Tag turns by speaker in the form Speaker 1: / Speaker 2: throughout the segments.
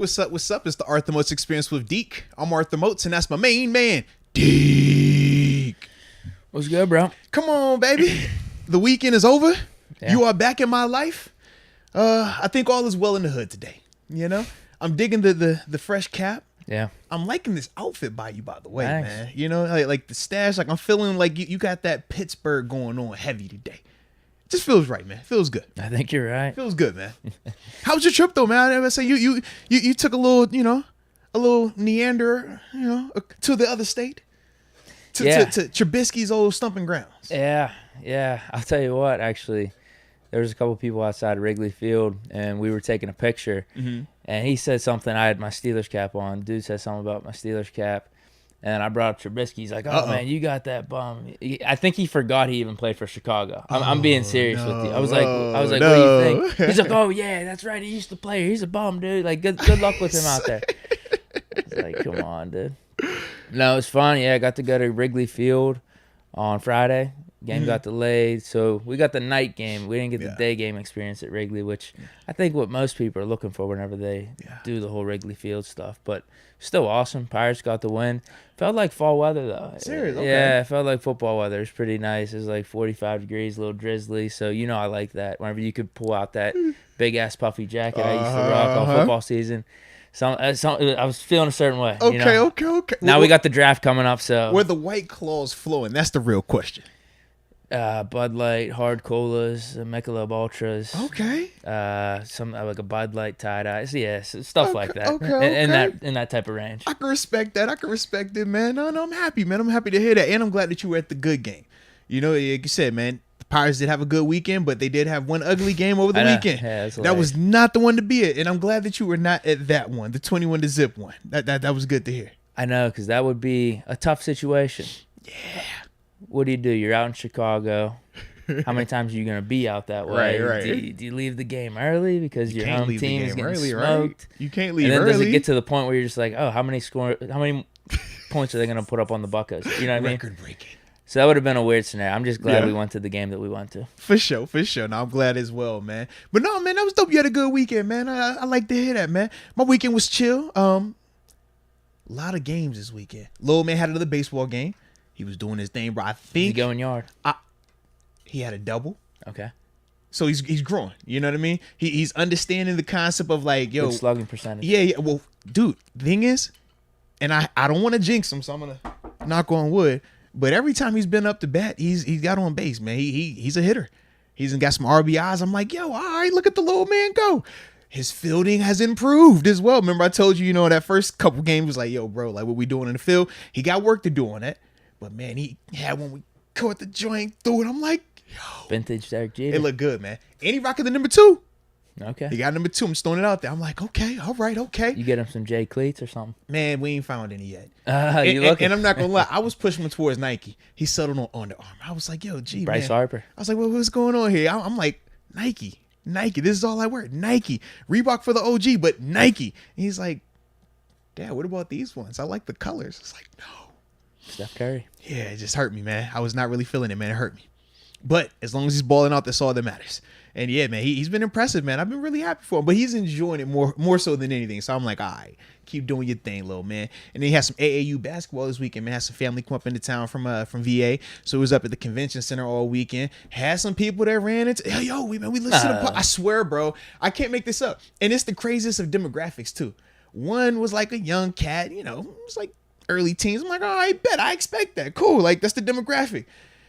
Speaker 1: What's up? What's up? It's the Arthur Moats Experience with Deke. I'm Arthur Moats, and that's my main man, Deke.
Speaker 2: What's good, bro?
Speaker 1: Come on, baby. The weekend is over.
Speaker 2: Yeah.
Speaker 1: You are back in my life. I think all is well in the hood today. You know, I'm digging the fresh cap.
Speaker 2: Yeah.
Speaker 1: I'm liking this outfit by you, by the way,
Speaker 2: Thanks.
Speaker 1: man. You know, like the stash. Like I'm feeling like you got that Pittsburgh going on heavy today. Just feels right, man. Feels good.
Speaker 2: I think you're right.
Speaker 1: Feels good, man. How was your trip though, man? I say you took a little, a little Neander, to the other state, to Trubisky's old stomping grounds.
Speaker 2: Yeah. I'll tell you what, actually, there was a couple people outside of Wrigley Field, and we were taking a picture, and he said something. I had my Steelers cap on. Dude said something about my Steelers cap, and I brought up Trubisky. He's like, "Oh man, you got that bum." I think he forgot he even played for Chicago. I'm being serious with you. I was like, "What do you think?" He's like, "Oh yeah, that's right. He used to play. He's a bum, dude. Like, good luck with him out there." It's like, come on, dude. No, it's fun. Yeah, I got to go to Wrigley Field on Friday. Game got delayed, so we got the night game. We didn't get the day game experience at Wrigley, which I think what most people are looking for whenever they do the whole Wrigley Field stuff. But still awesome. Pirates got the win. Felt like fall weather, though.
Speaker 1: Serious? Okay.
Speaker 2: Yeah, it felt like football weather. It was pretty nice. It was like 45 degrees, a little drizzly. So, I like that. Whenever you could pull out that big-ass puffy jacket I used to rock on football season. I was feeling a certain way.
Speaker 1: Okay.
Speaker 2: Now we got the draft coming up, so.
Speaker 1: Where the White Claws flowing? That's the real question.
Speaker 2: Bud Light, hard colas, Michelob Ultras.
Speaker 1: Okay.
Speaker 2: Some like a Bud Light tie-dye. Yes, stuff like that.
Speaker 1: Okay.
Speaker 2: In that type of range.
Speaker 1: I can respect that. I can respect it, man. No, I'm happy, man. I'm happy to hear that, and I'm glad that you were at the good game. Like you said, man, the Pirates did have a good weekend, but they did have one ugly game over the weekend.
Speaker 2: Yeah,
Speaker 1: that was not the one to be at, and I'm glad that you were not at that one, the 21-0 one. That was good to hear.
Speaker 2: I know, because that would be a tough situation.
Speaker 1: Yeah.
Speaker 2: What do? You're out in Chicago. How many times are you going to be out that way?
Speaker 1: Right.
Speaker 2: Do you leave the game early because your home team is getting smoked?
Speaker 1: Right? You can't leave
Speaker 2: early.
Speaker 1: And then
Speaker 2: does it get to the point where you're just like, oh, how many points are they going to put up on the Buccos? You know what I mean?
Speaker 1: Record breaking.
Speaker 2: So that would have been a weird scenario. I'm just glad we went to the game that we went to.
Speaker 1: For sure. No, I'm glad as well, man. But no, man, that was dope. You had a good weekend, man. I like to hear that, man. My weekend was chill. A lot of games this weekend. Lil man had another baseball game. He was doing his thing, bro. I think
Speaker 2: he going yard.
Speaker 1: He had a double.
Speaker 2: Okay.
Speaker 1: So he's growing. You know what I mean? He's understanding the concept of like, yo,
Speaker 2: good slugging percentage.
Speaker 1: Yeah. Well, dude, the thing is, and I don't want to jinx him, so I'm gonna knock on wood. But every time he's been up to bat, he's got on base, man. He's a hitter. He's got some RBIs. I'm like, yo, all right, look at the little man go. His fielding has improved as well. Remember I told you, that first couple games was like, yo, bro, like what we doing in the field? He got work to do on that. But man, he had when we caught the joint through it. I'm like, yo.
Speaker 2: Vintage Derek Jeter.
Speaker 1: It looked good, man. And he rocking the number 2.
Speaker 2: Okay.
Speaker 1: He got number 2. I'm just throwing it out there. I'm like, okay, all right, okay.
Speaker 2: You get him some J cleats or something?
Speaker 1: Man, we ain't found any yet.
Speaker 2: And
Speaker 1: I'm not gonna lie, I was pushing him towards Nike. He settled on Under Armour. I was like, yo, gee,
Speaker 2: Bryce
Speaker 1: man.
Speaker 2: Harper.
Speaker 1: I was like, well, what's going on here? I'm like, Nike. This is all I wear. Nike. Reebok for the OG, but Nike. And he's like, Dad, what about these ones? I like the colors. It's like, no.
Speaker 2: Steph Curry.
Speaker 1: Yeah, it just hurt me, man. I was not really feeling it, man. It hurt me. But as long as he's balling out, that's all that matters. And yeah, man, he's been impressive, man. I've been really happy for him. But he's enjoying it more so than anything. So I'm like, all right, keep doing your thing, little man. And then he had some AAU basketball this weekend, man. Had some family come up into town from VA. So he was up at the convention center all weekend. Had some people that ran into, we listen to I swear, bro, I can't make this up. And it's the craziest of demographics, too. One was like a young cat, it was like early teens. I'm like, all right, bet. I expect that. Cool. Like, that's the demographic.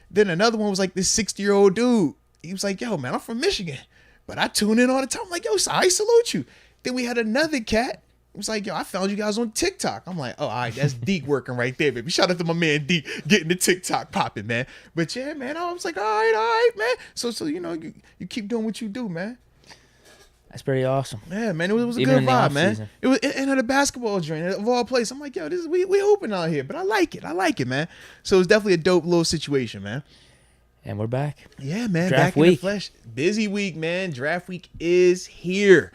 Speaker 1: Then another one was like this 60-year-old dude. He was like, yo, man, I'm from Michigan, but I tune in all the time. I'm like, yo, so I salute you. Then we had another cat. He was like, yo, I found you guys on TikTok. I'm like, oh, all right, that's Deke working right there, baby. Shout out to my man Deke getting the TikTok popping, man. But yeah, man, I was like, all right, man. So you keep doing what you do, man.
Speaker 2: That's pretty awesome.
Speaker 1: Yeah, man, it was a
Speaker 2: Even
Speaker 1: good
Speaker 2: in the
Speaker 1: vibe, man.
Speaker 2: off-season.
Speaker 1: It was at a basketball joint of all places. I'm like, yo, we hooping out here, but I like it, man. So it's definitely a dope little situation, man.
Speaker 2: And we're back.
Speaker 1: Yeah, man,
Speaker 2: Draft
Speaker 1: back
Speaker 2: week.
Speaker 1: In the flesh. Busy week, man. Draft week is here.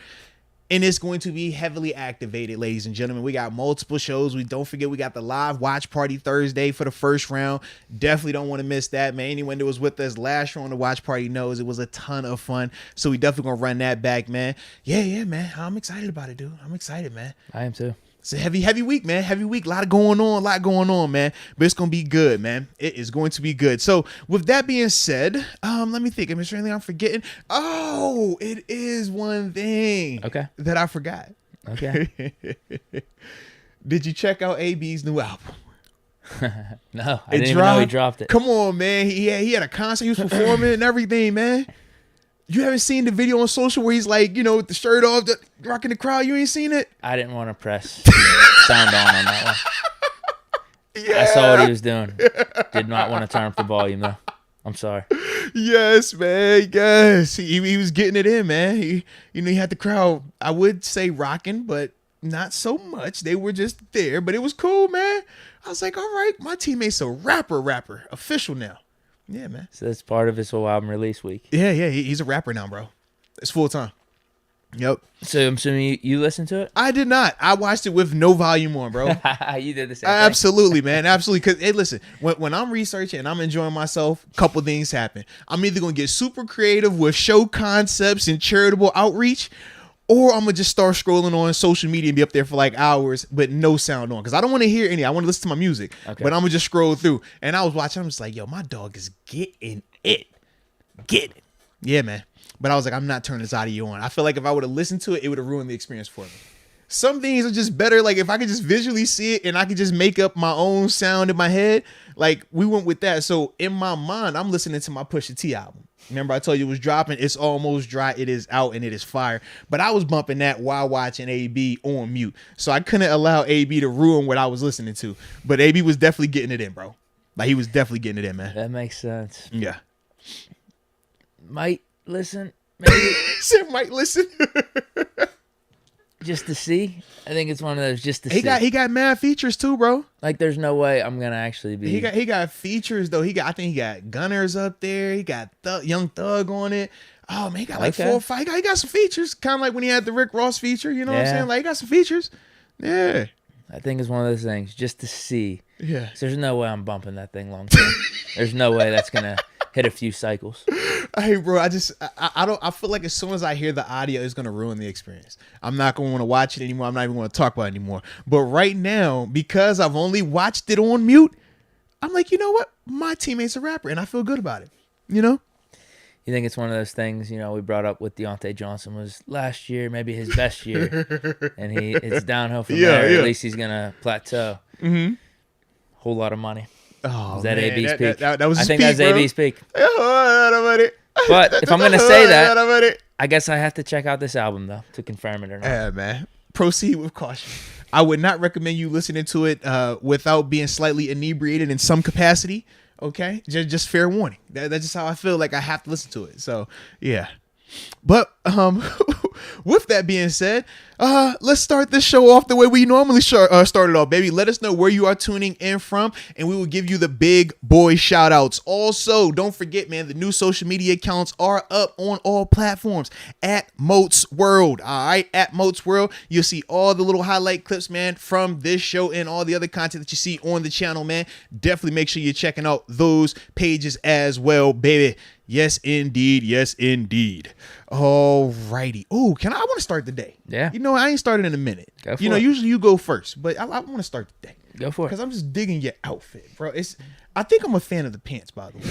Speaker 1: And it's going to be heavily activated, ladies and gentlemen. We got multiple shows. Don't forget, we got the live watch party Thursday for the first round. Definitely don't want to miss that, man. Anyone that was with us last year on the watch party knows it was a ton of fun. So we definitely going to run that back, man. Yeah, man. I'm excited about it, dude. I'm excited, man.
Speaker 2: I am too.
Speaker 1: It's a heavy week, man. Heavy week. A lot going on, man. But it's going to be good, man. It is going to be good. So with that being said, let me think. Is there anything I'm forgetting? Oh, it is one thing that I forgot.
Speaker 2: Okay.
Speaker 1: Did you check out AB's new album?
Speaker 2: No, I didn't even know he dropped it.
Speaker 1: Come on, man. He had a concert. He was performing and everything, man. You haven't seen the video on social where he's like, with the shirt off, rocking the crowd? You ain't seen it?
Speaker 2: I didn't want to press sound on that one. Yeah. I saw what he was doing. Did not want to turn up the volume, though. I'm sorry.
Speaker 1: Yes, man. Yes. He was getting it in, man. He had the crowd, I would say rocking, but not so much. They were just there, but it was cool, man. I was like, all right, my teammate's a rapper, official now. Yeah, man.
Speaker 2: So that's part of his whole album release week.
Speaker 1: Yeah. He's a rapper now, bro. It's full time. Yep.
Speaker 2: So I'm assuming you listened to it?
Speaker 1: I did not. I watched it with no volume on, bro.
Speaker 2: You did the same thing.
Speaker 1: Absolutely, man. Absolutely. Because, hey, listen, when I'm researching and I'm enjoying myself, a couple things happen. I'm either going to get super creative with show concepts and charitable outreach, or I'm going to just start scrolling on social media and be up there for like hours, but no sound on. Because I don't want to hear any. I want to listen to my music. Okay. But I'm going to just scroll through. And I was watching. I'm just like, yo, my dog is getting it. Get it. Yeah, man. But I was like, I'm not turning this audio on. I feel like if I would have listened to it, it would have ruined the experience for me. Some things are just better. Like if I could just visually see it and I could just make up my own sound in my head, like we went with that. So in my mind, I'm listening to my Pusha T album. Remember I told you it was dropping. It's almost dry. It is out and it is fire. But I was bumping that while watching AB on mute. So I couldn't allow AB to ruin what I was listening to. But AB was definitely getting it in, bro. Like he was definitely getting it in, man.
Speaker 2: That makes sense.
Speaker 1: Yeah.
Speaker 2: Might listen. Maybe.
Speaker 1: Said might listen.
Speaker 2: Just to see. I think it's one of those just to see.
Speaker 1: He got mad features too, bro.
Speaker 2: Like there's no way I'm gonna actually be.
Speaker 1: He got features though. I think he got Gunners up there. He got Young Thug on it. Oh man, he got like 4 or 5. He got some features. Kind of like when he had the Rick Ross feature. You know what I'm saying? Like he got some features. Yeah.
Speaker 2: I think it's one of those things just to see.
Speaker 1: Yeah.
Speaker 2: There's no way I'm bumping that thing long term. There's no way that's gonna hit a few cycles.
Speaker 1: Hey, bro, I feel like as soon as I hear the audio, it's going to ruin the experience. I'm not going to want to watch it anymore. I'm not even going to talk about it anymore. But right now, because I've only watched it on mute, I'm like, you know what? My teammate's a rapper, and I feel good about it. You know?
Speaker 2: You think it's one of those things, we brought up with Deontay Johnson was last year, maybe his best year, and it's downhill from there. Yeah. At least he's going to plateau.
Speaker 1: Mm-hmm.
Speaker 2: Whole lot of money.
Speaker 1: Oh,
Speaker 2: was that
Speaker 1: man.
Speaker 2: AB's peak?
Speaker 1: That was
Speaker 2: I think
Speaker 1: peak,
Speaker 2: that's
Speaker 1: bro.
Speaker 2: AB's peak. But if I'm going to say that, I guess I have to check out this album, though, to confirm it or not.
Speaker 1: Yeah, man. Proceed with caution. I would not recommend you listening to it without being slightly inebriated in some capacity, okay? Just fair warning. That's just how I feel like I have to listen to it. So, yeah. But with that being said, let's start this show off the way we normally start it off, baby. Let us know where you are tuning in from, and we will give you the big boy shout outs. Also, don't forget, man, the new social media accounts are up on all platforms at Moats World. All right, at Moats World, you'll see all the little highlight clips, man, from this show and all the other content that you see on the channel, man. Definitely make sure you're checking out those pages as well, baby. Yes, indeed. Yes, indeed. All righty. Oh, I want to start the day.
Speaker 2: Yeah.
Speaker 1: I ain't started in a minute.
Speaker 2: Go for it.
Speaker 1: Usually you go first, but I want to start the day.
Speaker 2: Go for it.
Speaker 1: Because I'm just digging your outfit, bro. I think I'm a fan of the pants, by the way.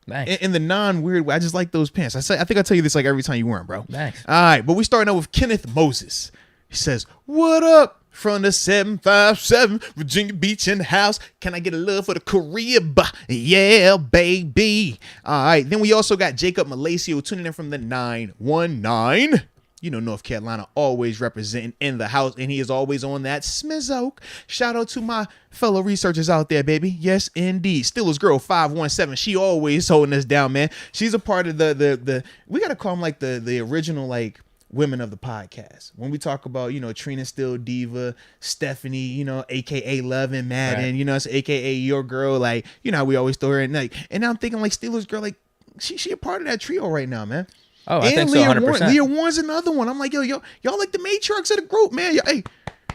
Speaker 2: Thanks.
Speaker 1: In the non-weird way. I just like those pants. I think I tell you this like every time you wear them, bro.
Speaker 2: Thanks.
Speaker 1: All right, but we starting out with Kenneth Moses. He says, what up? From the 757, Virginia Beach in the house. Can I get a love for the Carib? Yeah, baby. All right. Then we also got Jacob Malacio tuning in from the 919. North Carolina always representing in the house, and he is always on that Smizoke. Shout out to my fellow researchers out there, baby. Yes, indeed. Steelers Girl 517. She always holding us down, man. She's a part of the we got to call them like the original, like, women of the podcast. When we talk about, Trina Still Diva, Stephanie, aka Love and Madden, right. It's aka your girl, like, how we always throw her in, like, and now I'm thinking like Steelers Girl, like she a part of that trio right now, man.
Speaker 2: Oh, I
Speaker 1: And
Speaker 2: think so,
Speaker 1: Leah
Speaker 2: 100%.
Speaker 1: Warren. Leah Warren's another one. I'm like, y'all like the matriarchs of the group, man. Hey,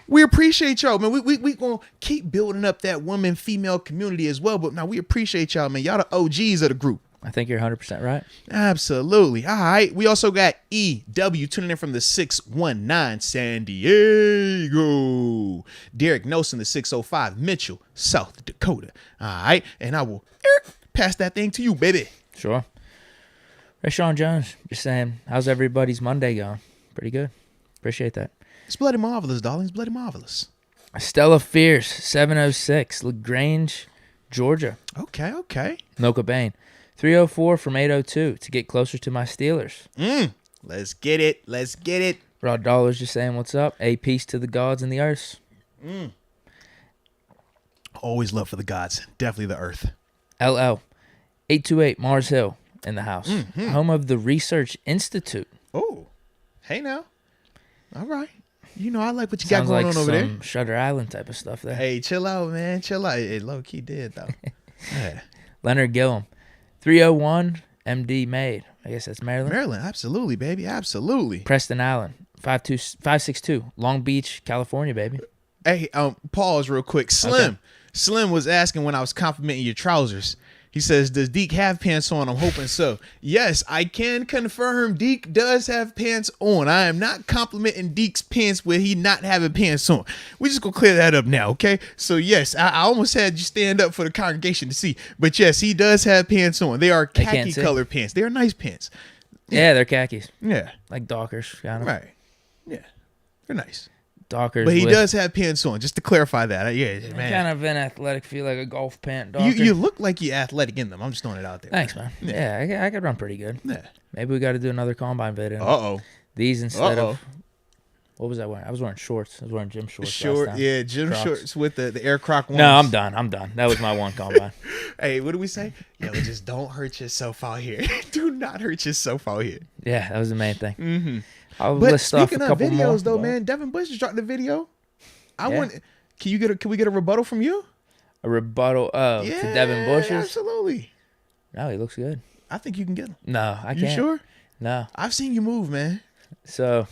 Speaker 1: we appreciate y'all, man. We gonna keep building up that woman female community as well. But now we appreciate y'all, man. Y'all the OGs of the group.
Speaker 2: I think you're 100% right.
Speaker 1: Absolutely. All right. We also got EW tuning in from the 619 San Diego. Derek Nelson, the 605 Mitchell, South Dakota. All right. And I will pass that thing to you, baby.
Speaker 2: Sure. Rashawn Jones, just saying, how's everybody's Monday going? Pretty good. Appreciate that.
Speaker 1: It's bloody marvelous, darling. It's bloody marvelous.
Speaker 2: Stella Fierce, 706, LaGrange, Georgia.
Speaker 1: Okay.
Speaker 2: Noka Bain, 304 from 802 to get closer to my Steelers.
Speaker 1: Let's get it.
Speaker 2: Rod Dollars just saying what's up. A peace to the gods and the earth.
Speaker 1: Always love for the gods. Definitely the earth.
Speaker 2: LL, 828 Mars Hill in the house. Home of the Research Institute.
Speaker 1: Oh, hey now. All right. You know, I like what you
Speaker 2: Sounds
Speaker 1: got going
Speaker 2: like
Speaker 1: on over there.
Speaker 2: some Shutter Island type of stuff there.
Speaker 1: Hey, chill out, man. Chill out. It low key did, though. Yeah.
Speaker 2: Leonard Gillum, 301 MD Made. I guess that's Maryland.
Speaker 1: Maryland, absolutely, baby. Absolutely.
Speaker 2: Preston Allen, 562 Long Beach, California, baby.
Speaker 1: Hey, pause real quick. Slim.
Speaker 2: Okay.
Speaker 1: Slim was asking when I was complimenting your trousers. He says, does Deke have pants on? I'm hoping so. Yes, I can confirm Deke does have pants on. I am not complimenting Deke's pants with he not having pants on. We just gonna clear that up now, okay? So yes, I almost had you stand up for the congregation to see. But yes, he does have pants on. They are khaki colored pants. They are nice pants.
Speaker 2: Yeah, they're khakis.
Speaker 1: Yeah.
Speaker 2: Like Dockers, kind of.
Speaker 1: Right. Yeah. They're nice.
Speaker 2: Dockers.
Speaker 1: But he does have pants on, just to clarify that. Yeah, man.
Speaker 2: Kind of an athletic feel, like a golf pant. Docker.
Speaker 1: You look like you're athletic in them. I'm just throwing it out there.
Speaker 2: Thanks, man. Yeah, I could run pretty good.
Speaker 1: Yeah.
Speaker 2: Maybe we got to do another combine video.
Speaker 1: Uh-oh.
Speaker 2: These instead of... What was I wearing? I was wearing shorts. I was wearing gym shorts last time.
Speaker 1: Yeah, gym
Speaker 2: Crocs.
Speaker 1: shorts with the Air Croc ones.
Speaker 2: No, I'm done. That was my one combine.
Speaker 1: Hey, what do we say? Yo, just don't hurt yourself out here. Do not hurt yourself out here.
Speaker 2: Yeah, that was the main thing.
Speaker 1: Mm-hmm.
Speaker 2: I'll
Speaker 1: But
Speaker 2: list off a
Speaker 1: speaking of
Speaker 2: couple more.
Speaker 1: videos, though, man, Devin Bush just dropped the video.
Speaker 2: Yeah.
Speaker 1: Can we get a rebuttal from you?
Speaker 2: A rebuttal to Devin Bush's?
Speaker 1: Absolutely.
Speaker 2: No, he looks good.
Speaker 1: I think you can get him.
Speaker 2: No, I can't.
Speaker 1: You sure?
Speaker 2: No.
Speaker 1: I've seen you move, man.
Speaker 2: So,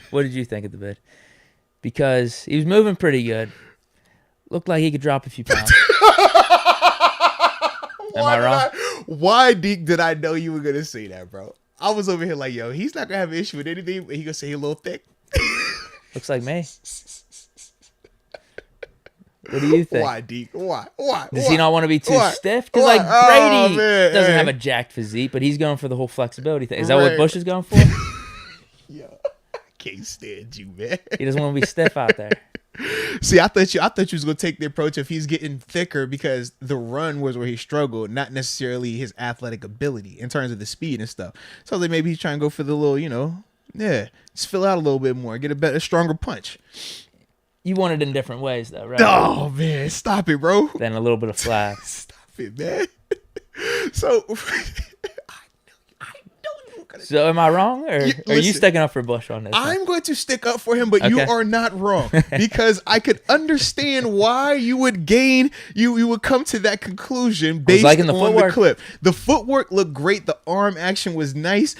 Speaker 2: what did you think of the bid? Because he was moving pretty good. Looked like he could drop a few pounds. Am I wrong?
Speaker 1: Why, Deke, did I know you were going to say that, bro? I was over here like, yo, he's not going to have an issue with anything, but he going to say he's a little thick.
Speaker 2: Looks like me. What do you think?
Speaker 1: Why, Deke? Why?
Speaker 2: Does he not want to be too stiff? Because like Brady doesn't have a jacked physique, but he's going for the whole flexibility thing. Is that what Bush is going for?
Speaker 1: Yo, I can't stand you, man.
Speaker 2: He doesn't want to be stiff out there.
Speaker 1: See, I thought you was gonna take the approach if he's getting thicker because the run was where he struggled, not necessarily his athletic ability in terms of the speed and stuff. So I was like, maybe he's trying to go for the little, just fill out a little bit more, get a stronger punch.
Speaker 2: You want it in different ways, though, right?
Speaker 1: Oh man, stop it, bro.
Speaker 2: Then a little bit of flat.
Speaker 1: Stop it, man. So,
Speaker 2: So am I wrong, or are you
Speaker 1: listen,
Speaker 2: sticking up for Bush on this?
Speaker 1: I'm going to stick up for him, but you are not wrong because I could understand why you would you would come to that conclusion based on the clip. The footwork looked great. The arm action was nice,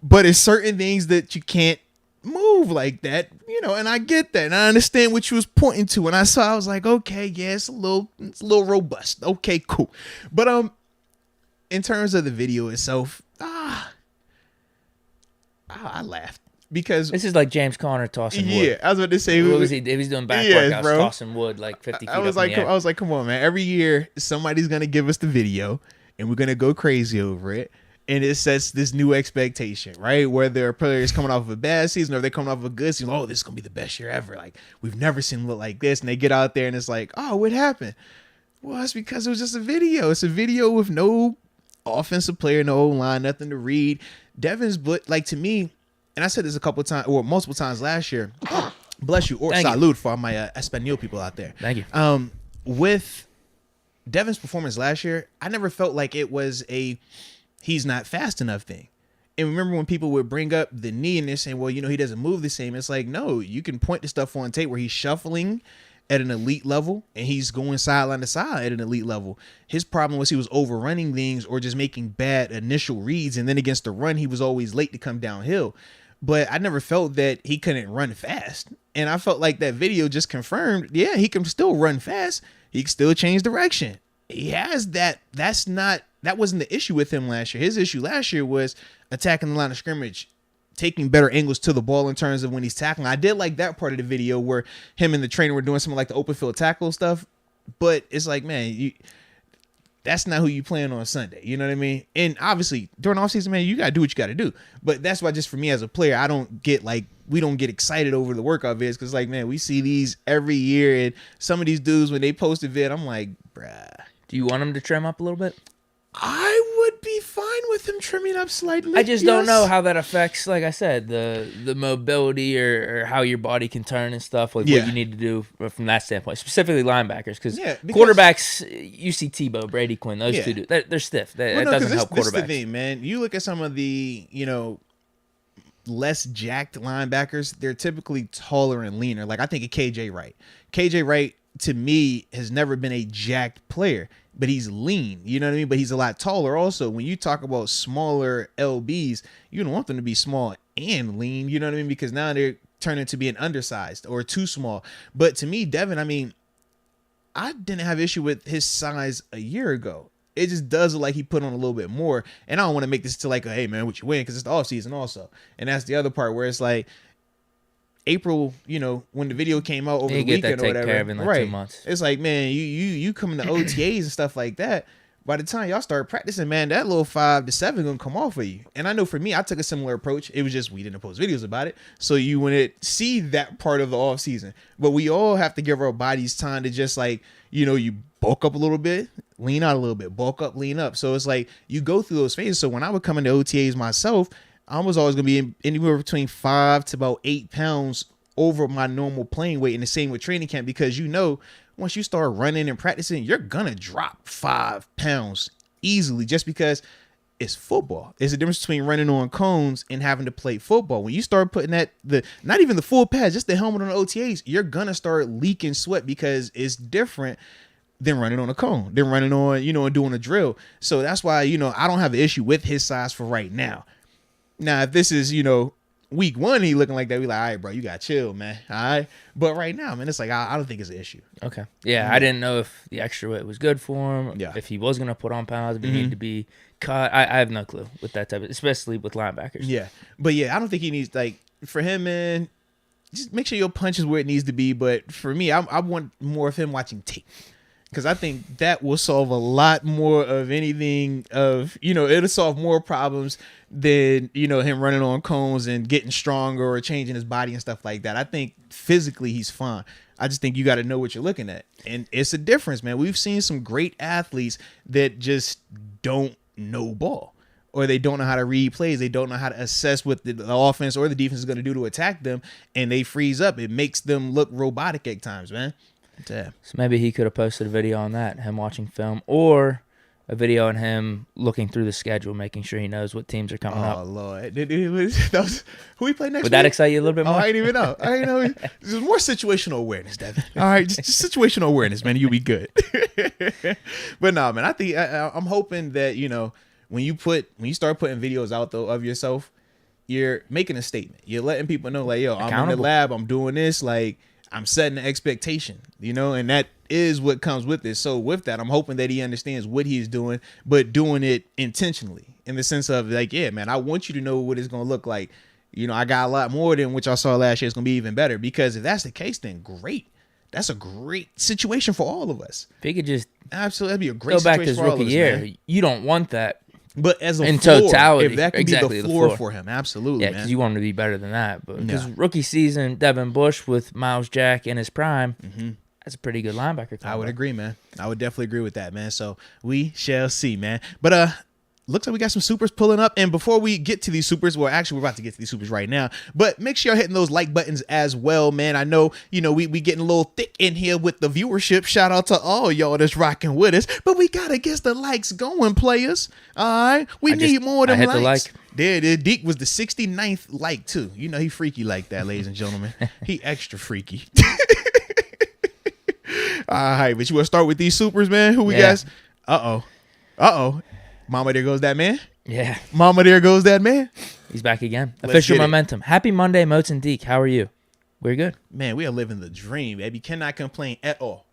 Speaker 1: but it's certain things that you can't move like that, and I get that, and I understand what you was pointing to, and I was like, okay, yeah, it's a little robust. Okay, cool. But in terms of the video itself, I laughed because
Speaker 2: this is like James Conner tossing wood.
Speaker 1: Yeah, I was about to say,
Speaker 2: what was he? He was doing back workouts, tossing wood like 50 feet. I was
Speaker 1: like, come on, man. Every year somebody's gonna give us the video, and we're gonna go crazy over it. And it sets this new expectation, right? Whether a player is coming off of a bad season or they're coming off of a good season. Oh, this is going to be the best year ever. Like, we've never seen him look like this. And they get out there and it's like, oh, what happened? Well, it's because it was just a video. It's a video with no offensive player, no line, nothing to read. Devin's, like, to me, and I said this a couple of times or multiple times last year. Bless you. Or salute for my Espanol people out there.
Speaker 2: Thank you.
Speaker 1: With Devin's performance last year, I never felt like it was he's not fast enough thing. And remember when people would bring up the knee and they're saying, well, he doesn't move the same. It's like, no, you can point to stuff on tape where he's shuffling at an elite level, and he's going sideline to side at an elite level. His problem was he was overrunning things or just making bad initial reads, and then against the run, he was always late to come downhill. But I never felt that he couldn't run fast. And I felt like that video just confirmed, yeah, he can still run fast. He can still change direction. He has that. That wasn't the issue with him last year. His issue last year was attacking the line of scrimmage, taking better angles to the ball in terms of when he's tackling. I did like that part of the video where him and the trainer were doing something like the open field tackle stuff. But it's like, man, that's not who you playing on Sunday. You know what I mean? And obviously during the offseason, man, you got to do what you got to do. But that's why just for me as a player, we don't get excited over the workout vids because, like, man, we see these every year. And some of these dudes, when they post a vid, I'm like, bruh.
Speaker 2: Do you want him to trim up a little bit?
Speaker 1: I would be fine with him trimming up slightly.
Speaker 2: I just don't know how that affects, like I said, the mobility or how your body can turn and stuff, like what you need to do from that standpoint, specifically linebackers. Because quarterbacks, you see Tebow, Brady Quinn, those two dudes, they're stiff. That doesn't help quarterbacks. This is the thing, man. You look at some of the, less jacked linebackers, they're typically taller and leaner. Like I think of KJ Wright. KJ Wright, to me, has never been a jacked player, but he's lean, you know what I mean? But he's a lot taller also. When you talk about smaller LBs, you don't want them to be small and lean, you know what I mean? Because now they're turning to being undersized or too small. But to me, Devin, I mean, I didn't have issue with his size a year ago. It just does look like he put on a little bit more. And I don't want to make this to like, hey, man, what you win? Because it's the offseason also. And that's the other part where it's like, April, when the video came out over the weekend or whatever, care of in like 2 months.
Speaker 1: It's like, man, you coming to OTAs and stuff like that. By the time y'all start practicing, man, that little 5 to 7 gonna come off of you. And I know for me, I took a similar approach. It was just we didn't post videos about it, so you wouldn't see that part of the off season. But we all have to give our bodies time to just like, you bulk up a little bit, lean out a little bit, bulk up, lean up. So it's like you go through those phases. So when I would come into OTAs myself, I was always going to be anywhere between 5 to about 8 pounds over my normal playing weight, and the same with training camp, because once you start running and practicing, you're going to drop 5 pounds easily just because it's football. There's a difference between running on cones and having to play football. When you start putting not even the full pads, just the helmet on the OTAs, you're going to start leaking sweat because it's different than running on a cone, than running on, and doing a drill. So that's why, I don't have an issue with his size for right now. Now, if this is, week 1, he looking like that, we like, all right, bro, you got to chill, man. All right. But right now, man, it's like, I don't think it's an issue.
Speaker 2: Okay. Yeah, I didn't know if the extra weight was good for him, if he was going to put on pounds, if he needed to be cut. I have no clue with that type of, especially with linebackers.
Speaker 1: Yeah. But yeah, I don't think he needs, like, for him, man, just make sure your punch is where it needs to be. But for me, I want more of him watching tape. Because I think that will solve a lot more of anything it'll solve more problems than, him running on cones and getting stronger or changing his body and stuff like that. I think physically he's fine. I just think you got to know what you're looking at. And it's a difference, man. We've seen some great athletes that just don't know ball, or they don't know how to read plays. They don't know how to assess what the offense or the defense is going to do to attack them, and they freeze up. It makes them look robotic at times, man. Yeah.
Speaker 2: So maybe he could have posted a video on that, him watching film, or a video on him looking through the schedule, making sure he knows what teams are coming up.
Speaker 1: Oh, Lord. Who we play next week?
Speaker 2: Would that excite you a little bit more?
Speaker 1: Oh, I didn't even know. There's more situational awareness, Devin. All right, just situational awareness, man. You'll be good. But no, man, I think I'm hoping that, when you start putting videos out, though, of yourself, you're making a statement. You're letting people know, like, yo, I'm in the lab. I'm doing this. Like, I'm setting an expectation, and that is what comes with it. So with that, I'm hoping that he understands what he's doing, but doing it intentionally in the sense of like, yeah, man, I want you to know what it's going to look like. I got a lot more than what y'all saw last year. It's going to be even better, because if that's the case, then great. That's a great situation for all of us.
Speaker 2: If he could just
Speaker 1: absolutely, that'd be a great situation
Speaker 2: go back to his
Speaker 1: for all
Speaker 2: rookie
Speaker 1: of us,
Speaker 2: year,
Speaker 1: man.
Speaker 2: You don't want that.
Speaker 1: But as a
Speaker 2: in
Speaker 1: floor,
Speaker 2: totality,
Speaker 1: if that could
Speaker 2: exactly,
Speaker 1: be the floor for him, absolutely,
Speaker 2: yeah,
Speaker 1: man.
Speaker 2: because you want him to be better than that. But because rookie season, Devin Bush with Miles Jack in his prime, that's a pretty good linebacker combo.
Speaker 1: I would agree, man. I would definitely agree with that, man. So we shall see, man. But looks like we got some supers pulling up. And before we get to these supers, well, actually, we're about to get to these supers right now. But make sure you're hitting those like buttons as well, man. I know, we getting a little thick in here with the viewership. Shout out to all y'all that's rocking with us. But we got to get the likes going, players. All right? We need more of them likes. The like. There, Deke was the 69th like, too. He freaky like that, ladies and gentlemen. He extra freaky. All right, but you want to start with these supers, man? Who we got? Uh-oh. Mama, there goes that man.
Speaker 2: Yeah.
Speaker 1: Mama, there goes that man.
Speaker 2: He's back again.
Speaker 1: Let's
Speaker 2: Official
Speaker 1: get it.
Speaker 2: momentum. Happy Monday, Moats and Deke. How are you? We're good.
Speaker 1: Man, we are living the dream, baby. Cannot complain at all.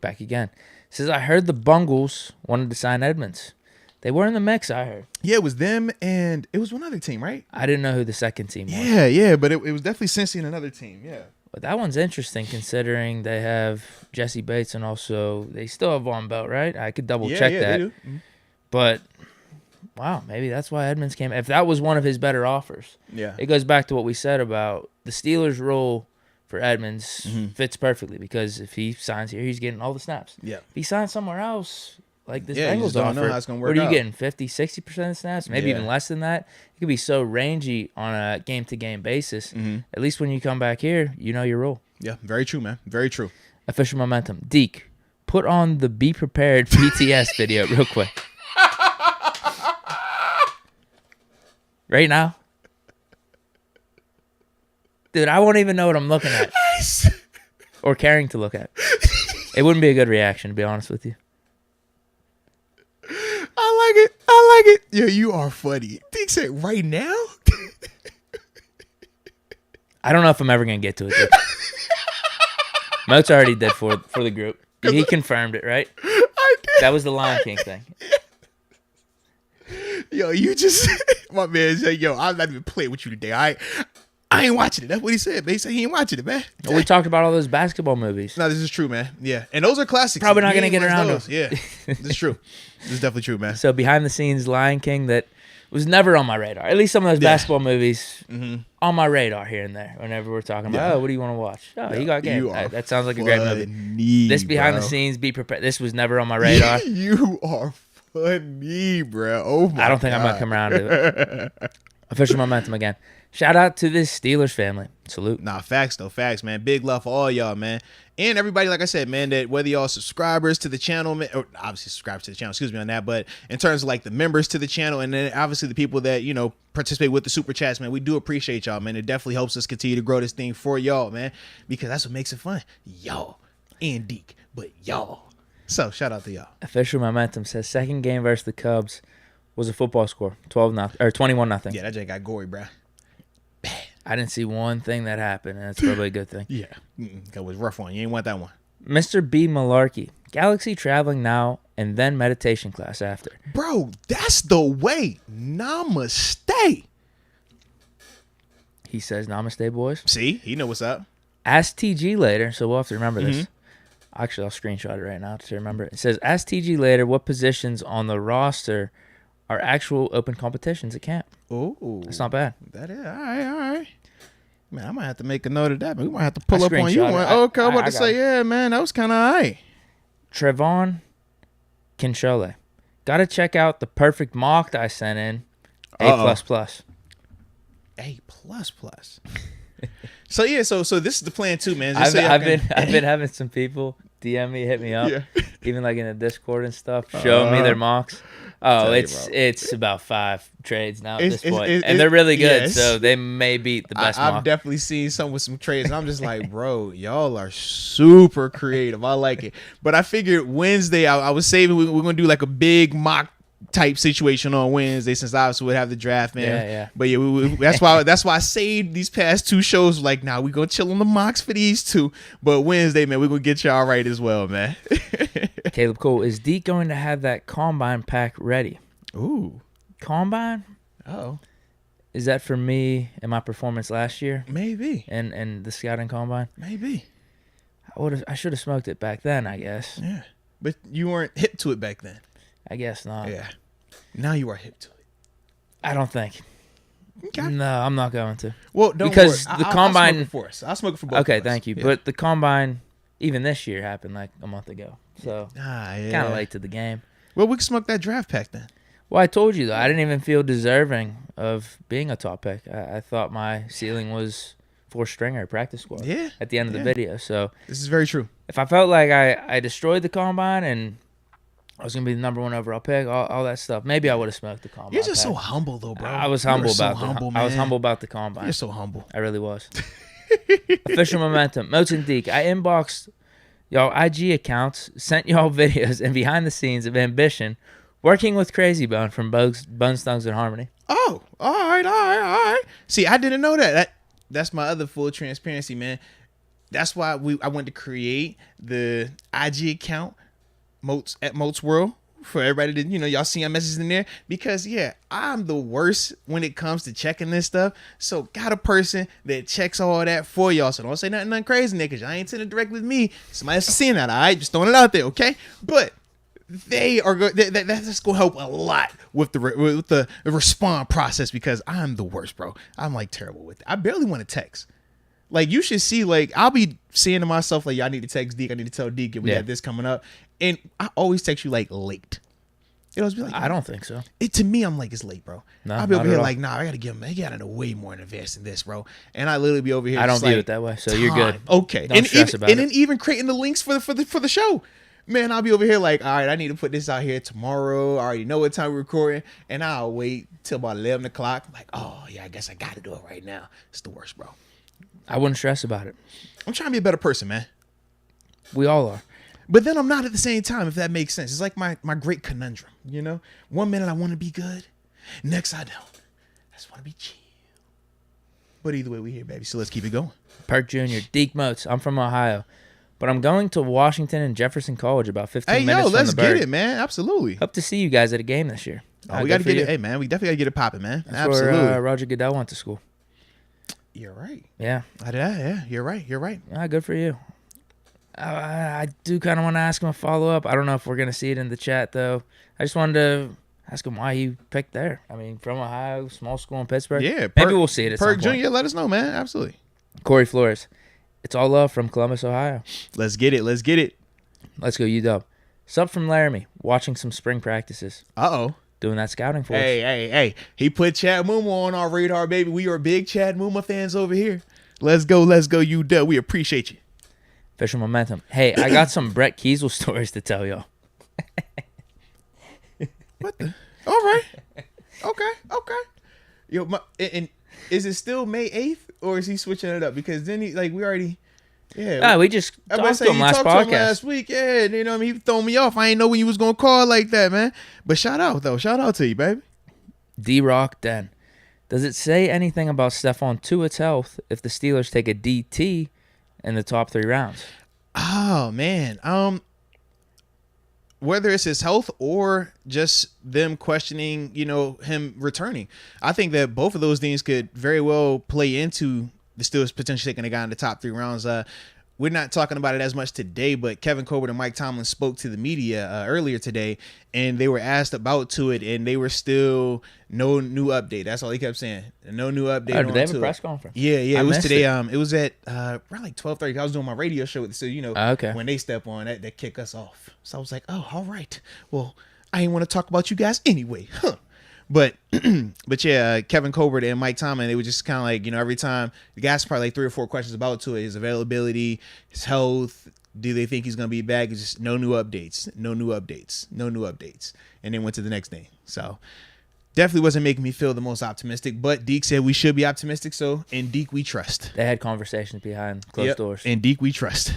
Speaker 2: Back again. Says, I heard the Bungles wanted to sign Edmunds. They were in the mix, I heard.
Speaker 1: Yeah, it was them and it was one other team, right?
Speaker 2: I didn't know who the second team was.
Speaker 1: Yeah, but it was definitely Cincy and another team, yeah.
Speaker 2: But that one's interesting considering they have Jesse Bates and also they still have Von Belt, right? I could double check that.
Speaker 1: They do.
Speaker 2: But wow, maybe that's why Edmunds came. If that was one of his better offers, it goes back to what we said about the Steelers' role for Edmunds fits perfectly because if he signs here, he's getting all the snaps.
Speaker 1: Yeah.
Speaker 2: If he signs somewhere else, like this
Speaker 1: you
Speaker 2: Bengals
Speaker 1: just don't
Speaker 2: offer,
Speaker 1: know how it's gonna work
Speaker 2: what are you
Speaker 1: out.
Speaker 2: getting? 50, 60% of the snaps? Maybe even less than that. It could be so rangy on a game-to-game basis. At least when you come back here, you know your role.
Speaker 1: Yeah, very true, man. Very true.
Speaker 2: Official momentum. Deke, put on the Be Prepared PTS video real quick. Right now? Dude, I won't even know what I'm looking at. Or caring to look at. It wouldn't be a good reaction, to be honest with you.
Speaker 1: I like it. Yeah, you are funny. Deke said, right now?
Speaker 2: I don't know if I'm ever going to get to it. Dude. Moats already did for the group. He confirmed it, right?
Speaker 1: I did.
Speaker 2: That was the Lion King thing.
Speaker 1: Yo, you just... My man said, yo, I'm not even playing with you today, all right? I ain't watching it. That's what he said, man. He said he ain't watching it, man.
Speaker 2: Well, we talked about all those basketball movies.
Speaker 1: No, this is true, man. Yeah. And those are classics.
Speaker 2: Probably not
Speaker 1: You
Speaker 2: going to
Speaker 1: ain't
Speaker 2: get around
Speaker 1: watched
Speaker 2: to
Speaker 1: those. Yeah. This is true. This is definitely true, man.
Speaker 2: So behind the scenes, Lion King that was never on my radar. At least some of those basketball movies on my radar here and there. Whenever we're talking about, oh, what do you want to watch? Oh, you got game. That sounds like a great movie. This behind the scenes, be prepared. This was never on my radar.
Speaker 1: You are funny, bro. Oh my
Speaker 2: I don't think I'm gonna come around to it. Official momentum again. Shout out to this Steelers family. Salute.
Speaker 1: Nah, facts though. Facts, man. Big love for all y'all, man. And everybody, like I said, man, that whether y'all subscribers to the channel, man, or obviously subscribe to the channel, excuse me on that, but in terms of like the members to the channel and then obviously the people that, you know, participate with the super chats, man, we do appreciate y'all, man. It definitely helps us continue to grow this thing for y'all, man, because that's what makes it fun. Y'all and Deke, but y'all. So shout out to y'all.
Speaker 2: Official momentum says second game versus the Cubs was a football score, 12-0 or 21-0.
Speaker 1: Yeah, that just got gory, bro.
Speaker 2: I didn't see one thing that happened, and that's probably a good thing.
Speaker 1: Yeah, that was a rough one. You ain't want that one.
Speaker 2: Mr. B. Malarkey, Galaxy traveling now and then meditation class after.
Speaker 1: Bro, that's the way. Namaste.
Speaker 2: He says, namaste, boys.
Speaker 1: See, he know what's up.
Speaker 2: Ask TG later, so we'll have to remember this. Actually, I'll screenshot it right now to remember it. It says, ask TG later what positions on the roster are actual open competitions at camp.
Speaker 1: Oh,
Speaker 2: that's not bad.
Speaker 1: That is all right. Man, I might have to make a note of that. Man, we might have to pull up on you.
Speaker 2: screenshot it.
Speaker 1: Okay, I'm about to say, yeah, man, that was kind of all right.
Speaker 2: Trevon Kinchole. Got to check out the perfect mock that I sent in. A++.
Speaker 1: A++. So yeah, so this is the plan too, man.
Speaker 2: I've been having some people DM me, hit me up, even like in the Discord and stuff, showing me their mocks. Oh, it's about 5 trades now at this point, and they're really good, so they may beat the best mock.
Speaker 1: I've definitely seen some with some trades, and I'm just like, bro, y'all are super creative. I like it. But I figured Wednesday, I was saving. We're gonna do like a big mock type situation on Wednesday, since obviously we'd have the draft, man.
Speaker 2: Yeah.
Speaker 1: But yeah, that's why I saved these past 2 shows. Like, nah, we gonna chill on the mocks for these 2. But Wednesday, man, we're gonna get y'all right as well, man.
Speaker 2: Caleb Cole, is Deke going to have that combine pack ready?
Speaker 1: Ooh,
Speaker 2: combine?
Speaker 1: Oh,
Speaker 2: is that for me and my performance last year?
Speaker 1: Maybe.
Speaker 2: And the scouting combine?
Speaker 1: Maybe.
Speaker 2: I should have smoked it back then, I guess.
Speaker 1: Yeah, but you weren't hip to it back then.
Speaker 2: I guess not.
Speaker 1: Yeah. Now you are hip to it.
Speaker 2: I don't think.
Speaker 1: Okay.
Speaker 2: No, I'm not going to.
Speaker 1: Well, don't
Speaker 2: because
Speaker 1: worry.
Speaker 2: the combine.
Speaker 1: I'll smoke it for both.
Speaker 2: Okay,
Speaker 1: of us.
Speaker 2: thank you.
Speaker 1: Yeah.
Speaker 2: But the combine, even this year, happened like a month ago. So
Speaker 1: yeah.
Speaker 2: kind of late to the game.
Speaker 1: Well, we can smoke that draft pack then.
Speaker 2: Well, I told you though, I didn't even feel deserving of being a top pick. I thought my ceiling was 4-stringer practice squad.
Speaker 1: Yeah.
Speaker 2: At the end of the video, so
Speaker 1: this is very true.
Speaker 2: If I felt like I destroyed the combine and I was gonna be the number 1 overall pick, all that stuff, maybe I would have smoked the combine.
Speaker 1: You're just
Speaker 2: pack.
Speaker 1: so humble though, bro.
Speaker 2: I was humble about
Speaker 1: man.
Speaker 2: I was humble about the combine.
Speaker 1: You're so humble.
Speaker 2: I really was. Official momentum. Moats and Deke. I inboxed Y'all IG accounts sent y'all videos and behind the scenes of ambition working with Crazy Bone from Bones, Thugs, and Harmony.
Speaker 1: Oh, all right. See, I didn't know that. That's my other full transparency, man. That's why I went to create the IG account, Moats at Moats World, for everybody to, y'all see our messages in there. Because, I'm the worst when it comes to checking this stuff. So, got a person that checks all that for y'all. So, don't say nothing crazy, nigga, because y'all ain't sending it direct with me. Somebody else is seeing that, all right? Just throwing it out there, okay? But they are good. That's gonna help a lot with the respond process, because I'm the worst, bro. I'm like terrible with it. I barely want to text. Like, you should see, like, I'll be saying to myself, like, I need to text Deke. I need to tell Deke we got this coming up. And I always text you, like, late. It always be like,
Speaker 2: I don't think so.
Speaker 1: To me, I'm like, it's late, bro.
Speaker 2: No,
Speaker 1: I'll be over here like, nah, I got to give him, he got to know way more in advance than this, bro. And I literally be over here.
Speaker 2: I don't view
Speaker 1: like,
Speaker 2: it that way, so you're good.
Speaker 1: Okay.
Speaker 2: Don't stress about it.
Speaker 1: And then even creating the links for the show. Man, I'll be over here like, all right, I need to put this out here tomorrow. I already know what time we're recording. And I'll wait till about 11 o'clock. Like, oh, yeah, I guess I got to do it right now. It's the worst, bro.
Speaker 2: I wouldn't stress about it.
Speaker 1: I'm trying to be a better person, man.
Speaker 2: We all are.
Speaker 1: But then I'm not at the same time, if that makes sense. It's like my great conundrum, 1 minute I want to be good. Next I don't. I just want to be chill. But either way, we here, baby. So let's keep it going.
Speaker 2: Perk Jr., Deke Moats. I'm from Ohio. But I'm going to Washington and Jefferson College about 15 minutes from the
Speaker 1: let's
Speaker 2: Berg.
Speaker 1: get it, man. Absolutely.
Speaker 2: Hope to see you guys at a game this year.
Speaker 1: Oh, we got to get it. Hey, man, we definitely got to get it popping, man.
Speaker 2: That's
Speaker 1: Absolutely.
Speaker 2: where Roger Goodell went to school.
Speaker 1: You're right.
Speaker 2: Yeah.
Speaker 1: You're right.
Speaker 2: Yeah, good for you. I do kind of want to ask him a follow-up. I don't know if we're going to see it in the chat, though. I just wanted to ask him why he picked there. I mean, from Ohio, small school in Pittsburgh.
Speaker 1: Yeah.
Speaker 2: Maybe we'll see it at some
Speaker 1: Perk
Speaker 2: point.
Speaker 1: Jr., let us know, man. Absolutely.
Speaker 2: Corey Flores. It's all love from Columbus, Ohio.
Speaker 1: Let's get it. Let's
Speaker 2: go, UW. Sub from Laramie. Watching some spring practices.
Speaker 1: Uh-oh.
Speaker 2: Doing that scouting for us.
Speaker 1: Hey. He put Chad Muma on our radar, baby. We are big Chad Muma fans over here. Let's go, UW. We appreciate you.
Speaker 2: Official momentum. Hey, I got some Brett Kiesel stories to tell y'all.
Speaker 1: What the? All right. Okay. Yo, and is it still May 8th, or is he switching it up? Because then we already,
Speaker 2: we just talked to him last podcast.
Speaker 1: To him last week, he throwing me off. I ain't know when you was gonna call like that, man. But shout out to you, baby.
Speaker 2: D-Rock Den. Does it say anything about Stephon Tuitt's health if the Steelers take a DT in the top 3 rounds?
Speaker 1: Oh man, whether it's his health or just them questioning, him returning, I think that both of those things could very well play into the Steelers potentially taking a guy in the top 3 rounds. We're not talking about it as much today, but Kevin Colbert and Mike Tomlin spoke to the media earlier today, and they were asked about Tuitt, and they were still no new update. That's all he kept saying. No new update.
Speaker 2: Oh, did they have
Speaker 1: Tuitt.
Speaker 2: A press conference?
Speaker 1: Yeah. It was today. It was at around like 12:30. I was doing my radio show, so
Speaker 2: okay.
Speaker 1: When they step on, that kick us off. So I was like, oh, all right. Well, I ain't want to talk about you guys anyway, huh? But yeah, Kevin Colbert and Mike Tomlin, they were just kind of like, every time the guys probably like 3 or 4 questions about Tuitt, his availability, his health. Do they think he's going to be back? It's just no new updates. And then went to the next thing. So definitely wasn't making me feel the most optimistic, but Deke said we should be optimistic. So in Deke, we trust.
Speaker 2: They had conversations behind closed doors.
Speaker 1: In Deke, we trust.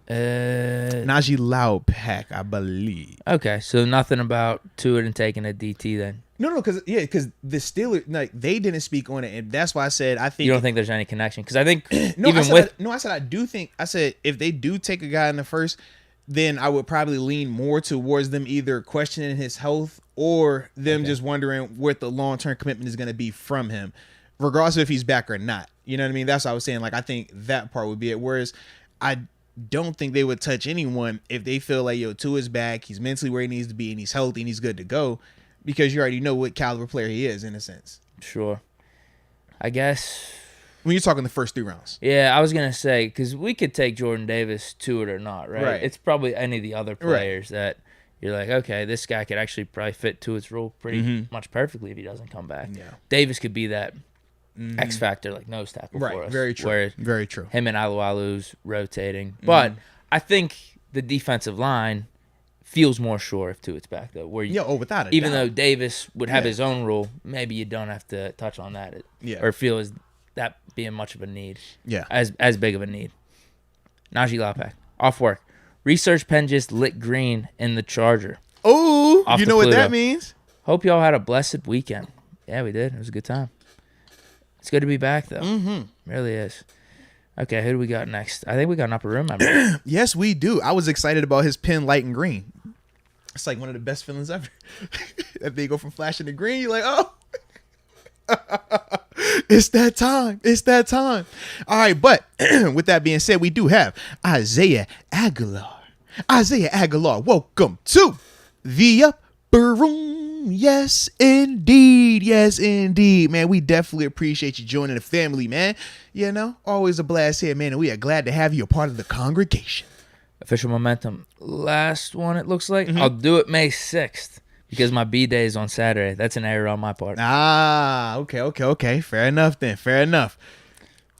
Speaker 1: Najee Loudpack, I believe.
Speaker 2: Okay, so nothing about Tuitt and taking a DT then.
Speaker 1: No, because the Steelers, they didn't speak on it, and that's why I said I think
Speaker 2: you don't think there's any connection, because I think
Speaker 1: I said I do think. I said if they do take a guy in the first, then I would probably lean more towards them either questioning his health or them just wondering what the long-term commitment is going to be from him, regardless of if he's back or not. You know what I mean? That's what I was saying. Like, I think that part would be it. Whereas I don't think they would touch anyone if they feel like, Tuitt's back, he's mentally where he needs to be, and he's healthy, and he's good to go, because you already know what caliber player he is, in a sense.
Speaker 2: Sure. I guess
Speaker 1: when you're talking the first 3 rounds.
Speaker 2: Yeah, I was going to say, because we could take Jordan Davis to it or not, right? It's probably any of the other players that you're like, okay, this guy could actually probably fit to its role pretty much perfectly if he doesn't come back. Yeah. Davis could be that X factor, like nose tackle for us.
Speaker 1: Very true.
Speaker 2: Where
Speaker 1: very true.
Speaker 2: Him and Alualu's rotating. But I think the defensive line feels more sure if Tuitt's back, though. Where
Speaker 1: without it.
Speaker 2: Even though Davis would have his own role, maybe you don't have to touch on that or feel as that being much of a need.
Speaker 1: Yeah.
Speaker 2: As big of a need. Najee Loudpack. Off work. Research pen just lit green in the charger.
Speaker 1: Oh,
Speaker 2: Off
Speaker 1: you
Speaker 2: the
Speaker 1: know what
Speaker 2: Pluto.
Speaker 1: that means?
Speaker 2: Hope y'all had a blessed weekend. Yeah, we did. It was a good time. It's good to be back, though. Really is. Okay, who do we got next? I think we got an upper room member.
Speaker 1: Yes, we do. I was excited about his pen light and green. It's like one of the best feelings ever. That they go from flashing to green, you're like, oh. It's that time. It's that time. All right, but with that being said, we do have Isaiah Aguilar. Isaiah Aguilar, welcome to the upper room. Yes, indeed. Yes, indeed. Man, we definitely appreciate you joining the family, man. You know, always a blast here, man, and we are glad to have you a part of the congregation.
Speaker 2: Official momentum. Last one, it looks like. I'll do it May 6th because my B-day is on Saturday. That's an error on my part.
Speaker 1: Ah, okay. Fair enough then. Fair enough.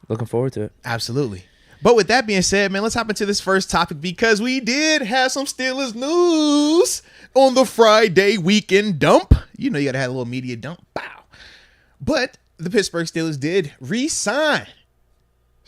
Speaker 2: Looking forward to it.
Speaker 1: Absolutely. But with that being said, man, let's hop into this first topic because we did have some Steelers news on the Friday weekend dump. You know, you got to have a little media dump. Bow. But the Pittsburgh Steelers did re-sign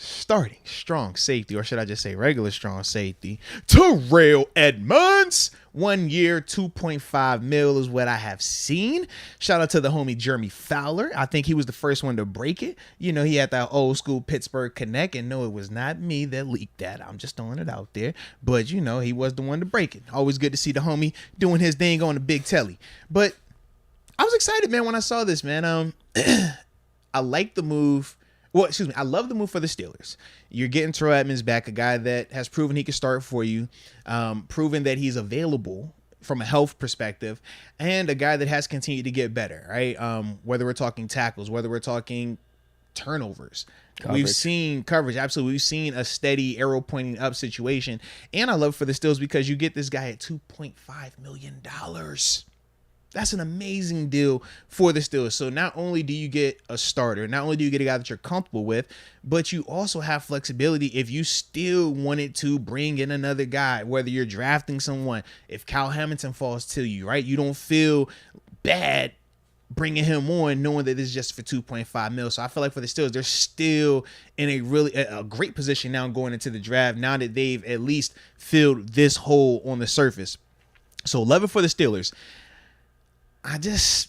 Speaker 1: starting strong safety, or should I just say regular strong safety, Terrell Edmunds. 1 year, $2.5 million is what I have seen. Shout out to the homie Jeremy Fowler. I think he was the first one to break it. You know, he had that old school Pittsburgh connect, and no, it was not me that leaked that. I'm just throwing it out there. But, you know, he was the one to break it. Always good to see the homie doing his thing on the big telly. But I was excited, man, when I saw this, man. I like the move. Well, excuse me. I love the move for the Steelers. You're getting Terrell Edmunds back, a guy that has proven he can start for you, proven that he's available from a health perspective, and a guy that has continued to get better, right? Whether we're talking tackles, whether we're talking turnovers. Coverage. We've seen coverage. Absolutely. We've seen a steady arrow pointing up situation. And I love for the Steelers because you get this guy at $2.5 million. That's an amazing deal for the Steelers. So not only do you get a starter, not only do you get a guy that you're comfortable with, but you also have flexibility if you still wanted to bring in another guy, whether you're drafting someone, if Kyle Hamilton falls to you, right? You don't feel bad bringing him on knowing that this is just for $2.5 million. So I feel like for the Steelers, they're still in a really a great position now going into the draft, now that they've at least filled this hole on the surface. So love it for the Steelers. I just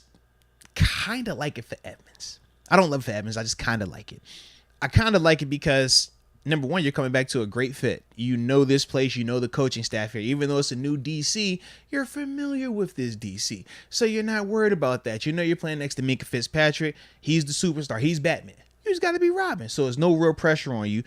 Speaker 1: kind of like it for Edmunds. I don't love it for Edmunds. I just kind of like it. I kind of like it because, number one, you're coming back to a great fit. You know this place. You know the coaching staff here. Even though it's a new DC, you're familiar with this DC. So you're not worried about that. You know you're playing next to Minka Fitzpatrick. He's the superstar. He's Batman. You just got to be Robin. So there's no real pressure on you.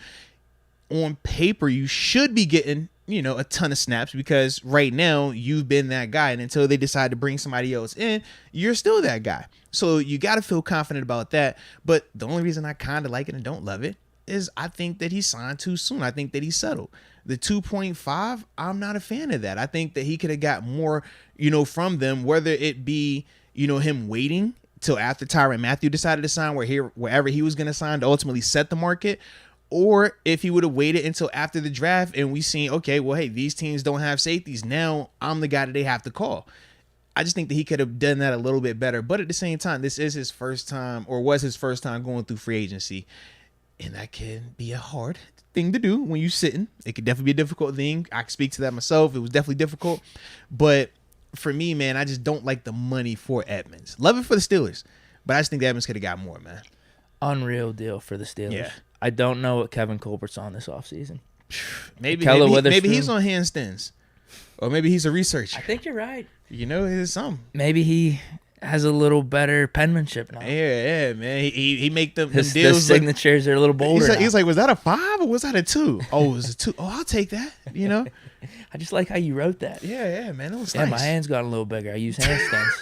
Speaker 1: On paper, you should be getting, you know, a ton of snaps because right now you've been that guy, and until they decide to bring somebody else in, you're still that guy. So you got to feel confident about that. But the only reason I kind of like it and don't love it is I think that he signed too soon. I think that he settled. The 2.5, I'm not a fan of that. I think that he could have got more, you know, from them, whether it be, you know, him waiting till after Tyrann Mathieu decided to sign wherever he was going to sign to ultimately set the market. Or if he would have waited until after the draft and we seen, okay, well, hey, these teams don't have safeties. Now I'm the guy that they have to call. I just think that he could have done that a little bit better. But at the same time, this is his first time, or was his first time going through free agency. And that can be a hard thing to do when you're sitting. It could definitely be a difficult thing. I can speak to that myself. It was definitely difficult. But for me, man, I just don't like the money for Edmunds. Love it for the Steelers. But I just think the Edmunds could have got more, man.
Speaker 2: Unreal deal for the Steelers.
Speaker 1: Yeah.
Speaker 2: I don't know what Kevin Colbert's on this offseason.
Speaker 1: Maybe he's on handstands. Or maybe he's a researcher.
Speaker 2: I think you're right.
Speaker 1: You know, it's something.
Speaker 2: Maybe he has a little better penmanship now.
Speaker 1: Yeah, man. He make them
Speaker 2: His
Speaker 1: deals.
Speaker 2: the signatures are a little bolder.
Speaker 1: He's like, was that a 5 or was that a 2? Oh, it was a 2. Oh, I'll take that. You know.
Speaker 2: I just like how you wrote that.
Speaker 1: Yeah, man. It was
Speaker 2: nice.
Speaker 1: nice.
Speaker 2: My hands got a little bigger. I use handstands.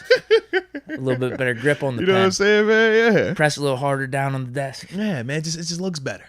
Speaker 2: A little bit better grip on the pen.
Speaker 1: You know what I'm saying, man? Yeah.
Speaker 2: Press a little harder down on the desk.
Speaker 1: Yeah, man. It just looks better.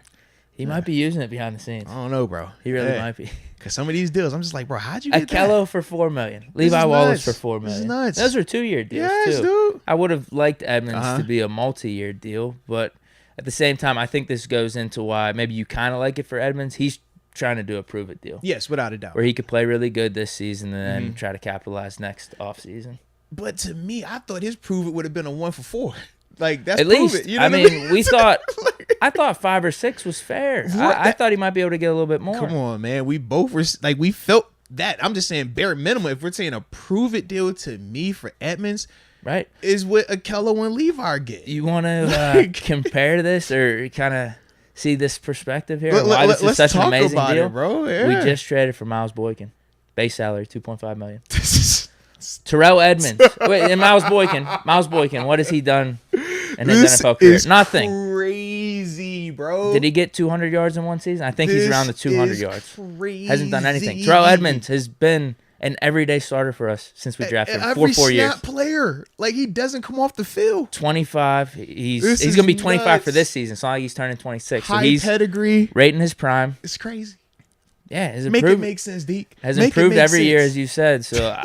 Speaker 2: He might be using it behind the scenes.
Speaker 1: I don't know, bro.
Speaker 2: He really might be.
Speaker 1: Because some of these deals, I'm just like, bro, how'd you get
Speaker 2: Akello for $4 million. Levi Wallace for $4 million.
Speaker 1: This is nuts.
Speaker 2: Those are 2-year deals,
Speaker 1: yes,
Speaker 2: too.
Speaker 1: Dude.
Speaker 2: I would have liked Edmunds to be a multi-year deal, but at the same time, I think this goes into why maybe you kind of like it for Edmunds. He's trying to do a prove-it deal.
Speaker 1: Yes, without a doubt.
Speaker 2: Where he could play really good this season and then try to capitalize next offseason.
Speaker 1: But to me, I thought his prove-it would have been a 1 for 4. Like that's
Speaker 2: At least,
Speaker 1: it. You know
Speaker 2: I
Speaker 1: what
Speaker 2: mean, we thought. I thought 5 or 6 was fair. I thought he might be able to get a little bit more.
Speaker 1: Come on, man. We both were like, we felt that. I'm just saying, bare minimum. If we're saying a prove it deal to me for Edmunds,
Speaker 2: right,
Speaker 1: is what Akello and Levi get.
Speaker 2: You want to compare this or kind of see this perspective here? Why this is such an amazing deal,
Speaker 1: bro? Yeah.
Speaker 2: We just traded for Miles Boykin, base salary $2.5 million. Terrell Edmunds, wait, and Miles Boykin. What has he done in his NFL career? Nothing.
Speaker 1: Crazy, bro.
Speaker 2: Did he get 200 yards in one season? I think he's around the 200 yards.
Speaker 1: Crazy.
Speaker 2: Hasn't done anything. Terrell Edmunds has been an everyday starter for us since we drafted him.
Speaker 1: Every
Speaker 2: 4 years.
Speaker 1: snap player, like he doesn't come off the field.
Speaker 2: 25. He's gonna be 25
Speaker 1: nuts.
Speaker 2: for this season. It's not like he's turning 26.
Speaker 1: High
Speaker 2: so he's
Speaker 1: pedigree.
Speaker 2: right in his prime.
Speaker 1: It's crazy.
Speaker 2: Yeah, has
Speaker 1: Make
Speaker 2: improved.
Speaker 1: it make sense, Deke.
Speaker 2: Has
Speaker 1: Make it
Speaker 2: improved
Speaker 1: make
Speaker 2: every year,
Speaker 1: sense.
Speaker 2: as you said. So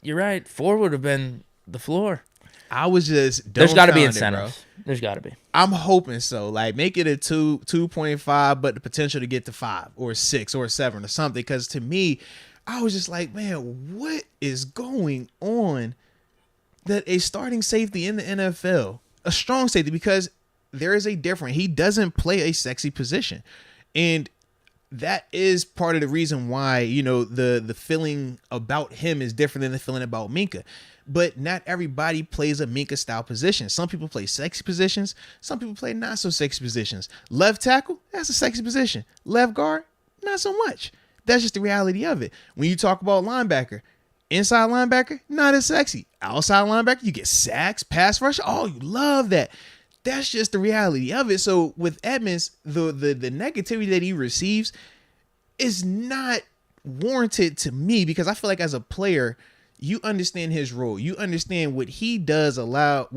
Speaker 2: you're right. 4 would have been the floor.
Speaker 1: I was just
Speaker 2: There's got to be
Speaker 1: dumbfounded,
Speaker 2: incentives. There's got to be.
Speaker 1: I'm hoping so. Like, make it a 2.5, but the potential to get to 5 or 6 or 7 or something. Because to me, I was just like, man, what is going on that a starting safety in the NFL, a strong safety, because there is a difference. He doesn't play a sexy position. And that is part of the reason why, you know, the feeling about him is different than the feeling about Minka. But not everybody plays a Minka style position. Some people play sexy positions. Some people play not so sexy positions. Left tackle, that's a sexy position. Left guard, not so much. That's just the reality of it. When you talk about linebacker, inside linebacker, not as sexy. Outside linebacker, you get sacks, pass rush. Oh, you love that. That's just the reality of it. So with Edmunds, the negativity that he receives is not warranted to me, because I feel like as a player, you understand his role. You understand what he does allows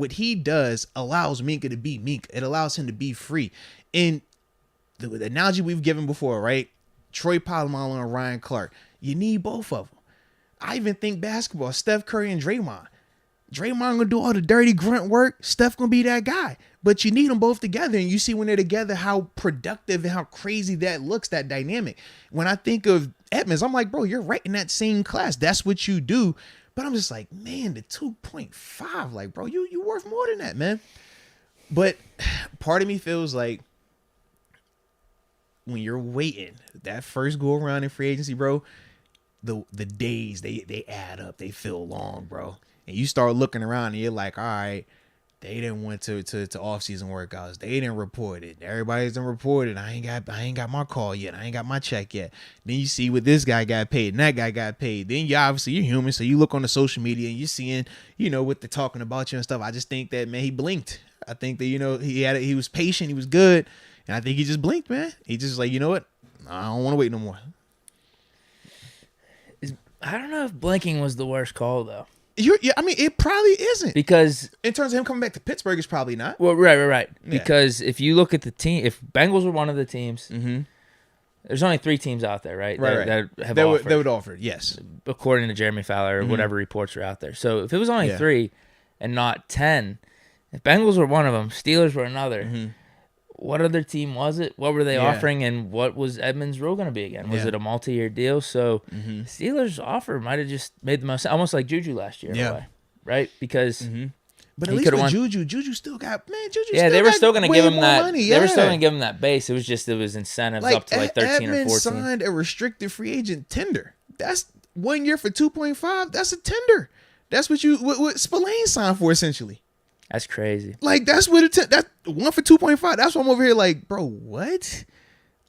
Speaker 1: Minka to be Minka. It allows him to be free. And the analogy we've given before, right? Troy Polamalu and Ryan Clark. You need both of them. I even think basketball, Steph Curry and Draymond. Draymond gonna do all the dirty grunt work. Steph gonna be that guy. But you need them both together, and you see when they're together how productive and how crazy that looks, that dynamic. When I think of Edmunds, I'm like, bro, you're right in that same class. That's what you do. But I'm just like, man, the 2.5, like, bro, you worth more than that, man. But part of me feels like when you're waiting, that first go around in free agency, bro, the days, they add up. They feel long, bro. And you start looking around and you're like, all right, they didn't went to off-season workouts. They didn't report it. Everybody's done reported. I ain't got my call yet. I ain't got my check yet. Then you see what this guy got paid and that guy got paid. Then you're human, so you look on the social media and you're seeing, you know, what they're talking about you and stuff. I just think that, man, he blinked. I think that, you know, he was patient, he was good, and I think he just blinked, man. He just like, you know what? I don't want to wait no more.
Speaker 2: I don't know if blinking was the worst call, though.
Speaker 1: Yeah, I mean, it probably isn't.
Speaker 2: Because
Speaker 1: in terms of him coming back to Pittsburgh, it's probably not.
Speaker 2: Well, right.
Speaker 1: Yeah.
Speaker 2: Because if you look at the team, if Bengals were one of the teams, there's only 3 teams out there, right? That have offered.
Speaker 1: They would offer, yes.
Speaker 2: According to Jeremy Fowler or whatever reports are out there. So if it was only 3 and not 10, if Bengals were one of them, Steelers were another, what other team was it? What were they offering, and what was Edmunds' role going to be again? Was it a multi-year deal? So Steelers' offer might have just made the most sense, almost like Juju last year in a way, right? Because
Speaker 1: but at least with Juju still got, man, Juju
Speaker 2: yeah, they were still going to give him that.
Speaker 1: Money,
Speaker 2: They were still going to give him that base. It was just incentives
Speaker 1: like,
Speaker 2: up to like 13
Speaker 1: Edmunds
Speaker 2: or 14.
Speaker 1: signed a restricted free agent tender. That's 1 year for 2.5. That's a tender. That's what Spillane signed for, essentially.
Speaker 2: That's crazy.
Speaker 1: Like, that's what that 1 for 2.5. That's why I'm over here like, bro, what?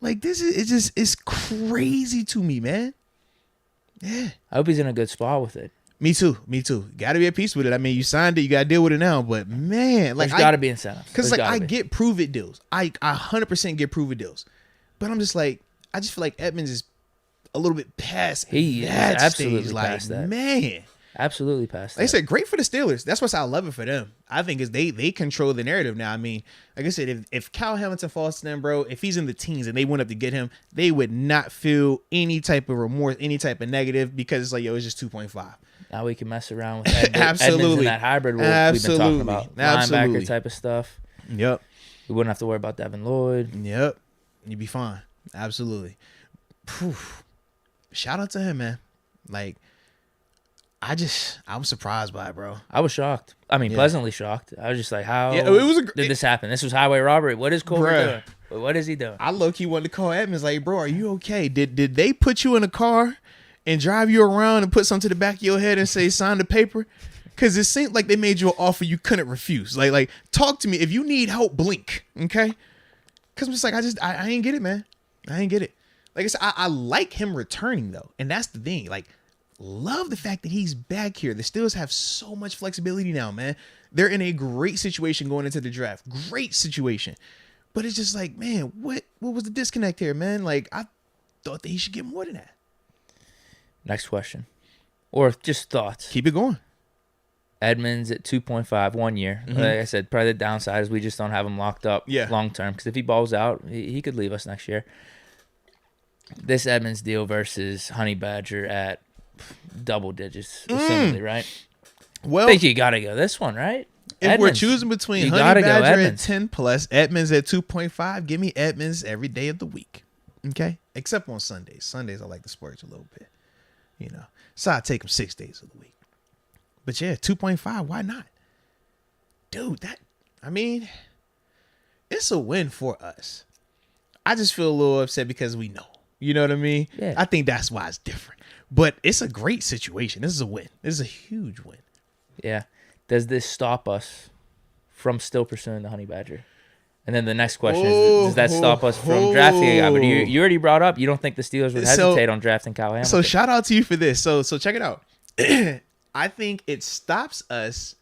Speaker 1: Like, it's crazy to me, man. Yeah.
Speaker 2: I hope he's in a good spot with it.
Speaker 1: Me too. Got to be at peace with it. I mean, you signed it. You got to deal with it now. But, man. Like,
Speaker 2: there's got to be incentives.
Speaker 1: Because, like, I get prove-it deals. I 100% get prove-it deals. But I'm just like, I just feel like Edmunds is a little bit past that
Speaker 2: absolutely
Speaker 1: stage.
Speaker 2: past
Speaker 1: like,
Speaker 2: that.
Speaker 1: Man.
Speaker 2: Absolutely past that.
Speaker 1: Like I said, great for the Steelers. That's what's I love it for them. I think is they control the narrative now. I mean, like I said, if Kyle Hamilton falls to them, bro, if he's in the teens and they went up to get him, they would not feel any type of remorse, any type of negative, because it's like, yo, it's just 2.5.
Speaker 2: Now we can mess around with Edmunds
Speaker 1: Absolutely.
Speaker 2: in that hybrid we've been talking about. Linebacker type of stuff.
Speaker 1: Yep.
Speaker 2: We wouldn't have to worry about Devin Lloyd.
Speaker 1: Yep. You'd be fine. Absolutely. Shout out to him, man. Like, I'm surprised by it, bro.
Speaker 2: I was shocked. I mean, pleasantly shocked. I was just like, how did this happen? This was highway robbery. What is Colbert doing? What is he doing?
Speaker 1: I low-key wanted to call Edmunds like, bro, are you okay? Did they put you in a car and drive you around and put something to the back of your head and say, sign the paper? Because it seemed like they made you an offer you couldn't refuse. Like, talk to me. If you need help, blink, okay? Because I'm just like, I ain't get it, man. I ain't get it. Like I said, I like him returning, though. And that's the thing. Like, love the fact that he's back here. The Steelers have so much flexibility now, man. They're in a great situation going into the draft. Great situation. But it's just like, man, what was the disconnect here, man? Like, I thought that he should get more than that.
Speaker 2: Next question. Or just thoughts.
Speaker 1: Keep it going.
Speaker 2: Edmunds at 2.5, 1 year. Like I said, probably the downside is we just don't have him locked up long term. Because if he balls out, he could leave us next year. This Edmunds deal versus Honey Badger at double digits, assumedly, right?
Speaker 1: Well,
Speaker 2: I think you got to go this one, right?
Speaker 1: If
Speaker 2: Edmunds,
Speaker 1: we're choosing between Honey Badger at 10 plus, Edmunds at 2.5, give me Edmunds every day of the week. Okay? Except on Sundays. Sundays I like to splurge a little bit. You know. So I take him 6 days of the week. But yeah, 2.5, why not? Dude, it's a win for us. I just feel a little upset because we know. You know what I mean?
Speaker 2: Yeah.
Speaker 1: I think that's why it's different. But it's a great situation. This is a win. This is a huge win.
Speaker 2: Yeah. Does this stop us from still pursuing the Honey Badger? And then the next question is, does that stop us from drafting a guy? But you already brought up, you don't think the Steelers would hesitate on drafting Kyle Hamilton.
Speaker 1: So shout out to you for this. So check it out. I think it stops us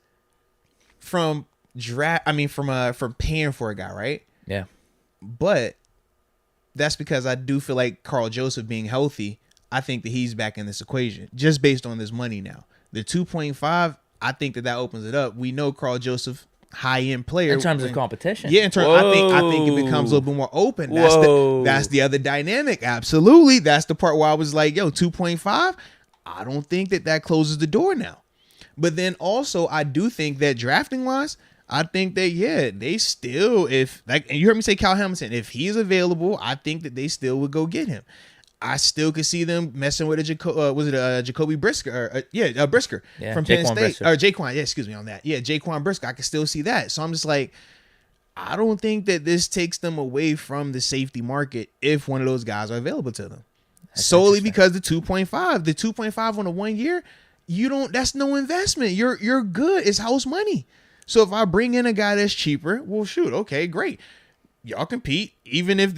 Speaker 1: from from paying for a guy, right?
Speaker 2: Yeah.
Speaker 1: But that's because I do feel like Carl Joseph being healthy, I think that he's back in this equation just based on this money now. The 2.5, I think that opens it up. We know Carl Joseph, high-end player.
Speaker 2: In terms of competition.
Speaker 1: Yeah, I think it becomes a little bit more open. That's the other dynamic. Absolutely. That's the part where I was like, 2.5, I don't think that closes the door now. But then also, I do think that drafting-wise, I think that, they still, and you heard me say Kyle Hamilton, if he's available, I think that they still would go get him. I still could see them messing with Jacoby Brisker? Brisker from Penn State.
Speaker 2: Brisker.
Speaker 1: Or Jaquan, excuse me on that. Yeah, Jaquan Brisker. I could still see that. So I'm just like, I don't think that this takes them away from the safety market if one of those guys are available to them. That's solely because the 2.5 on a 1 year, that's no investment. You're good. It's house money. So if I bring in a guy that's cheaper, well, shoot, okay, great. Y'all compete. Even if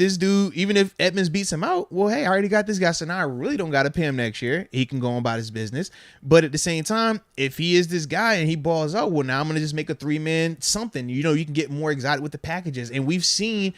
Speaker 1: Edmunds beats him out, well, hey, I already got this guy, so now I really don't got to pay him next year. He can go on about his business. But at the same time, if he is this guy and he balls out, well, now I'm going to just make a 3-man something. You can get more exotic with the packages. And we've seen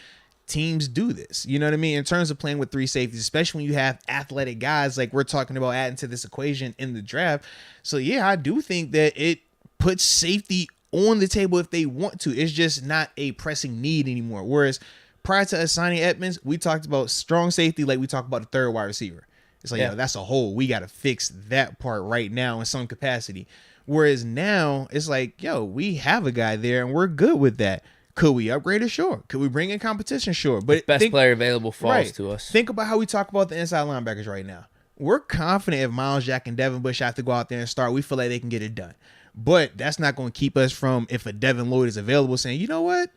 Speaker 1: teams do this, you know what I mean? In terms of playing with 3 safeties, especially when you have athletic guys like we're talking about adding to this equation in the draft. So, yeah, I do think that it puts safety on the table if they want to. It's just not a pressing need anymore. Whereas prior to us signing Edmunds, we talked about strong safety like we talked about the third wide receiver. It's like, that's a hole. We got to fix that part right now in some capacity. Whereas now it's like, we have a guy there and we're good with that. Could we upgrade it? Sure. Could we bring in competition? Sure. But
Speaker 2: best player available falls to us.
Speaker 1: Think about how we talk about the inside linebackers right now. We're confident if Miles Jack and Devin Bush have to go out there and start, we feel like they can get it done. But that's not going to keep us from, if a Devin Lloyd is available, saying, you know what,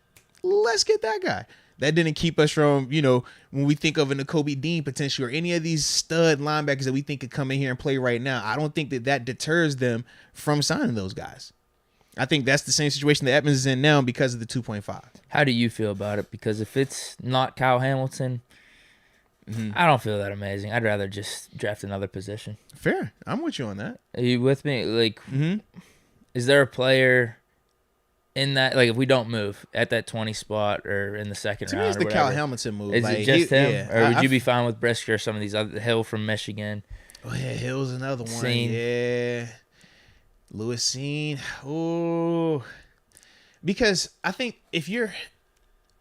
Speaker 1: let's get that guy. That didn't keep us from, when we think of a Nakobe Dean potential or any of these stud linebackers that we think could come in here and play right now. I don't think that deters them from signing those guys. I think that's the same situation that Edmunds is in now because of the 2.5.
Speaker 2: How do you feel about it? Because if it's not Kyle Hamilton, I don't feel that amazing. I'd rather just draft another position.
Speaker 1: Fair. I'm with you on that.
Speaker 2: Are you with me? Like, is there a player in that, like, if we don't move at that 20 spot or in the second round?
Speaker 1: To me, it's the Kyle Hamilton move.
Speaker 2: Is it just him? Yeah. Or would you be fine with Brisker or some of these other, Hill from Michigan?
Speaker 1: Oh, yeah, Hill's another one.
Speaker 2: Scene.
Speaker 1: Yeah. Lewis Scene. Oh. Because I think if you're,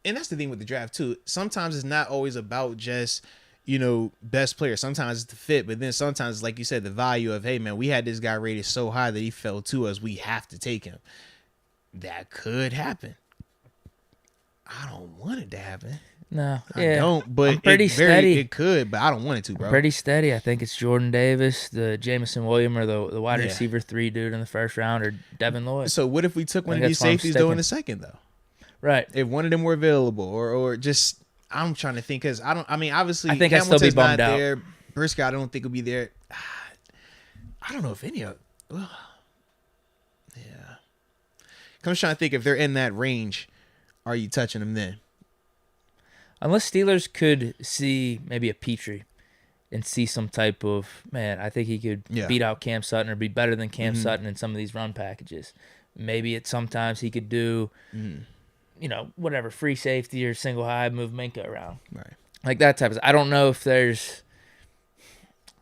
Speaker 1: and that's the thing with the draft too, sometimes it's not always about just, best player. Sometimes it's the fit, but then sometimes, like you said, the value of, hey, man, we had this guy rated so high that he fell to us. We have to take him. That could happen. I don't want it to happen.
Speaker 2: No,
Speaker 1: I don't, but
Speaker 2: I'm pretty steady.
Speaker 1: It could, but I don't want it to, bro.
Speaker 2: I'm pretty steady. I think it's Jordan Davis, the Jamison Williams, or the wide
Speaker 1: Yeah.
Speaker 2: receiver 3 dude in the first round, or Devin Lloyd.
Speaker 1: So what if we took one of
Speaker 2: think
Speaker 1: these
Speaker 2: that's why I'm
Speaker 1: safeties though in
Speaker 2: sticking.
Speaker 1: the second though?
Speaker 2: Right.
Speaker 1: If one of them were available, or just I'm trying to think because I mean, obviously
Speaker 2: I think I'd still be
Speaker 1: Hamilton's
Speaker 2: bummed
Speaker 1: not
Speaker 2: out.
Speaker 1: there. Briscoe, I don't think will be there. I don't know if any of. Yeah. I'm just trying to think if they're in that range. Are you touching them then?
Speaker 2: Unless Steelers could see maybe a Petrie and see some type of, man, I think he could beat out Cam Sutton or be better than Cam Sutton in some of these run packages. Maybe sometimes he could do, whatever, free safety or single high, move Minka around.
Speaker 1: Right.
Speaker 2: Like that type of. I don't know if there's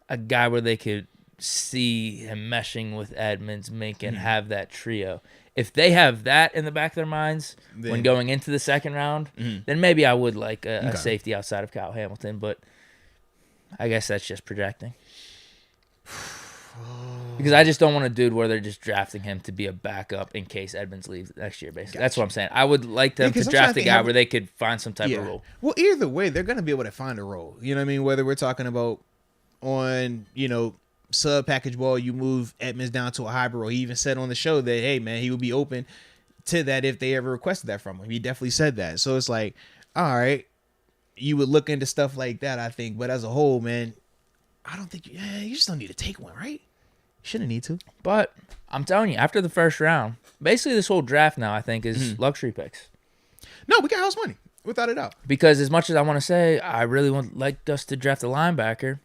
Speaker 2: a guy where they could see him meshing with Edmunds, Minka, and have that trio. If they have that in the back of their minds when going into the second round, then maybe I would like a safety outside of Kyle Hamilton, but I guess that's just projecting. Because I just don't want a dude where they're just drafting him to be a backup in case Edmunds leaves next year, basically. Gotcha. That's what I'm saying. I would like them to draft a guy where they could find some type of role.
Speaker 1: Well, either way, they're going to be able to find a role. You know what I mean? Whether we're talking about on, sub package ball, you move Edmunds down to a hybrid role. He even said on the show that, hey, man, he would be open to that if they ever requested that from him. He definitely said that. So it's like, all right, you would look into stuff like that, I think. But as a whole, man, I don't think you just don't need to take one, right? You shouldn't need to.
Speaker 2: Like I'm telling you, after the first round, basically this whole draft now, I think, is luxury picks.
Speaker 1: No, we got house money, without a doubt.
Speaker 2: Because as much as I want to say, I really would like us to draft a linebacker.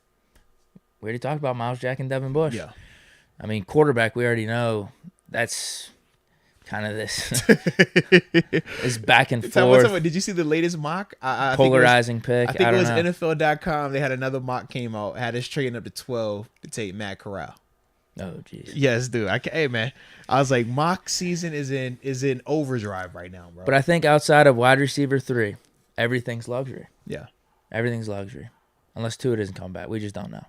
Speaker 2: We already talked about Miles Jack and Devin Bush.
Speaker 1: Yeah.
Speaker 2: I mean, quarterback, we already know that's kind of this back and forth.
Speaker 1: Did you see the latest mock?
Speaker 2: Polarizing pick.
Speaker 1: I think it was NFL.com. They had another mock came out. Had us trading up to 12 to take Matt Corral.
Speaker 2: Oh, jeez.
Speaker 1: Yes, dude. Hey, man. I was like, mock season is in overdrive right now, bro.
Speaker 2: But I think outside of wide receiver 3, everything's luxury.
Speaker 1: Yeah.
Speaker 2: Everything's luxury. Unless Tua doesn't come back. We just don't know.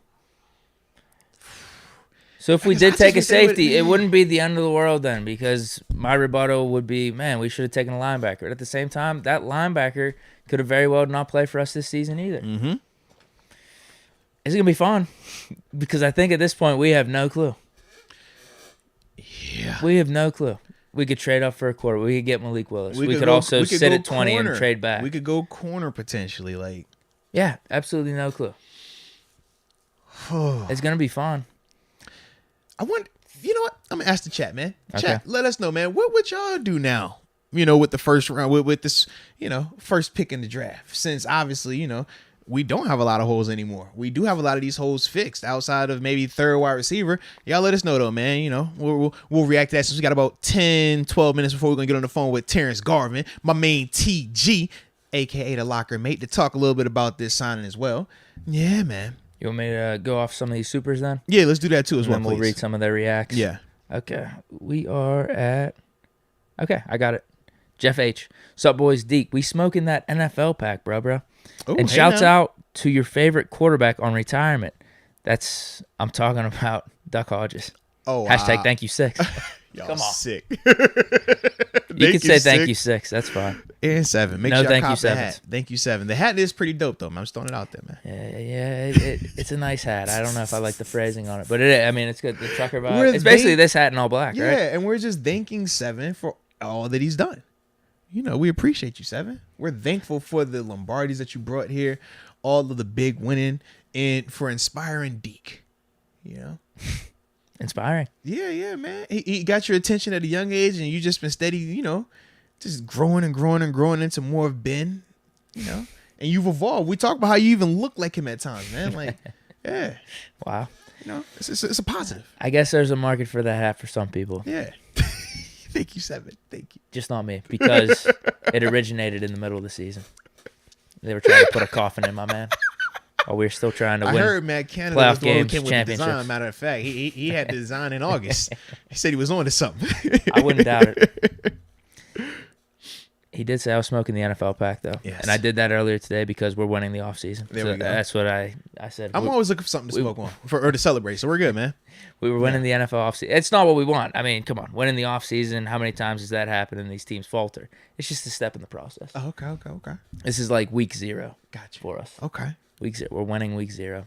Speaker 2: So if we did take a safety, it wouldn't be the end of the world then, because my rebuttal would be, man, we should have taken a linebacker. But at the same time, that linebacker could have very well not played for us this season either.
Speaker 1: Mm-hmm.
Speaker 2: It's going to be fun because I think at this point we have no clue.
Speaker 1: Yeah.
Speaker 2: We have no clue. We could trade up for a quarter. We could get Malik Willis. We could also sit at 20 corner. And trade back.
Speaker 1: We could go corner potentially.
Speaker 2: Yeah, absolutely no clue. It's going to be fun.
Speaker 1: I want, you know what? I'm going to ask the chat, man.
Speaker 2: Okay.
Speaker 1: Chat, let us know, man. What would y'all do now? With the first round, with this, first pick in the draft. Since obviously, we don't have a lot of holes anymore. We do have a lot of these holes fixed outside of maybe third wide receiver. Y'all let us know though, man. We'll react to that since we got about 10, 12 minutes before we're going to get on the phone with Terrence Garvin, my main TG, a.k.a. the locker mate, to talk a little bit about this signing as well. Yeah, man.
Speaker 2: You want me to go off some of these supers then?
Speaker 1: Yeah, let's do that too as well,
Speaker 2: please. We'll read some of their reacts.
Speaker 1: Yeah.
Speaker 2: Okay. We are at... Okay, I got it. Jeff H. Sup, boys? Deke. We smoking that NFL pack, bro.
Speaker 1: Ooh,
Speaker 2: and shouts out to your favorite quarterback on retirement. I'm talking about Duck Hodges.
Speaker 1: Oh,
Speaker 2: Hashtag thank you 6.
Speaker 1: Y'all
Speaker 2: Come on.
Speaker 1: Sick.
Speaker 2: You can say thank you 6. That's fine.
Speaker 1: And 7. Make
Speaker 2: no
Speaker 1: sure
Speaker 2: thank
Speaker 1: I
Speaker 2: you
Speaker 1: cop the
Speaker 2: 7.
Speaker 1: hat. Thank you 7. The hat is pretty dope though. I'm just throwing it out there, man.
Speaker 2: Yeah. It's a nice hat. I don't know if I like the phrasing on it, but it's good. The trucker vibe. It's basically this hat in all black, right?
Speaker 1: Yeah, and we're just thanking 7 for all that he's done. We appreciate you, 7. We're thankful for the Lombardis that you brought here, all of the big winning, and for inspiring Deke.
Speaker 2: Inspiring.
Speaker 1: Yeah, man. He got your attention at a young age, and you just been steady, just growing and growing and growing into more of Ben, and you've evolved. We talk about how you even look like him at times, man. Yeah.
Speaker 2: Wow.
Speaker 1: It's a positive.
Speaker 2: I guess there's a market for that hat for some people.
Speaker 1: Yeah. Thank you, 7. Thank you.
Speaker 2: Just not me, because it originated in the middle of the season. They were trying to put a coffin in my man. While we're still trying to win.
Speaker 1: I heard Matt Canada was the one who came with the design. Matter of fact, he had the design in August. He said he was on to something.
Speaker 2: I wouldn't doubt it. He did say I was smoking the NFL pack, though.
Speaker 1: Yes.
Speaker 2: And I did that earlier today because we're winning the offseason.
Speaker 1: There we go.
Speaker 2: That's what I said.
Speaker 1: I'm always looking for something to smoke on or to celebrate, so we're good, man.
Speaker 2: We were winning the NFL offseason. It's not what we want. I mean, come on. Winning the offseason, how many times does that happen and these teams falter? It's just a step in the process.
Speaker 1: Oh, okay.
Speaker 2: This is like week 0
Speaker 1: Gotcha.
Speaker 2: for us.
Speaker 1: Okay.
Speaker 2: Week 0. We're winning week 0.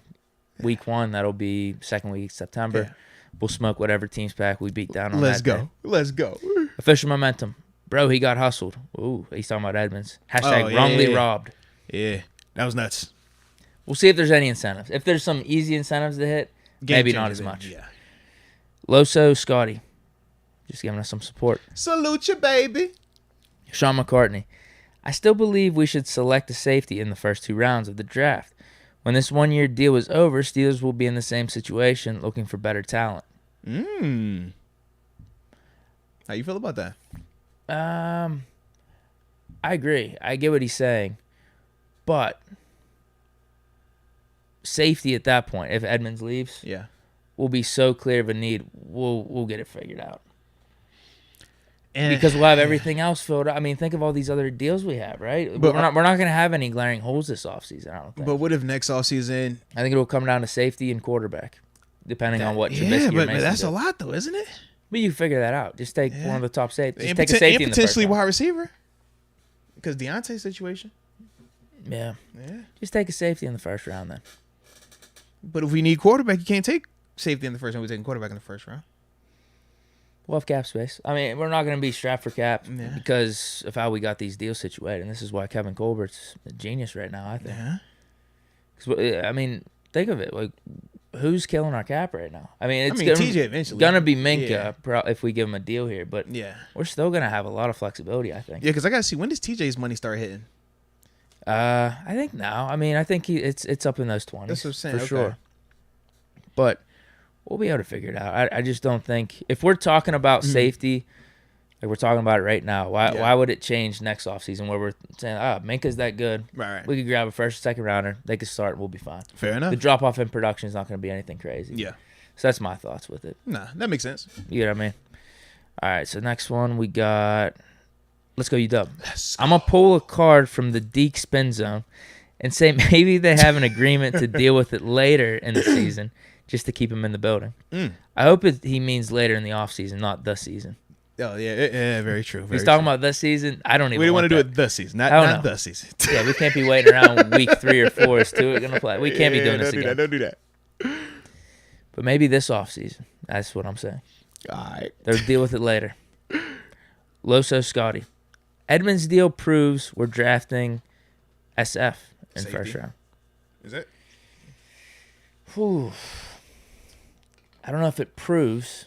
Speaker 2: Week 1, that'll be second week, September.
Speaker 1: Yeah.
Speaker 2: We'll smoke whatever team's pack we beat down on
Speaker 1: Let's
Speaker 2: that
Speaker 1: go.
Speaker 2: day.
Speaker 1: Let's go.
Speaker 2: Official momentum. Bro, he got hustled. Ooh, he's talking about Edmunds. Hashtag wrongly robbed.
Speaker 1: Yeah, that was nuts.
Speaker 2: We'll see if there's any incentives. If there's some easy incentives to hit, maybe not as much.
Speaker 1: Yeah.
Speaker 2: Loso, Scotty, just giving us some support.
Speaker 1: Salute you, baby.
Speaker 2: Sean McCartney. I still believe we should select a safety in the first 2 rounds of the draft. When this one-year deal is over, Steelers will be in the same situation, looking for better talent.
Speaker 1: How you feel about that?
Speaker 2: I agree. I get what he's saying. But safety at that point, if Edmunds leaves, will be so clear of a need, we'll get it figured out. And because we'll have everything else filled out. I mean, think of all these other deals we have, right? But we're not going to have any glaring holes this offseason, I don't think.
Speaker 1: But what if next offseason?
Speaker 2: I think it will come down to safety and quarterback, depending on what Trubisky or
Speaker 1: but that's a lot, though, isn't it?
Speaker 2: But you figure that out. Just take one of the top safeties. Just take a safety in the first
Speaker 1: potentially
Speaker 2: round.
Speaker 1: wide receiver. Because Deontay's situation.
Speaker 2: Yeah. Just take a safety in the first round then.
Speaker 1: But if we need quarterback, you can't take safety in the first round. We're taking quarterback in the first round.
Speaker 2: We'll have cap space. I mean, we're not going to be strapped for cap because of how we got these deals situated. And this is why Kevin Colbert's a genius right now, I think.
Speaker 1: Yeah.
Speaker 2: 'Cause, I mean, think of it. Like, who's killing our cap right now? I mean, it's
Speaker 1: TJ eventually.
Speaker 2: Gonna be Minka if we give him a deal here, but
Speaker 1: we're
Speaker 2: still gonna have a lot of flexibility, I think.
Speaker 1: Yeah, because I gotta see, when does TJ's money start hitting?
Speaker 2: I think now. I mean, I think it's up in those 20s.
Speaker 1: That's what I'm saying,
Speaker 2: for sure. But we'll be able to figure it out. I just don't think if we're talking about safety, like we're talking about it right now, why would it change next offseason where we're saying, Minka's that good.
Speaker 1: Right.
Speaker 2: We could grab a first, second rounder. They could start and we'll be fine.
Speaker 1: Fair enough.
Speaker 2: The drop off in production is not going to be anything crazy.
Speaker 1: Yeah.
Speaker 2: So that's my thoughts with it.
Speaker 1: Nah, that makes sense.
Speaker 2: You know what I mean? All right. So next one we got. Let's go UW. I'm going to pull a card from the Deke spin zone and say maybe they have an agreement to deal with it later in the season just to keep him in the building. I hope he means later in the offseason, not the season.
Speaker 1: Oh, yeah, very true.
Speaker 2: He's talking about this season. I don't even.
Speaker 1: We don't want to do it this season, not the season.
Speaker 2: Yeah, we can't be waiting around week 3 or 4. Is Stewart going to play? We can't be doing this again.
Speaker 1: Don't do that.
Speaker 2: But maybe this offseason. That's what I'm saying.
Speaker 1: All right.
Speaker 2: They'll deal with it later. Loso Scotty. Edmunds' deal proves we're drafting SF in first round.
Speaker 1: Is it?
Speaker 2: Whew. I don't know if it proves.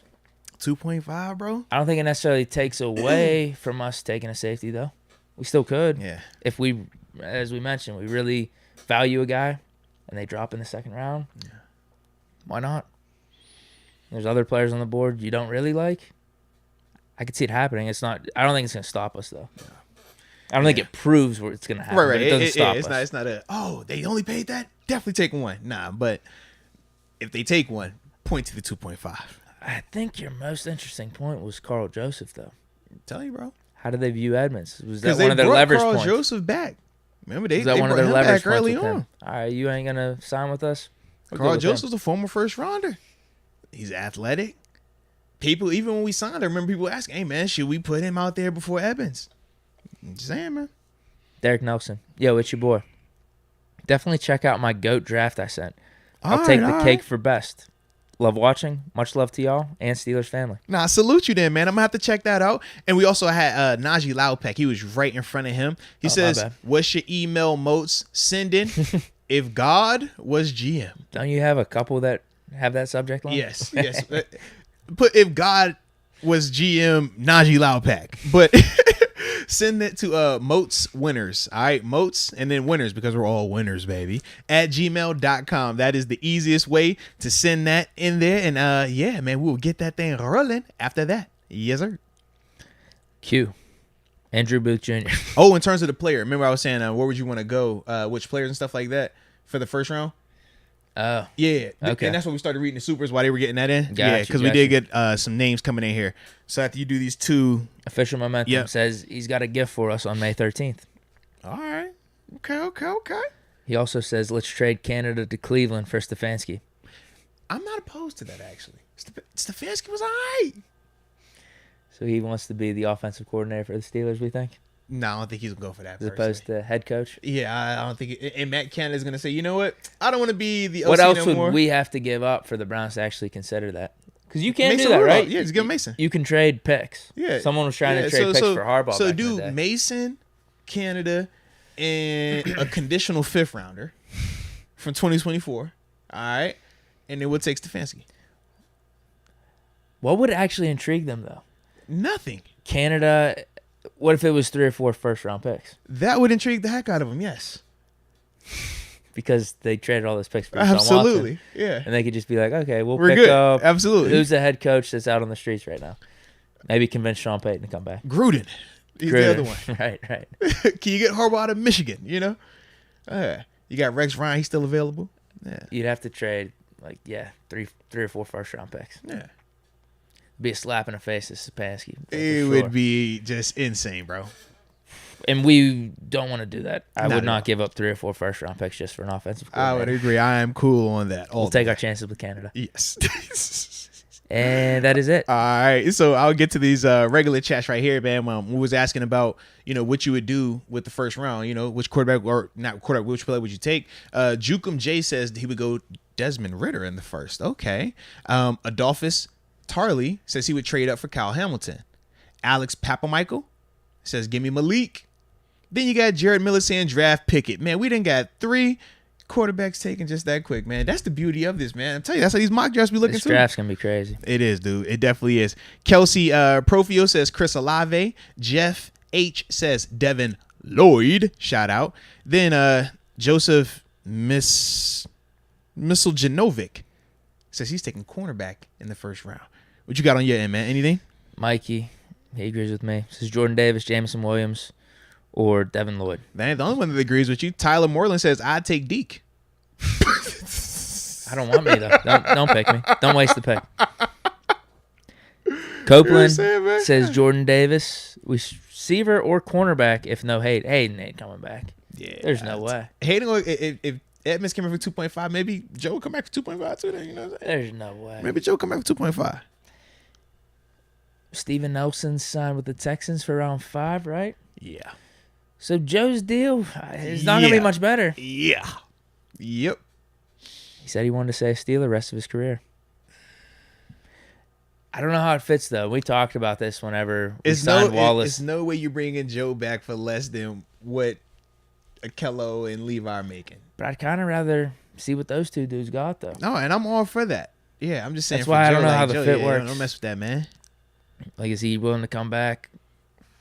Speaker 1: 2.5, bro?
Speaker 2: I don't think it necessarily takes away from us taking a safety, though. We still could.
Speaker 1: Yeah.
Speaker 2: If we, as we mentioned, we really value a guy and they drop in the second round, why not? There's other players on the board you don't really like. I could see it happening. It's not. I don't think it's going to stop us, though. Yeah. I don't think it proves where it's going to happen.
Speaker 1: Right.
Speaker 2: But it doesn't stop us.
Speaker 1: It's not they only paid that? Definitely take one. Nah, but if they take one, point to the 2.5.
Speaker 2: I think your most interesting point was Carl Joseph, though.
Speaker 1: I'm telling you, bro.
Speaker 2: How did they view Edmunds? Was that one of their leverage points?
Speaker 1: Carl Joseph back. Remember, they
Speaker 2: brought
Speaker 1: one of their
Speaker 2: him
Speaker 1: leverage
Speaker 2: back
Speaker 1: early
Speaker 2: on.
Speaker 1: on.
Speaker 2: All right, you ain't going to sign with us?
Speaker 1: Carl Joseph's a former first rounder. He's athletic. People, even when we signed, I remember people asking, hey, man, should we put him out there before Edmunds? I'm just saying, man.
Speaker 2: Derek Nelson. Yo, it's your boy. Definitely check out my GOAT draft I sent. I'll take the cake for best. Love watching. Much love to y'all and Steelers family.
Speaker 1: Nah, salute you then, man. I'm going to have to check that out. And we also had Najee Loudpack. He was right in front of him. He says, what's your email, Moats? Send in if God was GM.
Speaker 2: Don't you have a couple that have that subject line?
Speaker 1: Yes. Put if God was GM, Najee Loudpack. But send it to Moats Winners. All right, Moats and then Winners, because we're all winners, baby, at gmail.com. That is the easiest way to send that in there. And yeah, man, we'll get that thing rolling after that. Yes, sir.
Speaker 2: Q. Andrew Booth Jr.
Speaker 1: Oh, in terms of the player, remember I was saying, where would you want to go? Which players and stuff like that for the first round?
Speaker 2: Oh.
Speaker 1: Yeah.
Speaker 2: Okay.
Speaker 1: And that's when we started reading the supers while they were getting that in.
Speaker 2: Gotcha,
Speaker 1: Yeah, because we did get some names coming in here. So after you do these two.
Speaker 2: Official Momentum says he's got a gift for us on May 13th.
Speaker 1: All right. Okay.
Speaker 2: He also says, let's trade Canada to Cleveland for Stefanski.
Speaker 1: I'm not opposed to that, actually. Stefanski was all right.
Speaker 2: So he wants to be the offensive coordinator for the Steelers, we think?
Speaker 1: No, I don't think he's going to go for that.
Speaker 2: As opposed to head coach?
Speaker 1: Yeah, I don't think and Matt Canada's going to say, you know what? I don't want to be the OC
Speaker 2: What else
Speaker 1: no more.
Speaker 2: would we have to give up for the Browns to actually consider that? Because you can't
Speaker 1: Mason
Speaker 2: do that,
Speaker 1: Rudolph.
Speaker 2: right?
Speaker 1: Yeah, just give him Mason.
Speaker 2: You can trade picks.
Speaker 1: Yeah.
Speaker 2: Someone was trying to trade picks for Harbaugh
Speaker 1: So
Speaker 2: back in the
Speaker 1: do
Speaker 2: day.
Speaker 1: Mason, Canada, and a conditional 5th rounder from 2024. All right. And then what takes Stefanski?
Speaker 2: What would actually intrigue them, though?
Speaker 1: Nothing.
Speaker 2: Canada, what if it was 3 or 4 first-round picks?
Speaker 1: That would intrigue the heck out of him, yes.
Speaker 2: Because they traded all those picks for Deshaun
Speaker 1: Absolutely.
Speaker 2: Watson.
Speaker 1: Yeah.
Speaker 2: And they could just be like, okay, we're
Speaker 1: good.
Speaker 2: pick up.
Speaker 1: Absolutely.
Speaker 2: Who's the head coach that's out on the streets right now? Maybe convince Sean Payton to come back.
Speaker 1: Gruden. He's the other one.
Speaker 2: Right.
Speaker 1: Can you get Harbaugh out of Michigan, you know? You got Rex Ryan. He's still available. Yeah.
Speaker 2: You'd have to trade, 3 or 4 first-round picks.
Speaker 1: Yeah.
Speaker 2: Be a slap in the face to Stefanski.
Speaker 1: It would be just insane, bro.
Speaker 2: And we don't want to do that. I
Speaker 1: Not
Speaker 2: would
Speaker 1: at
Speaker 2: not
Speaker 1: all.
Speaker 2: give up 3 or 4 first-round picks just for an offensive
Speaker 1: I would
Speaker 2: coordinator.
Speaker 1: agree. I am cool on that.
Speaker 2: We'll take our chances with Canada.
Speaker 1: Yes.
Speaker 2: And that is it.
Speaker 1: All right. So I'll get to these regular chats right here, man. We was asking about, what you would do with the first round, which quarterback or not quarterback, which player would you take? Jukum J says he would go Desmond Ridder in the first. Okay. Adolphus Tarley says he would trade up for Kyle Hamilton. Alex Papamichael says, give me Malik. Then you got Jared Miller saying draft Pickett. Man, we done got 3 quarterbacks taken just that quick, man. That's the beauty of this, man. I'm telling you, that's how these mock drafts be looking
Speaker 2: This
Speaker 1: too.
Speaker 2: draft's going to be crazy.
Speaker 1: It is, dude. It definitely is. Kelsey Profio says Chris Olave. Jeff H says Devin Lloyd. Shout out. Then Joseph Miseljanovic says he's taking cornerback in the first round. What you got on your end, man? Anything?
Speaker 2: Mikey, he agrees with me. Says Jordan Davis, Jameson Williams, or Devin Lloyd.
Speaker 1: Man, the only one that agrees with you, Tyler Moreland says I'd take Deke.
Speaker 2: I don't want me, though. Don't pick me. Don't waste the pick. Copeland says Jordan Davis, receiver or cornerback if no Hayden. Hayden ain't coming back.
Speaker 1: Yeah,
Speaker 2: There's no way.
Speaker 1: Hayden, if Edmunds came in for 2.5, maybe Joe will come back for 2.5 too. Then, you know what I'm saying?
Speaker 2: There's no way.
Speaker 1: Maybe Joe come back for 2.5.
Speaker 2: Steven Nelson signed with the Texans for round 5, right?
Speaker 1: Yeah.
Speaker 2: So Joe's deal is not going to be much better.
Speaker 1: Yeah. Yep.
Speaker 2: He said he wanted to stay a Steeler the rest of his career. I don't know how it fits, though. We talked about this whenever we signed Wallace.
Speaker 1: It's no way you bringing Joe back for less than what Akello and Levi are making.
Speaker 2: But I'd kind of rather see what those 2 dudes got, though.
Speaker 1: No, and I'm all for that. Yeah, I'm just saying.
Speaker 2: That's why I don't know how the
Speaker 1: Joe,
Speaker 2: fit works.
Speaker 1: Don't mess with that, man.
Speaker 2: Like, is he willing to come back,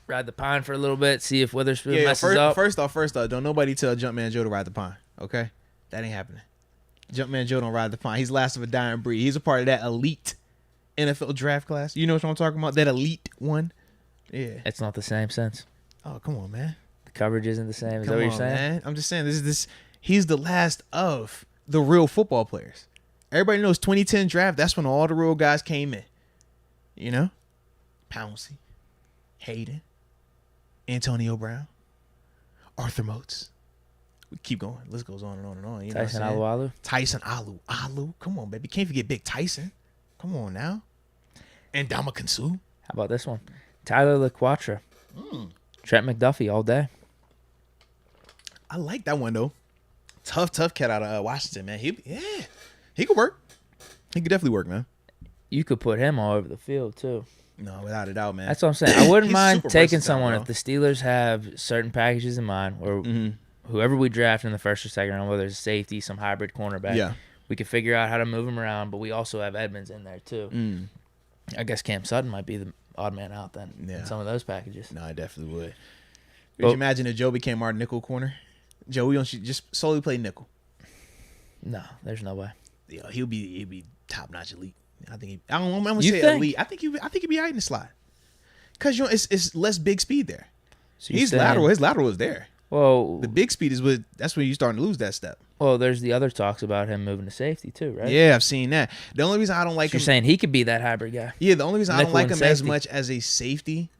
Speaker 2: ride the pine for a little bit, see if Witherspoon messes up?
Speaker 1: First off, don't nobody tell Jumpman Joe to ride the pine, okay? That ain't happening. Jumpman Joe don't ride the pine. He's last of a dying breed. He's a part of that elite NFL draft class. You know what I'm talking about? That elite one? Yeah.
Speaker 2: It's not the same sense.
Speaker 1: Oh, come on, man.
Speaker 2: The coverage isn't the same. Is that
Speaker 1: Come
Speaker 2: what you're
Speaker 1: on,
Speaker 2: saying?
Speaker 1: man. I'm just saying, he's the last of the real football players. Everybody knows 2010 draft, that's when all the real guys came in. You know? Pouncey, Hayden, Antonio Brown, Arthur Moats. We keep going. List goes on and on and on. You know
Speaker 2: Tyson Alualu.
Speaker 1: Tyson Alu. Come on, baby. Can't forget Big Tyson. Come on now. And Ndamukong Suh.
Speaker 2: How about this one? Tyler LaQuatra. Trent McDuffie all day.
Speaker 1: I like that one, though. Tough cat out of Washington, man. He could work. He could definitely work, man.
Speaker 2: You could put him all over the field, too.
Speaker 1: No, without a doubt, man.
Speaker 2: That's what I'm saying. I wouldn't
Speaker 1: He's
Speaker 2: mind
Speaker 1: super
Speaker 2: taking
Speaker 1: versatile,
Speaker 2: someone
Speaker 1: bro.
Speaker 2: if the Steelers have certain packages in mind, or whoever we draft in the first or second round, whether it's a safety, some hybrid cornerback.
Speaker 1: Yeah.
Speaker 2: We could figure out how to move him around, but we also have Edmunds in there, too. I guess Cam Sutton might be the odd man out then in some of those packages.
Speaker 1: No, I definitely would. Could you imagine if Joe became our nickel corner? Joe, we don't just solely play nickel.
Speaker 2: No, there's no way.
Speaker 1: Yeah, he'd be top notch elite. I think I don't want to
Speaker 2: You
Speaker 1: say
Speaker 2: think?
Speaker 1: elite. I think he'd be high in the slide. Cause it's less big speed there.
Speaker 2: So you're
Speaker 1: He's
Speaker 2: saying
Speaker 1: lateral. His lateral is there.
Speaker 2: Well,
Speaker 1: The big speed that's when you're starting to lose that step.
Speaker 2: Well, there's the other talks about him moving to safety too, right?
Speaker 1: Yeah, I've seen that. The only reason I don't like
Speaker 2: So
Speaker 1: him.
Speaker 2: you're saying he could be that hybrid guy.
Speaker 1: Yeah, the only reason I don't
Speaker 2: Nickel
Speaker 1: like
Speaker 2: and
Speaker 1: him as
Speaker 2: safety.
Speaker 1: much as a safety,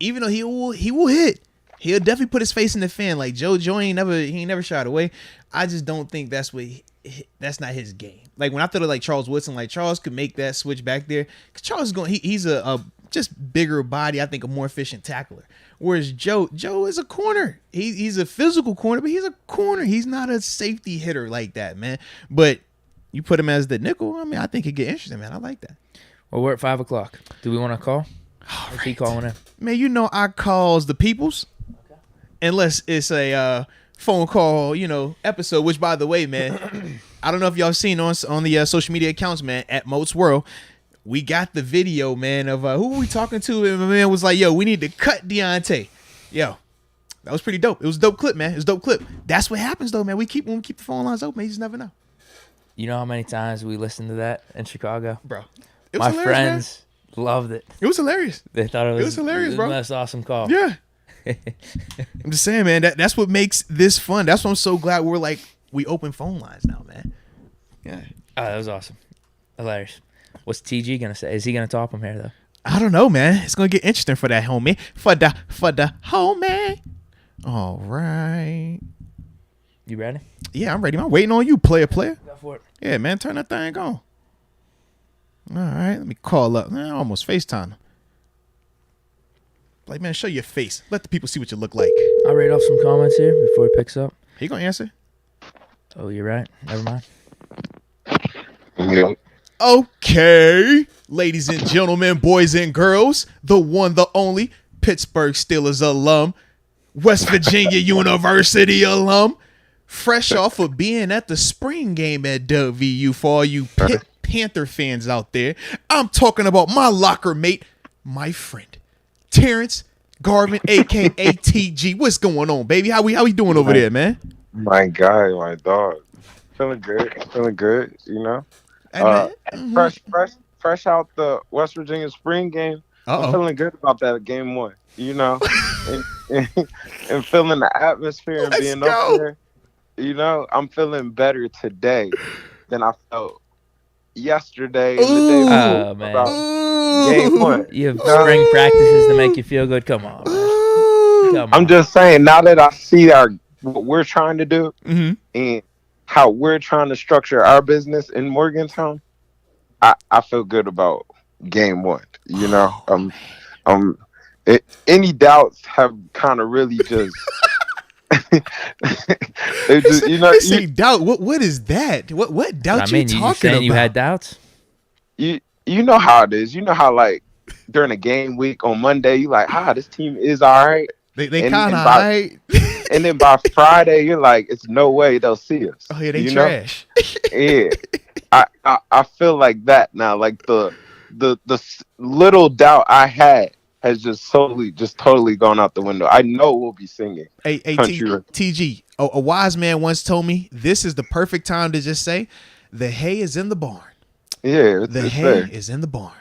Speaker 1: even though he will hit. He'll definitely put his face in the fan. Like Joe ain't never shied away. I just don't think that's not his game. Like when I thought of like Charles Woodson, like Charles could make that switch back there. Cause Charles is he's a just bigger body. I think a more efficient tackler. Whereas Joe is a corner. He's a physical corner, but he's a corner. He's not a safety hitter like that, man. But you put him as the nickel. I mean, I think it get interesting, man. I like that.
Speaker 2: Well, we're at 5:00. Do we want to call?
Speaker 1: All
Speaker 2: Is he calling in?
Speaker 1: Man, you know I calls the peoples. Unless it's a phone call, episode. Which, by the way, man, I don't know if y'all seen on the social media accounts, man, at Moats World. We got the video, man, of who were we talking to? And my man was like, yo, we need to cut Deontay. Yo, that was pretty dope. It was a dope clip, man. It was a dope clip. That's what happens, though, man. When we keep the phone lines open, man, you just never know.
Speaker 2: You know how many times we listened to that in Chicago?
Speaker 1: Bro, it was
Speaker 2: My
Speaker 1: hilarious,
Speaker 2: friends loved it.
Speaker 1: It was hilarious.
Speaker 2: They thought it was
Speaker 1: hilarious, bro.
Speaker 2: The most awesome call.
Speaker 1: Yeah. I'm just saying, man, that's what makes this fun. That's why I'm so glad we open phone lines now, man. Yeah.
Speaker 2: Oh, that was awesome. Hilarious. What's TG going to say? Is he going to top him here, though?
Speaker 1: I don't know, man. It's gonna get interesting for that homie. For the homie. All right.
Speaker 2: You ready?
Speaker 1: Yeah, I'm ready. I'm waiting on you, player.
Speaker 2: Go for it.
Speaker 1: Yeah, man, turn that thing on. All right, let me call up. Man, I almost FaceTime him. Like, man, show your face. Let the people see what you look like.
Speaker 2: I'll read off some comments here before he picks up.
Speaker 1: He gonna answer?
Speaker 2: Oh, you're right. Never mind.
Speaker 3: Yeah.
Speaker 1: Okay, ladies and gentlemen, boys and girls, the one, the only Pittsburgh Steelers alum, West Virginia University alum, fresh off of being at the spring game at WVU for all you Panther fans out there. I'm talking about my locker mate, my friend, Terrence Garvin, a.k.a. TG. What's going on, baby? How we doing over there, man?
Speaker 3: My guy, my dog. Feeling good, you know.
Speaker 1: Hey, man.
Speaker 3: Fresh out the West Virginia spring game. I'm feeling good about that game one, you know, and feeling the atmosphere and being up there. You know, I'm feeling better today than I felt yesterday and the day before.
Speaker 2: Oh, man.
Speaker 3: About game one.
Speaker 2: You have spring practices to make you feel good. Come on, man. Come on.
Speaker 3: I'm just saying, now that I see what we're trying to do and how we're trying to structure our business in Morgantown, I feel good about game one. You know, any doubts have kind of really just. You know,
Speaker 1: say doubt. What is that? What doubt you talking
Speaker 2: saying
Speaker 1: about?
Speaker 2: You had doubts.
Speaker 3: You know how it is. You know how like during a game week on Monday, you like, this team is all right.
Speaker 1: They kind of all right.
Speaker 3: And then by Friday, you're like, it's no way they'll see us.
Speaker 1: Oh yeah, they trash.
Speaker 3: Yeah, I feel like that now. Like the little doubt I had has just totally gone out the window. I know we'll be singing.
Speaker 1: Hey, TG. A wise man once told me this is the perfect time to just say, the hay is in the barn.
Speaker 3: Yeah,
Speaker 1: the hay is in the barn.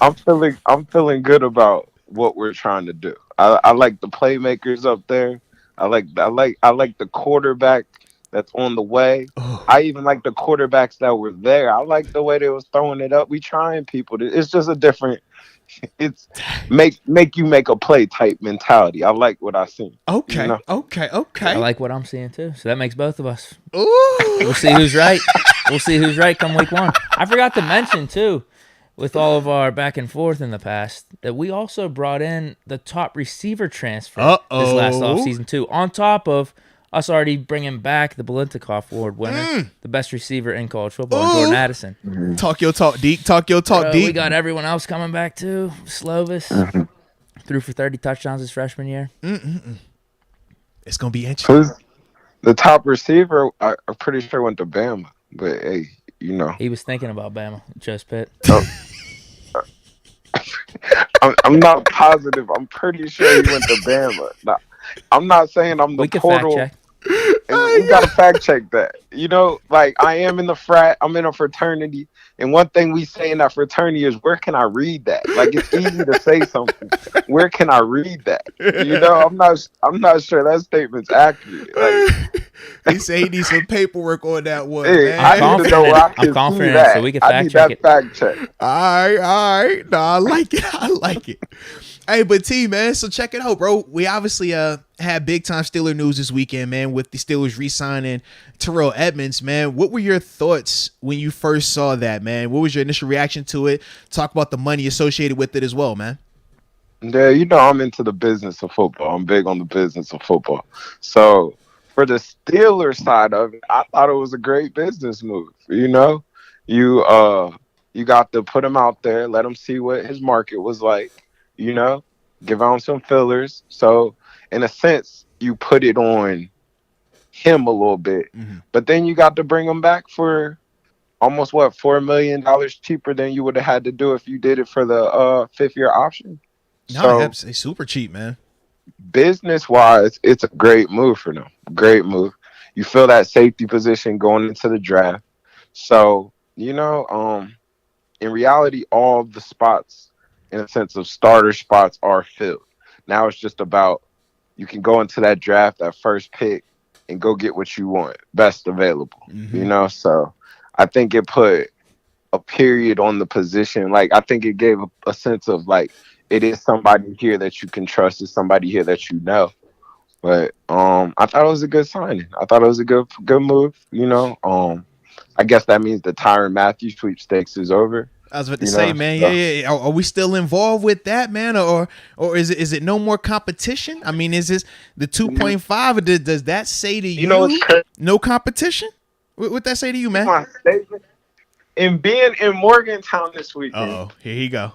Speaker 3: I'm feeling good about what we're trying to do. I like the playmakers up there. I like the quarterback that's on the way.
Speaker 1: Oh.
Speaker 3: I even like the quarterbacks that were there. I like the way they was throwing it up. We trying people. It's just a different. It's make you make a play type mentality. I like what I seen.
Speaker 1: Okay,
Speaker 3: you know?
Speaker 1: okay.
Speaker 2: I like what I'm seeing too. So that makes both of us.
Speaker 1: Ooh.
Speaker 2: We'll see who's right. We'll see who's right come week one. I forgot to mention too, with all of our back and forth in the past, that we also brought in the top receiver transfer this last offseason too, on top of us already bringing back the Biletnikoff Award winner, the best receiver in college football, Jordan Addison.
Speaker 1: Talk your talk, Deke. Talk your talk, Deke.
Speaker 2: We got everyone else coming back too. Slovis threw for 30 touchdowns his freshman year.
Speaker 1: It's going to be interesting.
Speaker 3: The top receiver, I'm pretty sure went to Bama. But, hey, you know.
Speaker 2: He was thinking about Bama, Just Pitt.
Speaker 3: I'm not positive. I'm pretty sure he went to Bama. Now, I'm not saying I'm the
Speaker 2: we can
Speaker 3: portal.
Speaker 2: fact check.
Speaker 3: we gotta fact check that. You know, like I am in the frat, I'm in a fraternity, and one thing we say in that fraternity is, where can I read that? Like it's easy to say something. Where can I read that? You know, I'm not sure that statement's accurate. Like
Speaker 1: He say he needs some paperwork on that one,
Speaker 3: hey,
Speaker 1: man.
Speaker 3: I need to know where I
Speaker 2: I'm
Speaker 3: can see
Speaker 2: confident, so
Speaker 3: that.
Speaker 2: we can
Speaker 3: I
Speaker 2: fact
Speaker 3: need
Speaker 2: check
Speaker 3: that
Speaker 2: it.
Speaker 3: fact check.
Speaker 1: All right. No, I like it. I like it. Hey, but T, man, so check it out, bro. We obviously had big time Steeler news this weekend, man, with the Steelers re-signing Terrell Edmunds, man. What were your thoughts when you first saw that, man? What was your initial reaction to it? Talk about the money associated with it as well, man.
Speaker 3: Yeah, you know I'm into the business of football. I'm big on the business of football. So for the Steelers side of it, I thought it was a great business move. You know, you you got to put him out there, let him see what his market was like. You know, give him some fillers. So in a sense, you put it on him a little bit, but then you got to bring him back for almost what $4 million cheaper than you would have had to do if you did it for the 5th-year option.
Speaker 1: No,
Speaker 3: So
Speaker 1: it's super cheap, man.
Speaker 3: business wise, it's a great move for them. Great move. You feel that safety position going into the draft. So, you know, in reality, all the spots, in a sense of starter spots, are filled. Now it's just about you can go into that draft, that first pick, and go get what you want, best available. You know, so I think it put a period on the position. Like I think it gave a sense of like it is somebody here that you can trust, is somebody here that you know. But I thought it was a good signing. I thought it was a good move. You know, I guess that means the Tyrann Matthew sweepstakes is over.
Speaker 1: I was about to
Speaker 3: You
Speaker 1: say,
Speaker 3: know,
Speaker 1: man,
Speaker 3: so.
Speaker 1: yeah. Are we still involved with that, man, or is it no more competition? I mean, is this the 2.5? Or does that say to you,
Speaker 3: know what's crazy?
Speaker 1: No competition? What that say to you, man?
Speaker 3: My statement. And being in Morgantown this weekend,
Speaker 1: Oh, here he go.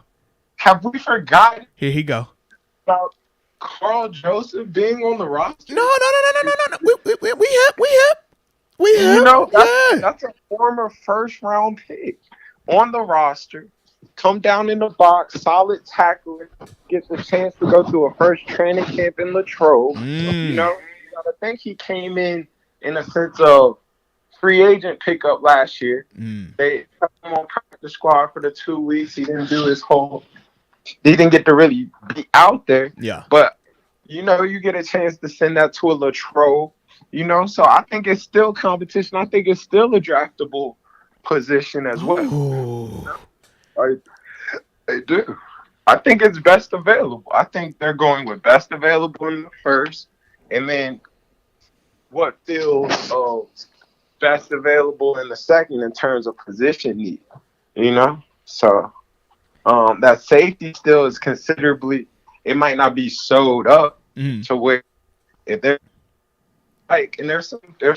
Speaker 3: have we forgotten
Speaker 1: Here he go.
Speaker 3: about Carl Joseph being on the roster?
Speaker 1: No. We hip.
Speaker 3: You know,
Speaker 1: Yeah.
Speaker 3: that's a former first-round pick on the roster. Come down in the box, solid tackler, gets a chance to go to a first training camp in Latrobe. You know, you gotta think he came in a sense of free agent pickup last year. They put him on practice squad for the 2 weeks. He didn't do his whole. He didn't get to really be out there.
Speaker 1: Yeah.
Speaker 3: But you know, you get a chance to send that to a Latrobe. You know, so I think it's still competition. I think it's still a draftable position as well.
Speaker 1: Ooh.
Speaker 3: They do. I think it's best available. I think they're going with best available in the first, and then what feels best available in the second in terms of position need. You know, so that safety still is considerably. It might not be sold up to where if they're like, and there's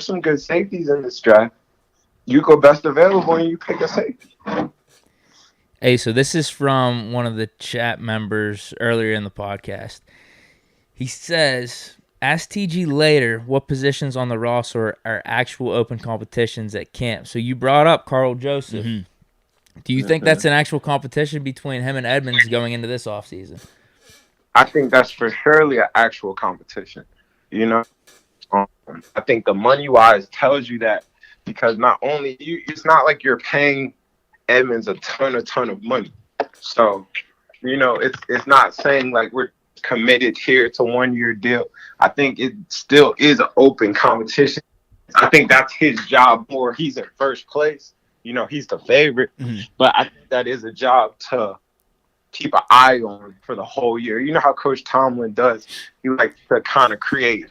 Speaker 3: some good safeties in this draft. You go best available and you pick a safety.
Speaker 2: Hey, so this is from one of the chat members earlier in the podcast. He says, ask TG later what positions on the roster are actual open competitions at camp. So you brought up Carl Joseph. Do you think that's an actual competition between him and Edmunds going into this offseason?
Speaker 3: I think that's for surely an actual competition. You know, I think the money-wise tells you that because not only it's not like you're paying Edmunds a ton of money. So, you know, it's not saying like we're committed here to 1-year deal. I think it still is an open competition. I think that's his job more. He's in first place. You know, he's the favorite. But I think that is a job to keep an eye on for the whole year. You know how Coach Tomlin does. He likes to kind of create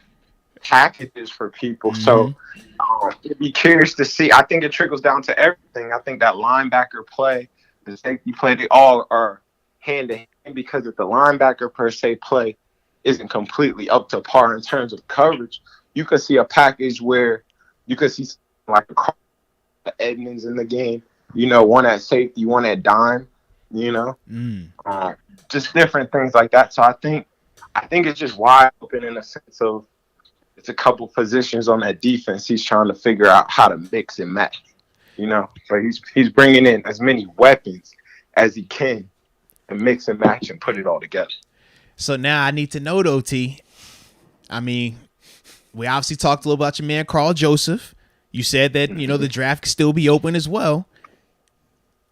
Speaker 3: packages for people. So I'd be curious to see. I think it trickles down to everything. I think that linebacker play, the safety play, they all are hand to hand because if the linebacker per se play isn't completely up to par in terms of coverage, you could see a package where you could see like a Edmunds in the game, you know, one at safety, one at dime, you know, just different things like that. So I think it's just wide open in a sense of it's a couple positions on that defense. He's trying to figure out how to mix and match, you know. But he's bringing in as many weapons as he can to mix and match and put it all together.
Speaker 1: So now I need to know though, T. I mean, we obviously talked a little about your man Carl Joseph. You said that the draft could still be open as well.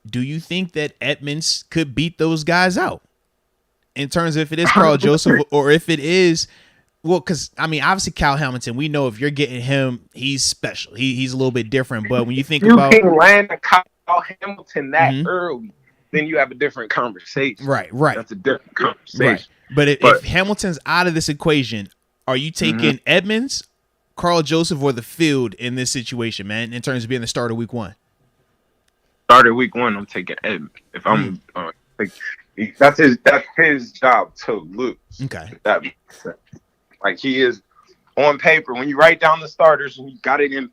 Speaker 1: Do you think that Edmunds could beat those guys out in terms of if it is Carl Joseph or if it is? Well, because, I mean, obviously, Kyle Hamilton, we know if you're getting him, he's special. He's a little bit different. But when you think about...
Speaker 3: You can land a Kyle Hamilton that early, then you have a different conversation.
Speaker 1: Right.
Speaker 3: That's a different conversation.
Speaker 1: Right. But if Hamilton's out of this equation, are you taking Edmunds, Carl Joseph, or the field in this situation, man, in terms of being the starter week 1?
Speaker 3: Starter week 1, I'm taking Edmunds. If I'm... that's his job to lose.
Speaker 1: Okay.
Speaker 3: If that makes sense. Like, he is on paper. When you write down the starters and you got it in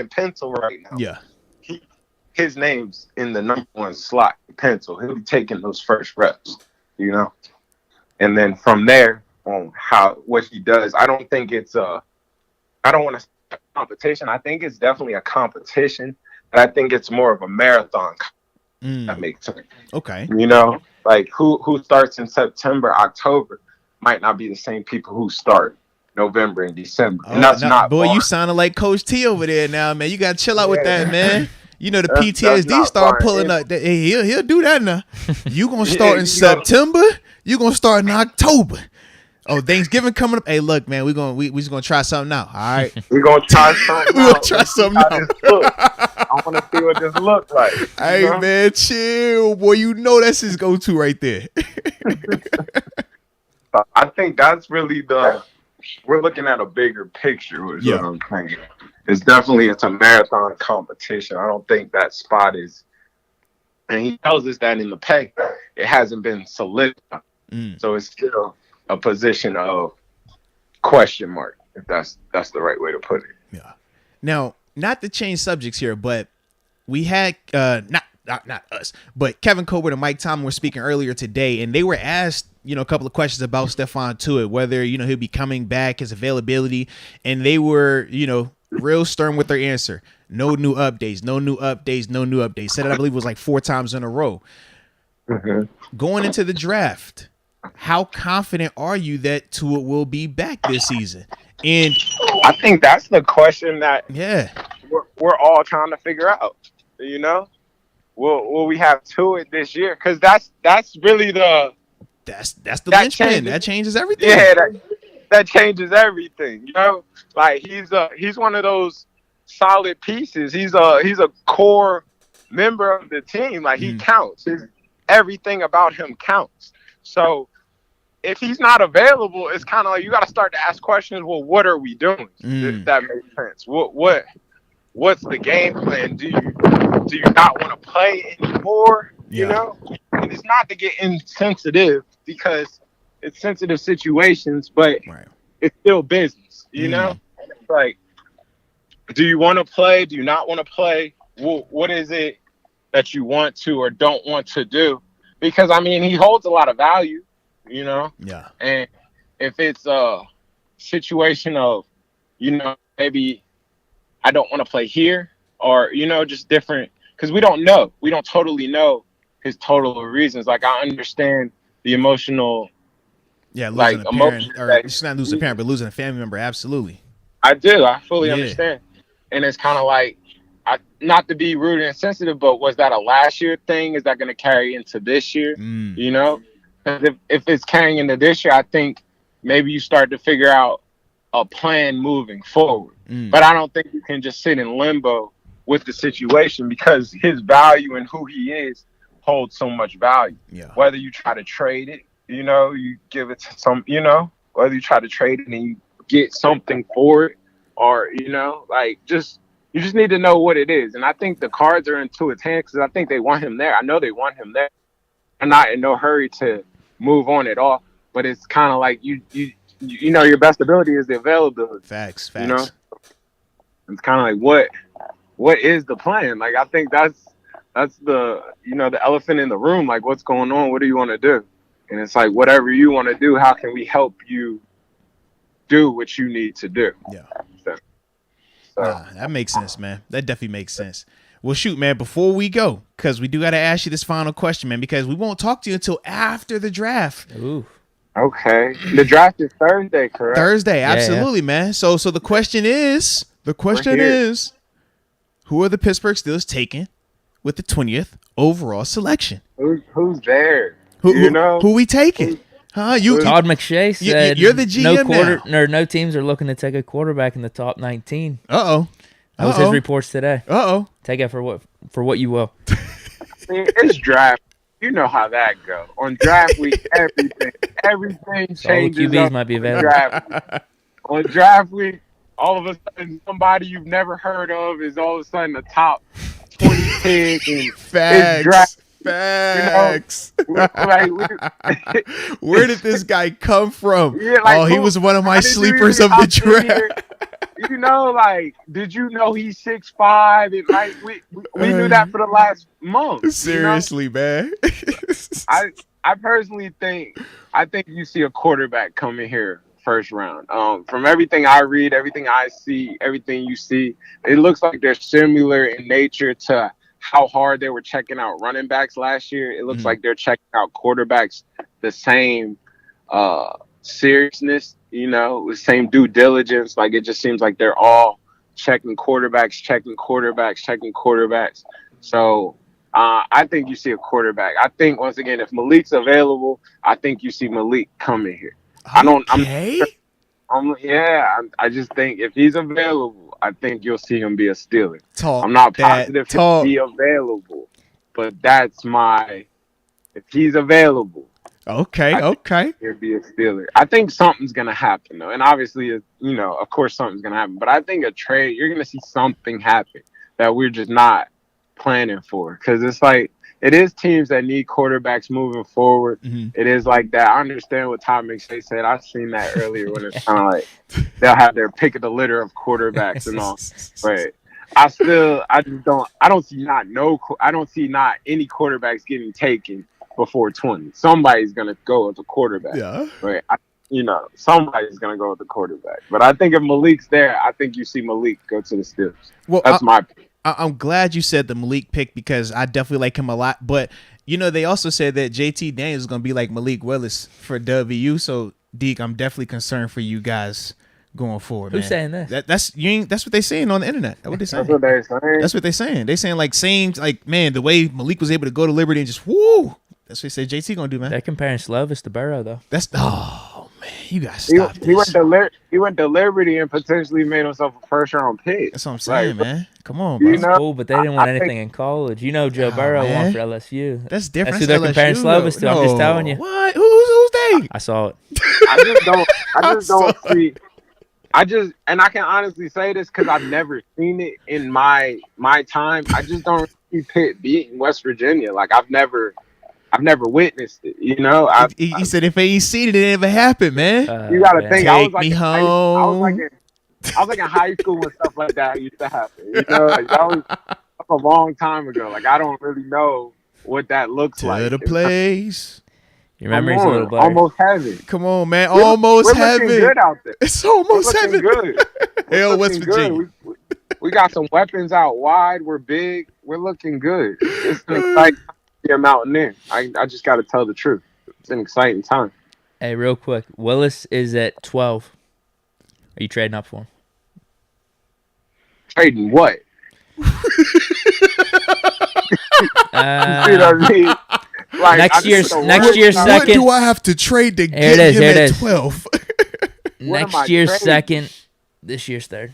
Speaker 3: pencil right now.
Speaker 1: Yeah.
Speaker 3: His name's in the number 1 slot, pencil. He'll be taking those first reps, And then from there on what he does, I don't think it's I don't want to say a competition. I think it's definitely a competition, but I think it's more of a marathon. That makes sense.
Speaker 1: Okay.
Speaker 3: Like who starts in September, October might not be the same people who start November and December. And that's not
Speaker 1: boy,
Speaker 3: far.
Speaker 1: you sounding like Coach T over there now, man. You got to chill out with that, man. The
Speaker 3: that's
Speaker 1: PTSD start pulling up. He'll do that now. You going to start in September? You going to start in October? Oh, Thanksgiving coming up. Hey, look, man, we just going to try something out, all right?
Speaker 3: We're going to try something
Speaker 1: We're going to try something out.
Speaker 3: I want to see what this looks like.
Speaker 1: Hey, man, chill. Boy, that's his go-to right there.
Speaker 3: I think that's really we're looking at a bigger picture. What I'm saying. It's a marathon competition. I don't think that spot is, and he tells us that in the pay, it hasn't been solidified. So it's still a position of question mark, if that's the right way to put it.
Speaker 1: Yeah. Now, not to change subjects here, but we had not us, but Kevin Colbert and Mike Tomlin were speaking earlier today, and they were asked, a couple of questions about Stephon Tuitt, whether, he'll be coming back, his availability, and they were, real stern with their answer. No new updates, no new updates, no new updates. Said it, I believe, was like 4 times in a row. Going into the draft, how confident are you that Tuitt will be back this season? And
Speaker 3: I think that's the question that we're all trying to figure out. Will we have Tuitt this year? Because that's really
Speaker 1: that's the linchpin. That changes everything.
Speaker 3: Yeah, that changes everything. Like he's one of those solid pieces. He's a core member of the team. Like he counts. Everything about him counts. So if he's not available, it's kind of like you got to start to ask questions. Well, what are we doing? If that makes sense. What's the game plan? Do you not want to play anymore? And it's not to get insensitive because it's sensitive situations, but it's still business. Like, do you want to play? Do you not want to play? What is it that you want to or don't want to do? Because he holds a lot of value.
Speaker 1: Yeah.
Speaker 3: And if it's a situation of, maybe I don't want to play here or, just different, because we don't know. We don't totally know his total reasons. Like, I understand the emotional.
Speaker 1: Yeah, losing a parent, or it's not losing a parent, but losing a family member. Absolutely.
Speaker 3: I do. I fully understand. And it's kind of like, not to be rude and insensitive, but was that a last year thing? Is that going to carry into this year? If it's carrying into this year, I think maybe you start to figure out a plan moving forward. But I don't think you can just sit in limbo with the situation because his value and who he is holds so much value. Yeah. Whether you try to trade it, you give it to whether you try to trade it and you get something for it or, you just need to know what it is. And I think the cards are in Tuitt's hands because I think they want him there. I know they want him there. I'm not in no hurry to move on at all, but it's kind of like your best ability is the availability.
Speaker 1: Facts.
Speaker 3: It's kind of like what is the plan? Like I think that's the the elephant in the room. Like what's going on? What do you want to do? And it's like whatever you want to do. How can we help you do what you need to do?
Speaker 1: Yeah. That makes sense, man. That definitely makes sense. Well, shoot, man, before we go, because we do got to ask you this final question, man, because we won't talk to you until after the draft.
Speaker 2: Ooh.
Speaker 3: Okay. The draft is Thursday, correct?
Speaker 1: Thursday, absolutely, man. So the question is, who are the Pittsburgh Steelers taking with the 20th overall selection?
Speaker 3: Who's there?
Speaker 1: Who we taking?
Speaker 2: Todd McShay said
Speaker 1: you're the GM
Speaker 2: no teams are looking to take a quarterback in the top 19.
Speaker 1: Uh-oh.
Speaker 2: That was his reports today.
Speaker 1: Uh-oh.
Speaker 2: Take it for what you will.
Speaker 3: I mean, it's draft. You know how that go. On draft week, everything
Speaker 2: So
Speaker 3: changes.
Speaker 2: QBs might be available.
Speaker 3: On draft week, all of a sudden, somebody you've never heard of is all of a sudden a top 20 pick. And
Speaker 1: Facts. Where did this guy come from?
Speaker 3: Yeah,
Speaker 1: he was one of my sleepers of the draft.
Speaker 3: Did you know he's 6'5"? And we knew that for the last month.
Speaker 1: Seriously, man.
Speaker 3: I personally think you see a quarterback coming here first round. From everything I read, everything I see, everything you see, it looks like they're similar in nature to how hard they were checking out running backs last year. It looks like they're checking out quarterbacks the same seriousness, the same due diligence. Like, it just seems like they're all checking quarterbacks. So I think you see a quarterback. I think, once again, if Malik's available, I think you see Malik coming here.
Speaker 1: Okay.
Speaker 3: I just think if he's available, I think you'll see him be a Steeler. I'm not positive he'll be available, but if he's available.
Speaker 1: Okay.
Speaker 3: He'll be a Steeler. I think something's gonna happen though, and obviously, of course, something's gonna happen. But I think a trade, you're gonna see something happen that we're just not planning for, because it's like, it is teams that need quarterbacks moving forward. Mm-hmm. It is like that. I understand what Todd McShay said. I've seen that earlier when it's kind of like they'll have their pick of the litter of quarterbacks and all. But I don't see not any quarterbacks getting taken before 20. Somebody's gonna go with the quarterback.
Speaker 1: Yeah.
Speaker 3: But somebody's gonna go with the quarterback. But I think if Malik's there, I think you see Malik go to the Steelers. Well, that's my pick.
Speaker 1: I'm glad you said the Malik pick, because I definitely like him a lot. But, they also said that JT Daniels is going to be like Malik Willis for WU. So, Deke, I'm definitely concerned for you guys going forward.
Speaker 2: Who's saying that?
Speaker 1: That's what they're saying on the internet. That's what they're saying.
Speaker 3: That's what they're saying.
Speaker 1: They're saying man, the way Malik was able to go to Liberty and just whoo. That's what they said JT going to do, man.
Speaker 2: They're comparing Slovis to Burrow, though.
Speaker 1: Man, you guys stop this.
Speaker 3: He went to Liberty and potentially made himself a first-round pick.
Speaker 1: That's what I'm saying, man. Come on, bro.
Speaker 2: That's cool, but they didn't win anything in college. Joe Burrow won for LSU.
Speaker 1: That's different.
Speaker 2: That's who they're comparing Slovis to. No. I'm just telling you.
Speaker 1: What? Who's they?
Speaker 2: I saw it.
Speaker 3: And I can honestly say this because I've never seen it in my time. I just don't see Pitt beating West Virginia. Like, I've never witnessed it,
Speaker 1: He said if ain't seen it, it never happened, man.
Speaker 3: You gotta think.
Speaker 1: Take me home.
Speaker 3: I was like in high school when stuff like that used to happen. That was a long time ago. Like, I don't really know what that looks like.
Speaker 1: To the place.
Speaker 2: Your memory's a little blurry.
Speaker 3: Almost heaven.
Speaker 1: Come on, man. Almost heaven.
Speaker 3: We're looking good out there.
Speaker 1: It's almost heaven.
Speaker 3: Good.
Speaker 1: Hell, West Virginia.
Speaker 3: We got some weapons out wide. We're big. We're looking good. It's an exciting time to be a Mountaineer. I just got to tell the truth. It's an exciting time.
Speaker 2: Hey, real quick. Willis is at 12. Are you trading up for him?
Speaker 3: Trading what?
Speaker 2: Uh,
Speaker 3: you know what I mean? Like,
Speaker 2: next year's second.
Speaker 1: What do I have to trade to get him at 12?
Speaker 2: Next year's second, this year's third.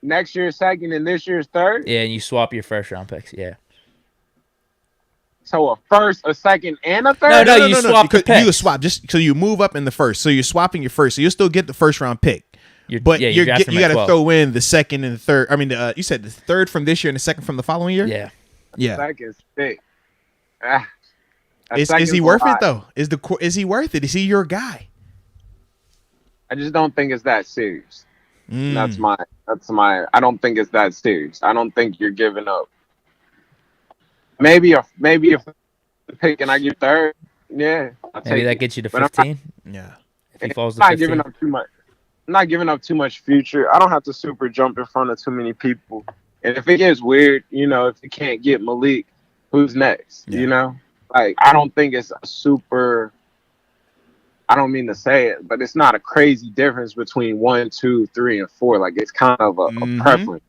Speaker 3: Next year's second and this year's third?
Speaker 2: Yeah, and you swap your first round picks. Yeah.
Speaker 3: So a first, a second, and a third?
Speaker 2: No, you swap the picks.
Speaker 1: You swap just so you move up in the first. So you're swapping your first. So you'll still get the first round pick. You got to throw in the second and the third. I mean, you said the third from this year and the second from the following year?
Speaker 3: Yeah. Second's thick.
Speaker 1: Is he worth it though? Is he worth it? Is he your guy?
Speaker 3: I just don't think it's that serious. That's my. I don't think it's that serious. I don't think you're giving up. Maybe if the pick and I get third, yeah.
Speaker 2: Maybe that gets you to 15.
Speaker 1: Yeah.
Speaker 2: If he falls to 15.
Speaker 3: I'm not giving up too much. I'm not giving up too much future. I don't have to super jump in front of too many people. And if it gets weird, if you can't get Malik, who's next?
Speaker 1: Yeah.
Speaker 3: Like, I don't think it's a super I don't mean to say it, but it's not a crazy difference between 1, 2, 3, and 4. Like it's kind of a preference.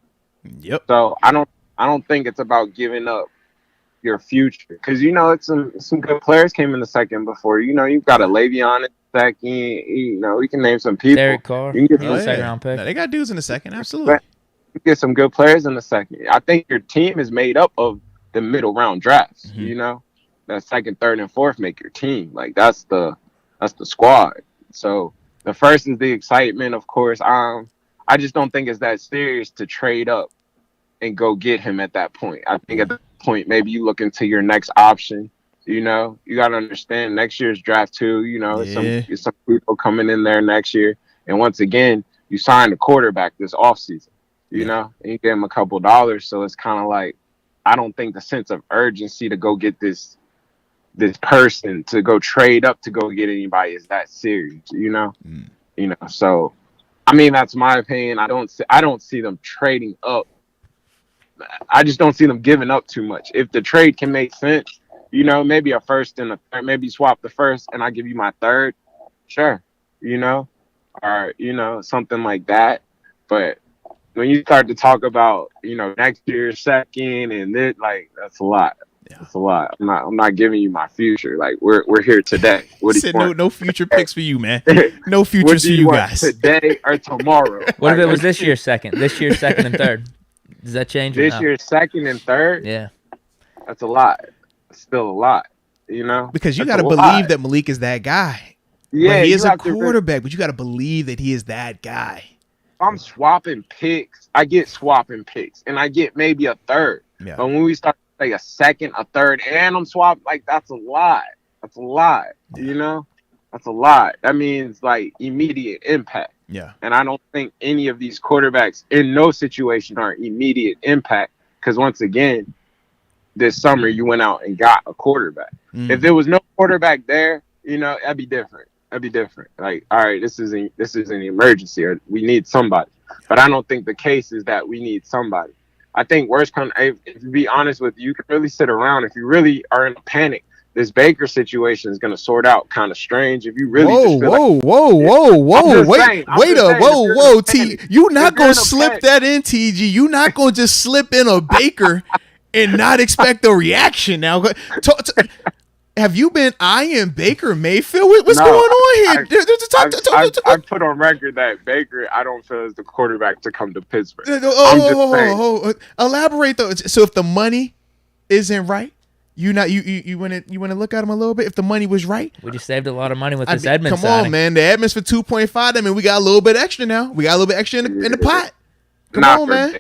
Speaker 1: Yep.
Speaker 3: So I don't think it's about giving up your future, because it's some good players came in the second before. You've got a Le'Veon in the second. We can name some people.
Speaker 2: Derek Carr,
Speaker 3: you can get
Speaker 2: he was second round pick.
Speaker 1: No, they got dudes in the second, absolutely.
Speaker 3: You get some good players in the second. I think your team is made up of the middle round drafts. That second, third, and fourth make your team. Like that's the squad. So the first is the excitement, of course. I just don't think it's that serious to trade up and go get him at that point. I think at that point, maybe you look into your next option. You got to understand next year's draft too. Some people coming in there next year. And once again, you signed a quarterback this offseason, and you gave him a couple dollars. So it's kind of like, I don't think the sense of urgency to go get this person, to go trade up to go get anybody is that serious, So, I mean, that's my opinion. I don't see them trading up. I just don't see them giving up too much. If the trade can make sense, maybe a first and a third, maybe swap the first and I give you my third, sure, or something like that. But when you start to talk about next year's second and this, like, that's a lot. Yeah. That's a lot. I'm not giving you my future. Like we're here today. What do you want?
Speaker 1: No future picks for you, man. No futures for you guys
Speaker 3: today or tomorrow.
Speaker 2: What if it was this year's second? This year's second and third. Does that change?
Speaker 3: This year's second and third?
Speaker 2: Yeah.
Speaker 3: That's a lot. It's still a lot,
Speaker 1: Because you got to believe that Malik is that guy.
Speaker 3: Yeah,
Speaker 1: but he is a quarterback, but you got to believe that he is that guy.
Speaker 3: I'm swapping picks. I get swapping picks, and I get maybe a third. Yeah. But when we start to say a second, a third, and I'm swapping, like, that's a lot. That's a lot, That's a lot. That means, like, immediate impact.
Speaker 1: Yeah.
Speaker 3: And I don't think any of these quarterbacks in no situation are immediate impact, because once again, this summer you went out and got a quarterback. If there was no quarterback there, that'd be different. Like, all right, this is an emergency, or we need somebody. But I don't think the case is that we need somebody. I think if to be honest with you, you can really sit around. If you really are in a panic, this Baker situation is going to sort out kind of strange. If you really
Speaker 1: whoa, T, you not going to slip that in, TG. You not going to just slip in a Baker and not expect a reaction now. Have you been eyeing Baker Mayfield? What's going on here?
Speaker 3: I put on record that Baker, I don't feel is the quarterback to come to Pittsburgh.
Speaker 1: Elaborate though. So if the money isn't right, you want to look at him a little bit. If the money was right,
Speaker 2: we just saved a lot of money with this Edmunds.
Speaker 1: Come on, man. The Edmunds for 2.5. I mean, we got a little bit extra now. We got a little bit extra in the pot. Come on, man.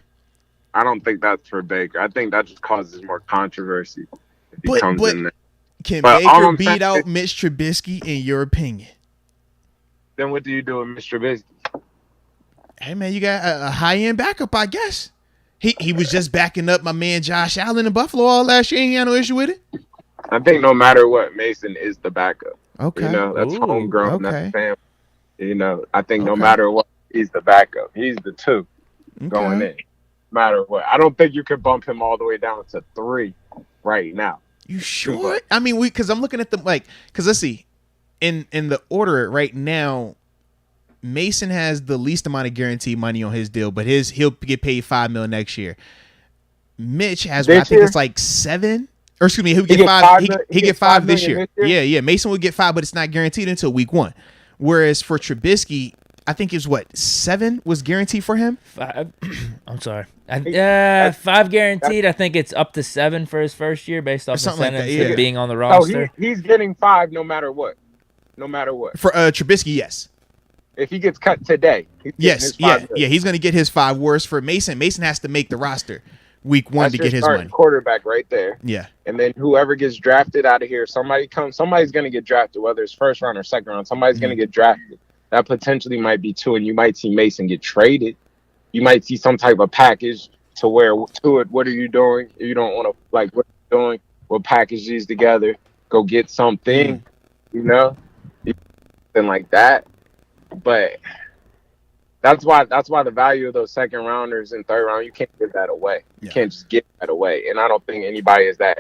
Speaker 3: I don't think that's for Baker. I think that just causes more controversy if he comes in there.
Speaker 1: Can Baker beat out Mitch Trubisky in your opinion?
Speaker 3: Then what do you do with Mitch Trubisky?
Speaker 1: Hey, man, you got a high-end backup, I guess. He was just backing up my man Josh Allen in Buffalo all last year. He ain't had no issue with it.
Speaker 3: I think no matter what, Mason is the backup.
Speaker 1: Okay.
Speaker 3: That's homegrown. Okay. That's family. I think no matter what, he's the backup. He's the two going in. No matter what. I don't think you could bump him all the way down to 3 right now.
Speaker 1: You sure? I mean, because I'm looking at them because let's see, in the order right now, Mason has the least amount of guaranteed money on his deal, but he'll get paid $5 million next year. Mitch has, I think it's like 7, or excuse me, he'll get 5. He get 5 this year. Yeah. Mason will get 5, but it's not guaranteed until week 1. Whereas for Trubisky, I think it's 7 was guaranteed for him.
Speaker 2: 5. I'm sorry. 5 guaranteed. I think it's up to 7 for his first year based off incentives of being on the roster.
Speaker 3: He's getting 5 no matter what. For
Speaker 1: Trubisky, yes.
Speaker 3: If he gets cut today,
Speaker 1: he's going to get his 5. Whereas for Mason has to make the roster week 1 to get his money.
Speaker 3: Quarterback right there.
Speaker 1: Yeah.
Speaker 3: And then whoever gets drafted out of here, somebody's going to get drafted, whether it's first round or second round. Somebody's going to get drafted. That potentially might be 2, and you might see Mason get traded. You might see some type of package to where what are you doing? If you don't want to, like, what are you doing? We'll package these together. Go get something, something like that. But that's why the value of those second rounders and third round, you can't give that away. You can't just give that away. And I don't think anybody is that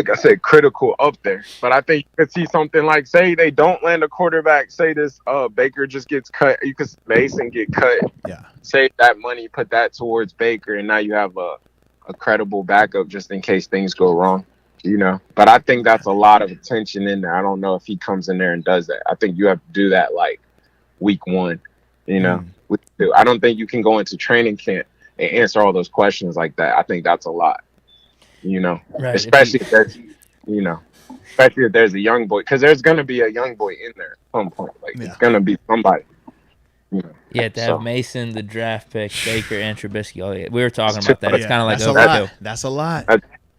Speaker 3: like I said, critical up there. But I think you could see something like, say they don't land a quarterback, say this Baker just gets cut, you could Mason get cut.
Speaker 1: Yeah.
Speaker 3: Save that money, put that towards Baker, and now you have a credible backup just in case things go wrong. But I think that's a lot of attention in there. I don't know if he comes in there and does that. I think you have to do that like week 1, Week 2. I don't think you can go into training camp and answer all those questions like that. I think that's a lot,
Speaker 2: right.
Speaker 3: Especially if there's a young boy, because there's going to be a young boy in there at some point. Like, it's going to be somebody.
Speaker 2: Yeah, to have Mason, the draft pick, Baker, and Trubisky. Oh, yeah. We were talking about that. It's kind of like overkill.
Speaker 1: That's a lot.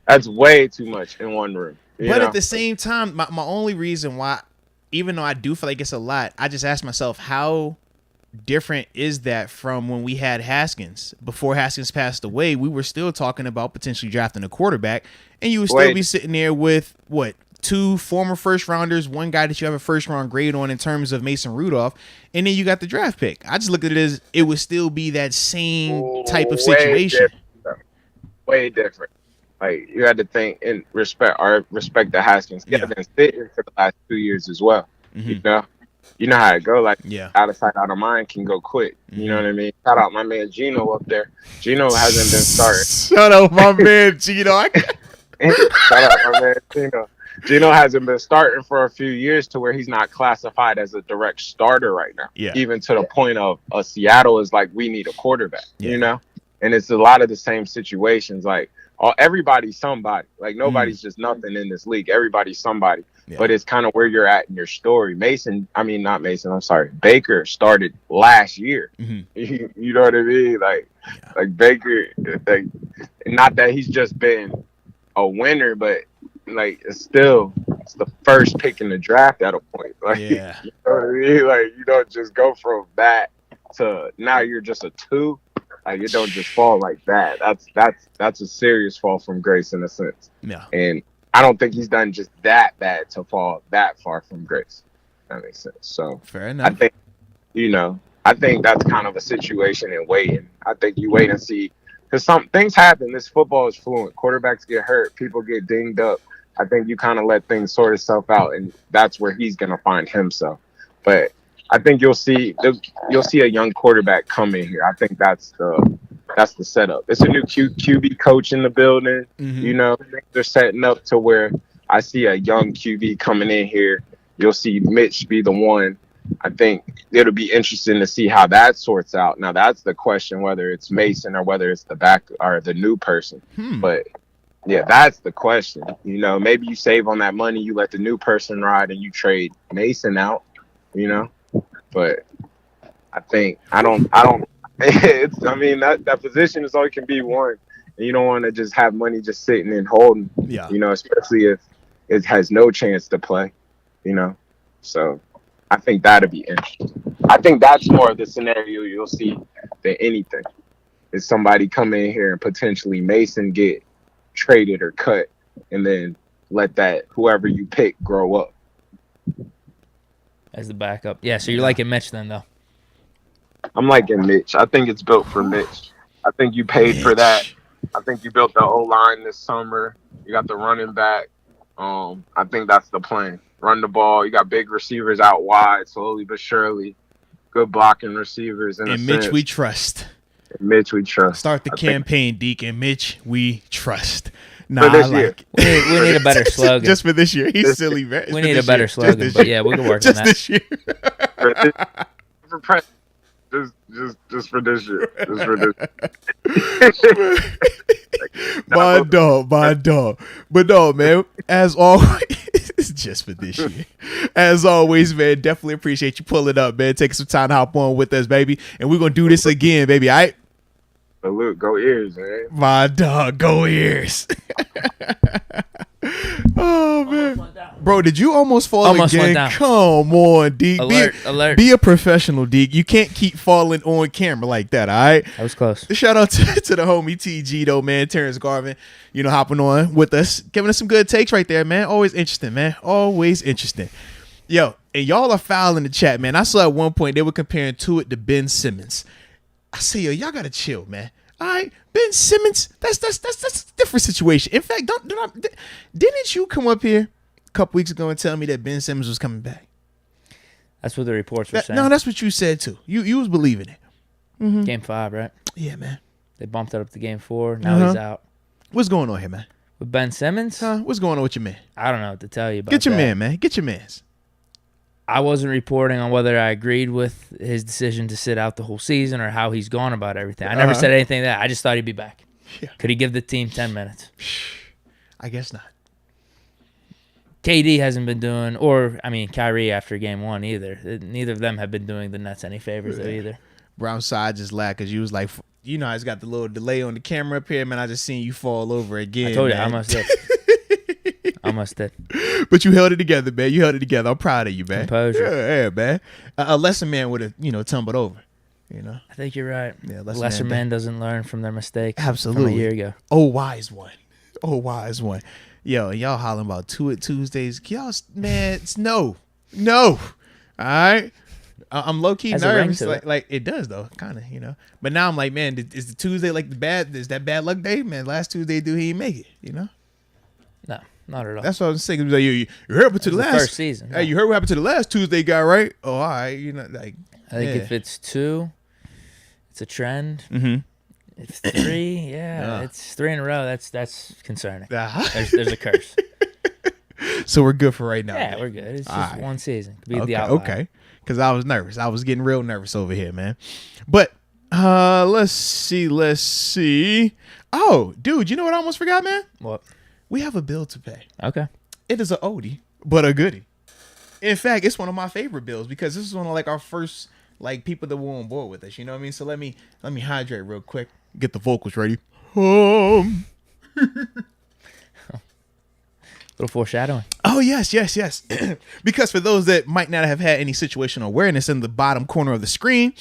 Speaker 3: That's way too much in one room.
Speaker 1: But at the same time, my only reason why, even though I do feel like it's a lot, I just ask myself, how different is that from when we had Haskins? Before Haskins passed away, we were still talking about potentially drafting a quarterback, and you would still be sitting there with, 2 former first rounders, one guy that you have a first round grade on in terms of Mason Rudolph, and then you got the draft pick. I just look at it as it would still be that same type of situation.
Speaker 3: Way different. Like, you had to think and respect the Haskins. He has been sitting for the last 2 years as well.
Speaker 1: Mm-hmm.
Speaker 3: You know how it go. Like, out of sight, out of mind can go quick. You know what I mean? Shout out my man Gino up there. Gino hasn't been starting.
Speaker 1: Shout out my man Gino.
Speaker 3: Shout out my man Gino. Gino hasn't been starting for a few years to where he's not classified as a direct starter right now.
Speaker 1: Yeah.
Speaker 3: Even to the point of Seattle is like, we need a quarterback, And it's a lot of the same situations. Like, everybody's somebody. Like, nobody's just nothing in this league. Everybody's somebody. Yeah. But it's kind of where you're at in your story. Baker started last year. Mm-hmm. You know what I mean? Like Baker, like, not that he's just been a winner, but like it's the first pick in the draft at a point. Like, you know what I mean? Like, you don't just go from that to now you're just a 2. Like, it don't just fall like that. That's a serious fall from grace in a sense.
Speaker 1: Yeah.
Speaker 3: And I don't think he's done just that bad to fall that far from grace. That makes sense. So
Speaker 1: fair enough.
Speaker 3: I think that's kind of a situation in waiting. I think you wait and see, because some things happen. This football is fluent. Quarterbacks get hurt. People get dinged up. I think you kind of let things sort itself out, and that's where he's gonna find himself. But I think you'll see a young quarterback come in here. I think that's the setup. It's a new QB coach in the building. Mm-hmm. They're setting up to where I see a young QB coming in here. You'll see Mitch be the one. I think it'll be interesting to see how that sorts out. Now, that's the question, whether it's Mason or whether it's the back or the new person. But yeah, that's the question. Maybe you save on that money, you let the new person ride, and you trade Mason out. But I think I don't. That position is only can be one, and you don't want to just have money just sitting and holding. Yeah. Especially if it has no chance to play. So I think that'd be interesting. I think that's more of the scenario you'll see than anything. Is somebody come in here and potentially Mason get traded or cut, and then let that whoever you pick grow up
Speaker 2: as the backup. Yeah, so you're liking Mitch then, though.
Speaker 3: I'm liking Mitch. I think it's built for Mitch. I think you paid for that. I think you built the O-line this summer. You got the running back. I think that's the plan. Run the ball. You got big receivers out wide, slowly but surely. Good blocking receivers.
Speaker 1: And Mitch, we trust.
Speaker 3: Mitch, we trust.
Speaker 1: Start the campaign, Deke, and Mitch, we trust.
Speaker 2: Nah, I like it. We need a better slogan.
Speaker 1: Just for this year. He's silly.
Speaker 2: We need a better slogan, but yeah, we can work on that.
Speaker 1: Just this year.
Speaker 3: For president. Just for this year. Just for this.
Speaker 1: My dog. But no, man, as always, it's just for this year. As always, man, definitely appreciate you pulling up, man. Taking some time to hop on with us, baby. And we're going to do this again, baby, all right?
Speaker 3: Salute, go Ears, man.
Speaker 1: My dog, go Ears. Oh, man. Bro, did you almost fall again? Come on, Deke.
Speaker 2: Alert.
Speaker 1: Be a professional, Deke. You can't keep falling on camera like that, all right?
Speaker 2: That was close.
Speaker 1: Shout out to the homie TG, though, man. Terrence Garvin, hopping on with us. Giving us some good takes right there, man. Always interesting, man. Always interesting. Yo, and y'all are foul in the chat, man. I saw at one point they were comparing Tuitt to Ben Simmons. I say, yo, y'all got to chill, man. All right, Ben Simmons, that's a different situation. In fact, didn't you come up here a couple weeks ago and tell me that Ben Simmons was coming back?
Speaker 2: That's what the reports were saying.
Speaker 1: No, that's what you said too. You was believing it.
Speaker 2: Mm-hmm. Game 5, right?
Speaker 1: Yeah, man.
Speaker 2: They bumped it up to Game 4. Now he's out.
Speaker 1: What's going on here, man?
Speaker 2: With Ben Simmons?
Speaker 1: What's going on with your man?
Speaker 2: I don't know what to tell you about
Speaker 1: Get your man, man. Get your mans.
Speaker 2: I wasn't reporting on whether I agreed with his decision to sit out the whole season or how he's gone about everything. I never said anything that. I just thought he'd be back. Yeah. Could he give the team 10 minutes?
Speaker 1: I guess not.
Speaker 2: KD hasn't been doing, Kyrie after Game 1 either. Neither of them have been doing the Nets any favors there either.
Speaker 1: Brown side just laughed because you was like, you know, I just got the little delay on the camera up here, man. I just seen you fall over again.
Speaker 2: I told you,
Speaker 1: man.
Speaker 2: I must did.
Speaker 1: But you held it together, man. You held it together. I'm proud of you, man.
Speaker 2: Composure.
Speaker 1: Yeah, man. A lesser man would have, tumbled over. You know.
Speaker 2: I think you're right.
Speaker 1: Yeah,
Speaker 2: lesser man doesn't learn from their mistakes.
Speaker 1: Absolutely.
Speaker 2: From a year ago.
Speaker 1: Oh, wise one. Yo, y'all hollering about Tuesdays. Y'all, man, it's no. All right. I'm low key nervous. Like it does though, kind of, But now I'm like, man, is the Tuesday like is that bad luck day? Man, last Tuesday, dude, he didn't make it.
Speaker 2: No, not at all.
Speaker 1: That's what I was saying. Like, you heard what to the last
Speaker 2: first season.
Speaker 1: Hey, you heard what happened to the last Tuesday guy, right? Oh, all right.
Speaker 2: I think if it's 2, it's a trend.
Speaker 1: Mm-hmm.
Speaker 2: It's 3, yeah. It's 3 in a row. That's concerning. There's a curse.
Speaker 1: So we're good for right now.
Speaker 2: Yeah,
Speaker 1: man.
Speaker 2: We're good. It's just one season. Could be the
Speaker 1: outlier.
Speaker 2: outlier.
Speaker 1: Okay. Because I was nervous. I was getting real nervous over here, man. But let's see. Oh, dude, you know what I almost forgot, man?
Speaker 2: What?
Speaker 1: We have a bill to pay.
Speaker 2: Okay.
Speaker 1: It is an oldie, but a goodie. In fact, it's one of my favorite bills because this is one of like our first people that were on board with us. You know what I mean? So let me hydrate real quick. Get the vocals ready.
Speaker 2: Little foreshadowing.
Speaker 1: Oh, yes. Because for those that might not have had any situational awareness, in the bottom corner of the screen,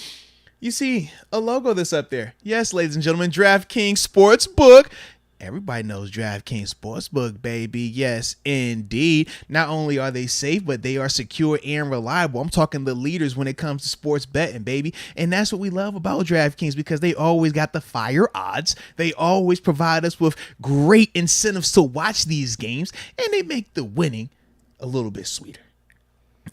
Speaker 1: you see a logo that's up there. Yes, ladies and gentlemen, DraftKings Sportsbook. Everybody knows DraftKings Sportsbook, baby. Yes, indeed. Not only are they safe, but they are secure and reliable. I'm talking the leaders when it comes to sports betting, baby. And that's what we love about DraftKings because they always got the fire odds. They always provide us with great incentives to watch these games, and they make the winning a little bit sweeter.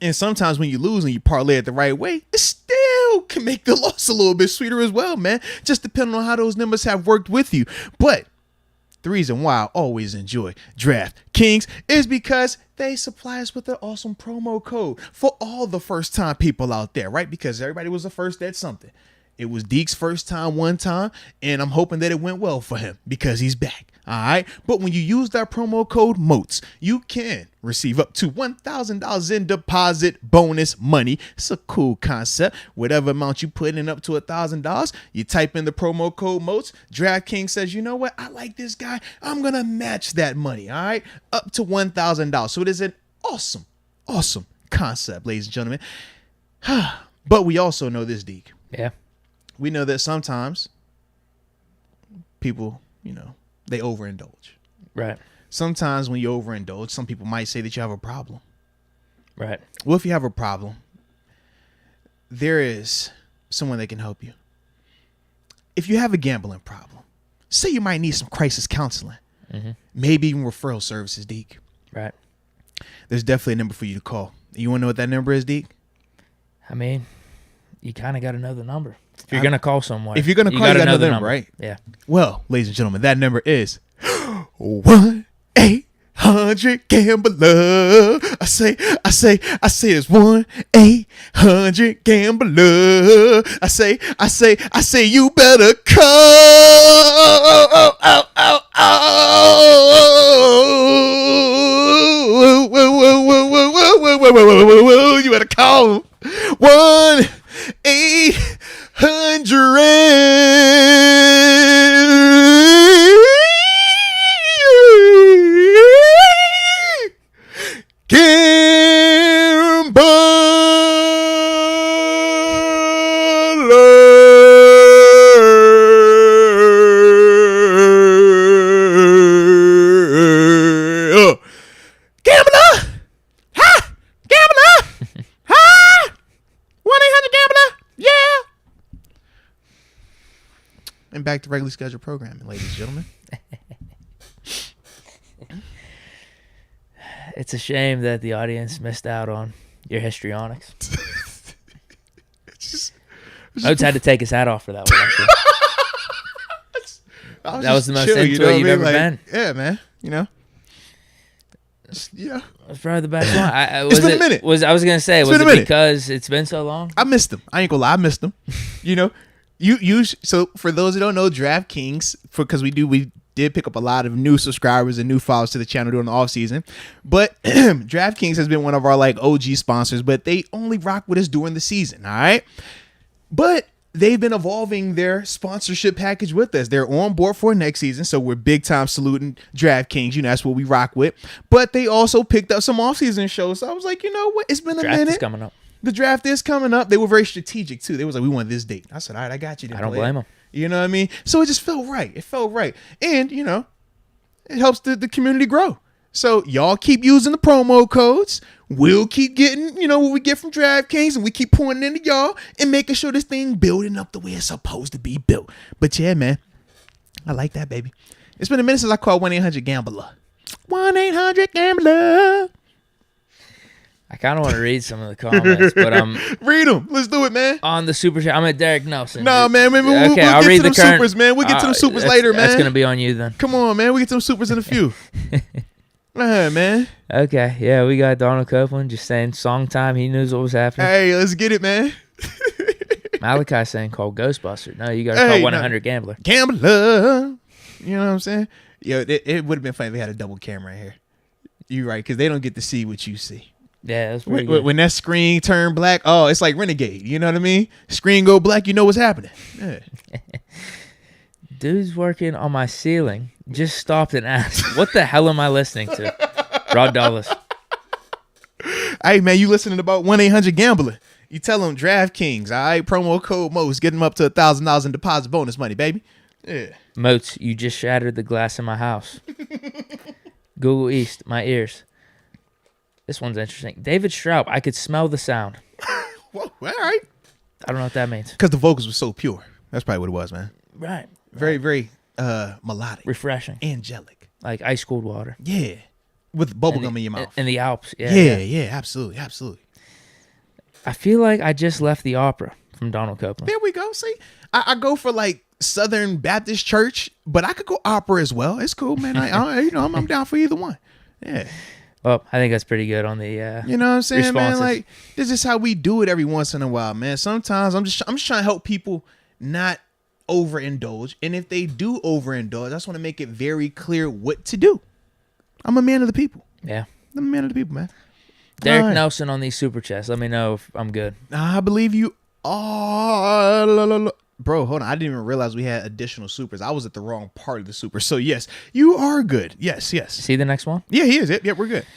Speaker 1: And sometimes when you lose and you parlay it the right way, it still can make the loss a little bit sweeter as well, man. Just depending on how those numbers have worked with you. But the reason why I always enjoy DraftKings is because they supply us with an awesome promo code for all the first-time people out there, right? Because everybody was the first at something. It was Deke's first time one time, and I'm hoping that it went well for him because he's back. All right. But when you use that promo code Moats, you can receive up to $1,000 in deposit bonus money. It's a cool concept. Whatever amount you put in up to $1,000, you type in the promo code Moats. DraftKings says, you know what? I like this guy. I'm going to match that money. All right. Up to $1,000. So it is an awesome concept, ladies and gentlemen. But we also know this, Deke.
Speaker 2: Yeah.
Speaker 1: We know that sometimes people, they overindulge.
Speaker 2: Right.
Speaker 1: Sometimes when you overindulge, some people might say that you have a problem.
Speaker 2: Right.
Speaker 1: Well, if you have a problem, there is someone that can help you. If you have a gambling problem, say you might need some crisis counseling, maybe even referral services, Deke.
Speaker 2: Right.
Speaker 1: There's definitely a number for you to call. You want to know what that number is, Deke?
Speaker 2: I mean, you kind of got to know the number. If you're going to call someone.
Speaker 1: If you're going to call, you got to know the number, right?
Speaker 2: Yeah.
Speaker 1: Well, ladies and gentlemen, that number is 1-800-GAMBLER. I say it's 1-800-GAMBLER. I say you better call. You better call 1-800-GAMBLER. Gambler! 1-800-GAMBLER! Yeah! And back to regularly scheduled programming, ladies and gentlemen.
Speaker 2: It's a shame that the audience missed out on your histrionics. Moats had to take his hat off for that one. That was the most
Speaker 1: chill,
Speaker 2: into it you've ever
Speaker 1: like,
Speaker 2: been.
Speaker 1: Yeah, man. Yeah.
Speaker 2: That's probably the best one.
Speaker 1: It's been a minute.
Speaker 2: I was gonna say, was it because it's been so long?
Speaker 1: I missed them. I ain't gonna lie, I missed them. So for those who don't know, DraftKings, because we did pick up a lot of new subscribers and new followers to the channel during the off season, but DraftKings has been one of our like OG sponsors, but they only rock with us during the season. All right, but they've been evolving their sponsorship package with us. They're on board for next season, so we're big time saluting DraftKings. That's what we rock with. But they also picked up some off-season shows. So I was like, you know what? It's been a minute.
Speaker 2: Draft is coming up.
Speaker 1: The draft is coming up. They were very strategic too. They was like, we want this date. I said, all right, I got you.
Speaker 2: I don't blame them.
Speaker 1: You know what I mean? So it just felt right. It felt right. And, it helps the community grow. So y'all keep using the promo codes. We'll keep getting, what we get from DraftKings, and we keep pointing into y'all and making sure this thing building up the way it's supposed to be built. But yeah, man, I like that, baby. It's been a minute since I called 1-800-GAMBLER. 1-800-GAMBLER.
Speaker 2: I kind of want to read some of the comments, but
Speaker 1: read them. Let's do it, man.
Speaker 2: On the super chat, I'm at Derek Nelson.
Speaker 1: No, man. We'll get to them supers, man. We'll get to them supers later, man.
Speaker 2: That's gonna be on you then.
Speaker 1: Come on, man. We get to them supers in a few. All right, man.
Speaker 2: Okay, yeah, we got Donald Copeland just saying song time. He knows what was happening.
Speaker 1: Hey, let's get it, man.
Speaker 2: Malachi saying call Ghostbuster. No, you got to call 1-800-GAMBLER.
Speaker 1: Gambler. You know what I'm saying? Yo, it would have been funny if they had a double camera right here. You're right, because they don't get to see what you see.
Speaker 2: Yeah, that's pretty good.
Speaker 1: When that screen turned black, it's like Renegade. You know what I mean? Screen go black, you know what's happening. Yeah.
Speaker 2: Dude's working on my ceiling. Just stopped and asked, what the hell am I listening to? Rod Dulles.
Speaker 1: Hey, man, you listening about 1-800-GAMBLER. You tell them DraftKings, all right? Promo code Moats. Get them up to $1,000 in deposit bonus money, baby. Yeah.
Speaker 2: Moats, you just shattered the glass in my house. Google East, my ears. This one's interesting. David Straub, I could smell the sound.
Speaker 1: Well, all right.
Speaker 2: I don't know what that means.
Speaker 1: Because the vocals were so pure. That's probably what it was, man.
Speaker 2: Right.
Speaker 1: Very, very melodic.
Speaker 2: Refreshing.
Speaker 1: Angelic.
Speaker 2: Like ice cold water.
Speaker 1: Yeah. With bubblegum in your mouth.
Speaker 2: In the Alps.
Speaker 1: Yeah, absolutely. Absolutely.
Speaker 2: I feel like I just left the opera from Donald Copeland.
Speaker 1: There we go. See, I go for like Southern Baptist Church, but I could go opera as well. It's cool, man. I'm down for either one. Yeah.
Speaker 2: Well, I think that's pretty good on the
Speaker 1: you know what I'm saying,
Speaker 2: responses.
Speaker 1: man? Like, this is how we do it every once in a while, man. Sometimes I'm just trying to help people not overindulge. And if they do overindulge, I just want to make it very clear what to do. I'm a man of the people.
Speaker 2: Yeah.
Speaker 1: I'm a man of the people, man.
Speaker 2: Derek Nelson on these super chats. Let me know if I'm good.
Speaker 1: I believe you are. Bro, hold on. I didn't even realize we had additional supers. I was at the wrong part of the super. So, yes, you are good. Yes.
Speaker 2: See the next one?
Speaker 1: Yeah, he is. Yeah, we're good.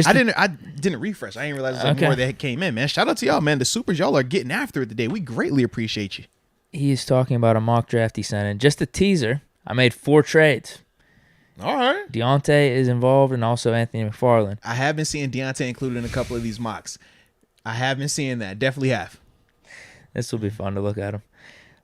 Speaker 1: I didn't refresh. I didn't realize there was more that came in, man. Shout out to y'all, man. The supers, y'all are getting after it today. We greatly appreciate you.
Speaker 2: He is talking about a mock draft he sent in. Just a teaser. I made 4 trades.
Speaker 1: All right.
Speaker 2: Deontay is involved and also Anthony McFarland.
Speaker 1: I have been seeing Deontay included in a couple of these mocks. I have been seeing that. Definitely have. This
Speaker 2: will be fun to look at him.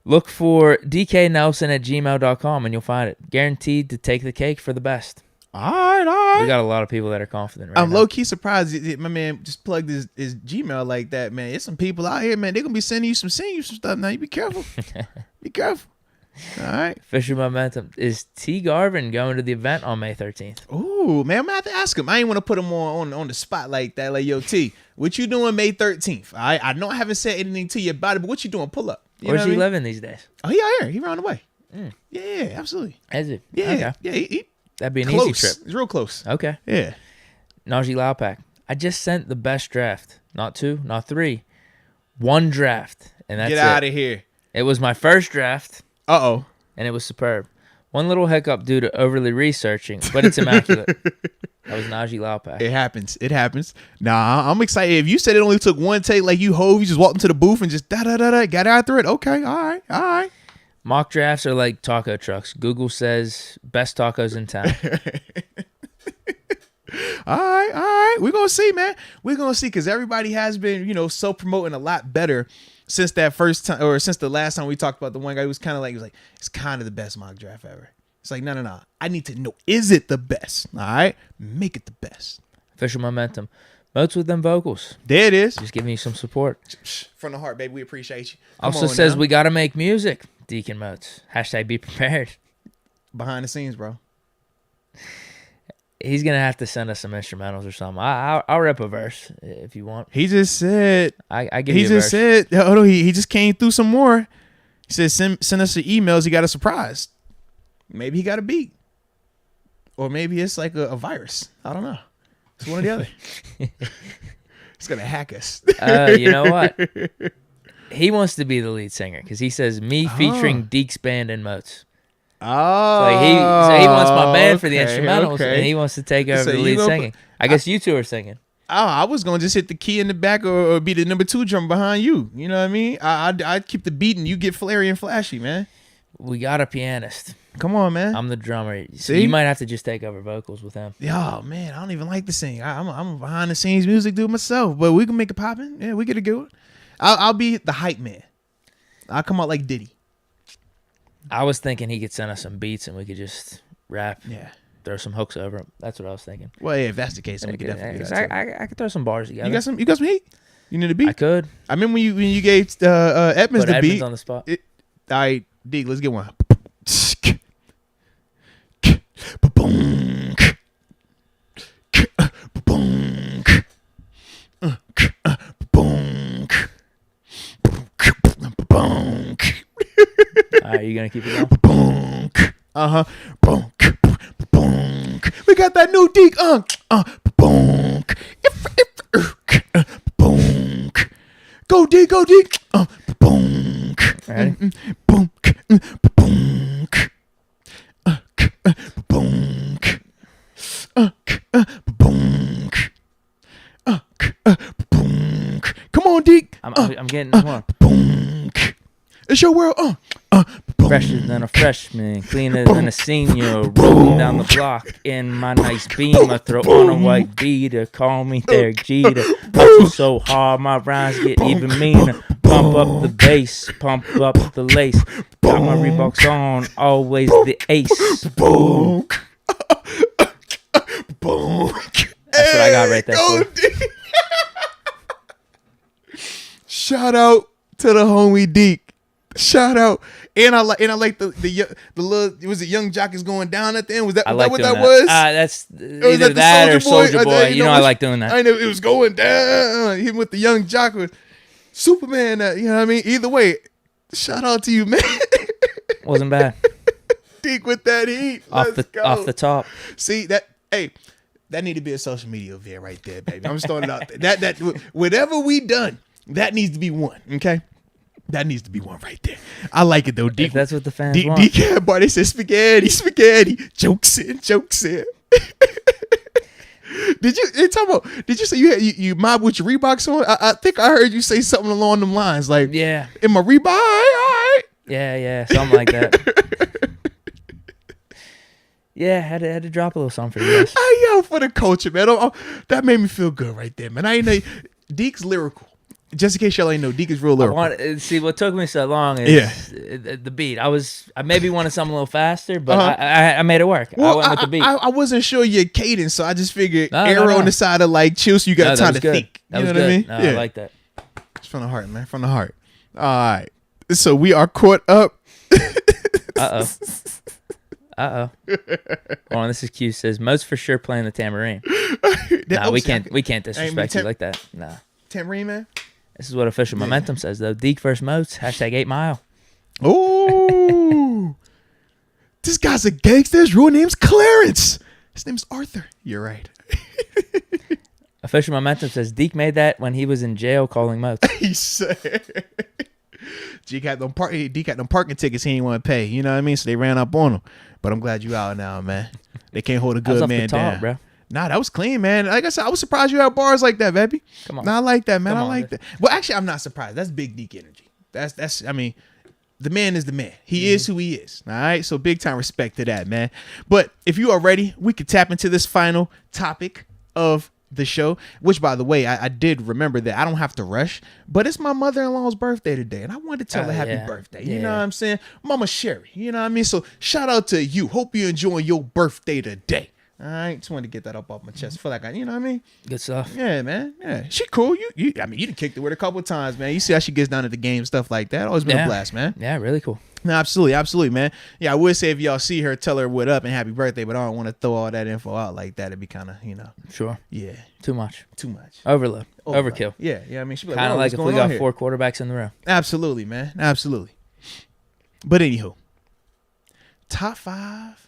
Speaker 2: Look for dknelson@gmail.com and you'll find it. Guaranteed to take the cake for the best.
Speaker 1: All right.
Speaker 2: We got a lot of people that are confident right
Speaker 1: I'm
Speaker 2: now.
Speaker 1: low-key surprised my man just plugged his Gmail like that, man. There's some people out here, man. They're going to be sending you some stuff now. You be careful. Be careful. All right.
Speaker 2: Official momentum. Is T. Garvin going to the event on May 13th?
Speaker 1: Ooh, man, I'm going to have to ask him. I ain't want to put him on the spot like that. Like, yo, T, what you doing May 13th? I know I haven't said anything to you about it, but what you doing? Pull up.
Speaker 2: Where's he living these days?
Speaker 1: Oh, he out here. He around the way. Yeah, absolutely.
Speaker 2: Is it?
Speaker 1: Yeah.
Speaker 2: Okay.
Speaker 1: Yeah,
Speaker 2: that'd be an
Speaker 1: close.
Speaker 2: easy trip.
Speaker 1: It's real close.
Speaker 2: Okay.
Speaker 1: Yeah.
Speaker 2: Najee Laupak. I just sent the best draft. Not 2, not 3. 1 draft. And that's it.
Speaker 1: Get out of here.
Speaker 2: It was my first draft.
Speaker 1: Uh-oh.
Speaker 2: And it was superb. One little hiccup due to overly researching, but it's immaculate. That was Najee Laupak.
Speaker 1: It happens. Nah, I'm excited. If you said it only took 1 take, like you just walked into the booth and just got after it. Okay, all right.
Speaker 2: Mock drafts are like taco trucks. Google says best tacos in town.
Speaker 1: All right. We're going to see, man. We're going to see because everybody has been, self-promoting a lot better since that first time, or since the last time we talked about the one guy who was kind of like, he was like, it's kind of the best mock draft ever. It's like, no. I need to know, is it the best? All right, make it the best.
Speaker 2: Official momentum. Moats with them vocals.
Speaker 1: There it is.
Speaker 2: Just giving you some support.
Speaker 1: From the heart, baby. We appreciate you.
Speaker 2: Also says we got to make music. Deke and Moats. # be prepared.
Speaker 1: Behind the scenes, bro.
Speaker 2: He's going to have to send us some instrumentals or something. I'll rip a verse if you want.
Speaker 1: He just said.
Speaker 2: I give you a verse.
Speaker 1: He just came through some more. He said, send us the emails. He got a surprise. Maybe he got a beat. Or maybe it's like a virus. I don't know. It's one or the other. He's going to hack us.
Speaker 2: You know what? He wants to be the lead singer because he says, me featuring Deke's band and Moats.
Speaker 1: Oh.
Speaker 2: So he wants my band for the instrumentals, and he wants to take over the lead singing. I guess you two are singing.
Speaker 1: Oh, I was going to just hit the key in the back or be the number 2 drum behind you. You know what I mean? I'd keep the beat and you get flary and flashy, man.
Speaker 2: We got a pianist.
Speaker 1: Come on, man.
Speaker 2: I'm the drummer. So
Speaker 1: See?
Speaker 2: you might have to just take over vocals with him.
Speaker 1: Yo, man, I don't even like to sing. I'm a behind the scenes music dude myself, but we can make it poppin'. Yeah, we get it good. I'll be the hype man. I'll come out like Diddy.
Speaker 2: I was thinking he could send us some beats and we could just rap.
Speaker 1: Yeah.
Speaker 2: Throw some hooks over him. That's what I was thinking.
Speaker 1: Well, yeah, if that's the case, then we could definitely do that.
Speaker 2: I could throw some bars together.
Speaker 1: You got some heat? You need a beat?
Speaker 2: I could.
Speaker 1: I remember when you gave Edmunds
Speaker 2: Put
Speaker 1: the beat.
Speaker 2: Edmunds on the spot.
Speaker 1: All right, Deke, let's get one.
Speaker 2: All right, you gonna keep it going?
Speaker 1: Uh-huh. We got that new Deke. Go Deke, go Deke.
Speaker 2: Ready?
Speaker 1: Come on, Deke.
Speaker 2: I'm getting one.
Speaker 1: It's your world.
Speaker 2: Fresher than a freshman, cleaner than a senior. Rolling down the block in my nice Beamer. Throw on a white beater, call me Derek Jeter. Hustle so hard, my rhymes get even meaner. Pump up the bass, pump up the lace. Got my Reeboks on, always the ace.
Speaker 1: Boom.
Speaker 2: That's what I got right there. For.
Speaker 1: Shout out to the homie Deke. Shout out. And I like the little, was it Young Jock is going down at the end? Was that what that was?
Speaker 2: That's either that or Soldier Boy. You know I like doing that.
Speaker 1: I know it was going down. Him with the Young Jock was Superman. You know what I mean? Either way, shout out to you, man.
Speaker 2: Wasn't bad.
Speaker 1: Deke with that heat.
Speaker 2: Off the top.
Speaker 1: See that? Hey, that need to be a social media event right there, baby. I'm just throwing it out there. That whatever we done, that needs to be one. Okay. That needs to be one right there. I like it though. Deke,
Speaker 2: that's what the fans want.
Speaker 1: Deke, boy, they said spaghetti. Jokes in. Did you say you mob with your Reeboks on? I think I heard you say something along them lines. Like,
Speaker 2: yeah,
Speaker 1: in my Reebok, all right.
Speaker 2: Yeah, something like that. Yeah, had to drop a little something for you guys.
Speaker 1: Yo, for the culture, man. That made me feel good right there, man. I ain't know Deke's lyrical. Just in case y'all ain't know, Deke is real lyrical.
Speaker 2: See, what took me so long is the beat. I maybe wanted something a little faster, but I made it work.
Speaker 1: Well,
Speaker 2: I went with the beat.
Speaker 1: I wasn't sure your cadence, so I just figured arrow on the side of like chill, so you got time to think.
Speaker 2: That
Speaker 1: you
Speaker 2: was
Speaker 1: know
Speaker 2: good.
Speaker 1: what I mean?
Speaker 2: No,
Speaker 1: Yeah.
Speaker 2: I like that.
Speaker 1: It's from the heart, man. From the heart. All right. So we are caught up.
Speaker 2: Uh-oh. Hold on, this is Q. Says, Moats for sure playing the tambourine. We can't disrespect you like that. Nah.
Speaker 1: Tambourine, man?
Speaker 2: This is what official momentum says, though. Deke versus Moats, #8 mile.
Speaker 1: Oh, this guy's a gangster. His real name's Clarence. His name's Arthur. You're right.
Speaker 2: Official momentum says Deke made that when he was in jail calling Moats.
Speaker 1: He said Deke had them parking tickets he didn't want to pay. You know what I mean? So they ran up on him. But I'm glad you out now, man. They can't hold a good man down,
Speaker 2: bro.
Speaker 1: Nah, that was clean, man. Like I said, I was surprised you had bars like that, baby.
Speaker 2: Come on.
Speaker 1: Nah, I like that, man.
Speaker 2: Come
Speaker 1: I
Speaker 2: on,
Speaker 1: like that. Well, actually, I'm not surprised. That's big Deke energy. That's. I mean, the man is the man. He is who he is. All right. So big time respect to that, man. But if you are ready, we could tap into this final topic of the show, which by the way, I did remember that I don't have to rush, but it's my mother-in-law's birthday today, and I wanted to tell her happy birthday. You know what I'm saying? Mama Sherry, you know what I mean? So shout out to you. Hope you're enjoying your birthday today. All right, just wanted to get that up off my chest. Feel like you know what I mean?
Speaker 2: Good stuff.
Speaker 1: Yeah, man. Yeah, she cool. You done kicked it with her a couple of times, man. You see how she gets down at the game, stuff like that. Always been a blast, man.
Speaker 2: Yeah, really cool.
Speaker 1: No, absolutely, man. Yeah, I would say if y'all see her, tell her what up and happy birthday, but I don't want to throw all that info out like that. It'd be kind of,
Speaker 2: Sure.
Speaker 1: Yeah.
Speaker 2: Too much.
Speaker 1: Overkill.
Speaker 2: Yeah.
Speaker 1: Yeah, I mean, she'd be
Speaker 2: kind of like if we got 4 quarterbacks in the room.
Speaker 1: Absolutely, man. Absolutely. But anywho, top 5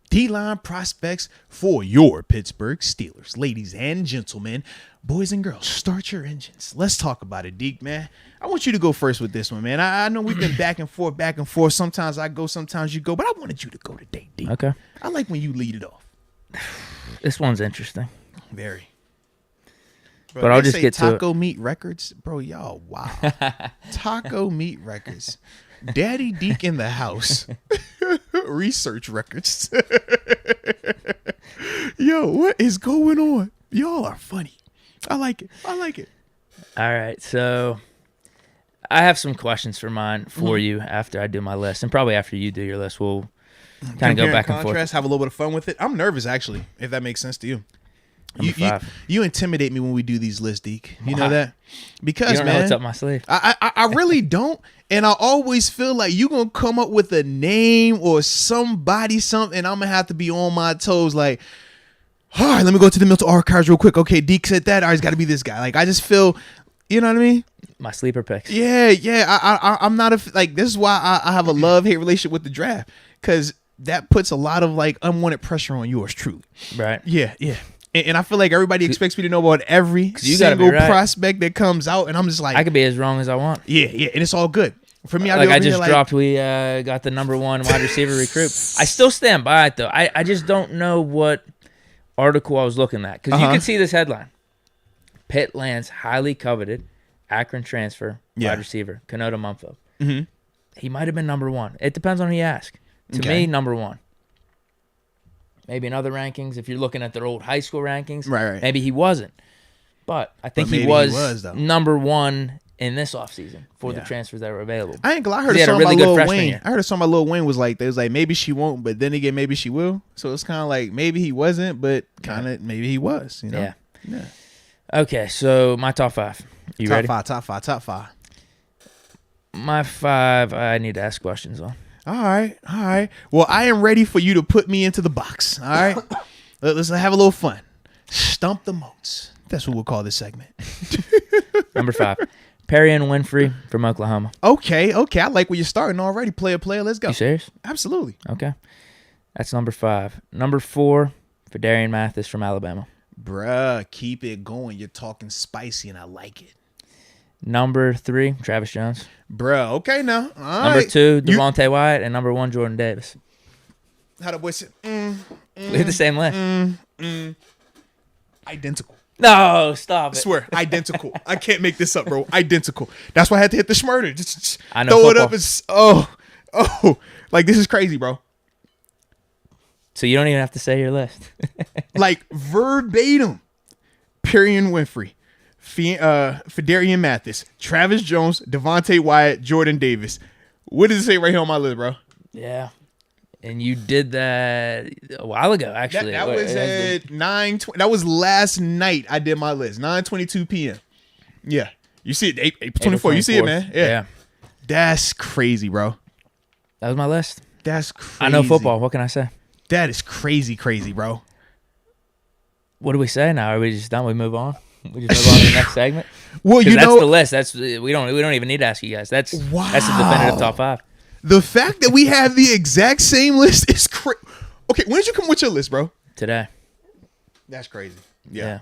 Speaker 1: D-line prospects for your Pittsburgh Steelers. Ladies and gentlemen, boys and girls, start your engines. Let's talk about it, Deke, man. I want you to go first with this one, man. I know we've been back and forth. Sometimes I go, sometimes you go, but I wanted you to go today, Deke.
Speaker 2: Okay.
Speaker 1: I like when you lead it off.
Speaker 2: This one's interesting.
Speaker 1: Very. Bro,
Speaker 2: but I'll just get to
Speaker 1: Taco Meat Records. Bro, y'all, wow. Taco Meat Records. Daddy Deke in the house. Research records. Yo, what is going on? Y'all are funny. I like it.
Speaker 2: All right, so I have some questions for you after I do my list, and probably after you do your list, we'll kind of go back and forth.
Speaker 1: Have a little bit of fun with it. I'm nervous, actually, if that makes sense to you. You intimidate me when we do these lists, Deke. You know that? Because,
Speaker 2: you don't know what's up my sleeve.
Speaker 1: I really don't. And I always feel like you're going to come up with a name or something, and I'm going to have to be on my toes like, all right, let me go to the mental archives real quick. Okay, Deke said that. All right, it's got to be this guy. Like, I just feel, you know what I mean?
Speaker 2: My sleeper picks.
Speaker 1: Yeah. I'm not this is why I have a love-hate relationship with the draft, because that puts a lot of, unwanted pressure on yours, truly.
Speaker 2: Right.
Speaker 1: Yeah. And I feel like everybody expects me to know about every single prospect that comes out, and I'm just like,
Speaker 2: I could be as wrong as I want.
Speaker 1: Yeah, and it's all good for me.
Speaker 2: I just dropped. We got the number 1 wide receiver recruit. I still stand by it though. I just don't know what article I was looking at, because you can see this headline: Pitt lands highly coveted Akron transfer wide receiver Kenoda Mumford.
Speaker 1: Mm-hmm.
Speaker 2: He might have been number 1. It depends on who you ask. To me, number 1. Maybe in other rankings, if you're looking at their old high school rankings,
Speaker 1: right.
Speaker 2: Maybe he wasn't. But I think he was number 1 in this offseason for the transfers that were available.
Speaker 1: I ain't gonna lie. I heard a song by Lil Wayne. I heard a song by Lil Wayne was like, maybe she won't, but then again, maybe she will. So it's kind of like maybe he wasn't, but kind of maybe he was. You know?
Speaker 2: Yeah. Okay, so my top 5. You ready?
Speaker 1: Top five.
Speaker 2: My 5, I need to ask questions on.
Speaker 1: All right. Well, I am ready for you to put me into the box. All right. Let's have a little fun. Stump the Moats. That's what we'll call this segment.
Speaker 2: Number 5, Perry and Winfrey from Oklahoma.
Speaker 1: Okay. I like where you're starting already. Player. Let's go.
Speaker 2: You serious?
Speaker 1: Absolutely.
Speaker 2: Okay. That's number 5. Number 4, Fidarian Mathis from Alabama.
Speaker 1: Bruh, keep it going. You're talking spicy, and I like it.
Speaker 2: Number 3, Travis Jones.
Speaker 1: Bruh, okay now.
Speaker 2: Number 2, Devontae Wyatt, and number 1, Jordan Davis.
Speaker 1: How the boy said?
Speaker 2: We have the same list.
Speaker 1: Identical.
Speaker 2: No, stop it.
Speaker 1: I swear, identical. I can't make this up, bro. Identical. That's why I had to hit the schmurder. Just
Speaker 2: I know
Speaker 1: throw
Speaker 2: football.
Speaker 1: It up. And like this is crazy, bro.
Speaker 2: So you don't even have to say your list.
Speaker 1: Like verbatim. Perry and Winfrey. Fidarian Mathis, Travis Jones, Devontae Wyatt, Jordan Davis. What does it say right here on my list, bro?
Speaker 2: Yeah. And you did that a while ago, actually.
Speaker 1: That was at 9:20. That was last night I did my list. 9:22 p.m. Yeah. You see it, April 24. You see it, man. Yeah. That's crazy, bro.
Speaker 2: That was my list.
Speaker 1: That's crazy.
Speaker 2: I know football. What can I say?
Speaker 1: That is crazy, bro.
Speaker 2: What do we say now? Are we just done? We move on? We just move on to the next segment?
Speaker 1: Well,
Speaker 2: that's the list. We don't even need to ask you guys. That's the definitive top 5.
Speaker 1: The fact that we have the exact same list is crazy. Okay, when did you come with your list, bro?
Speaker 2: Today.
Speaker 1: That's crazy. Yeah.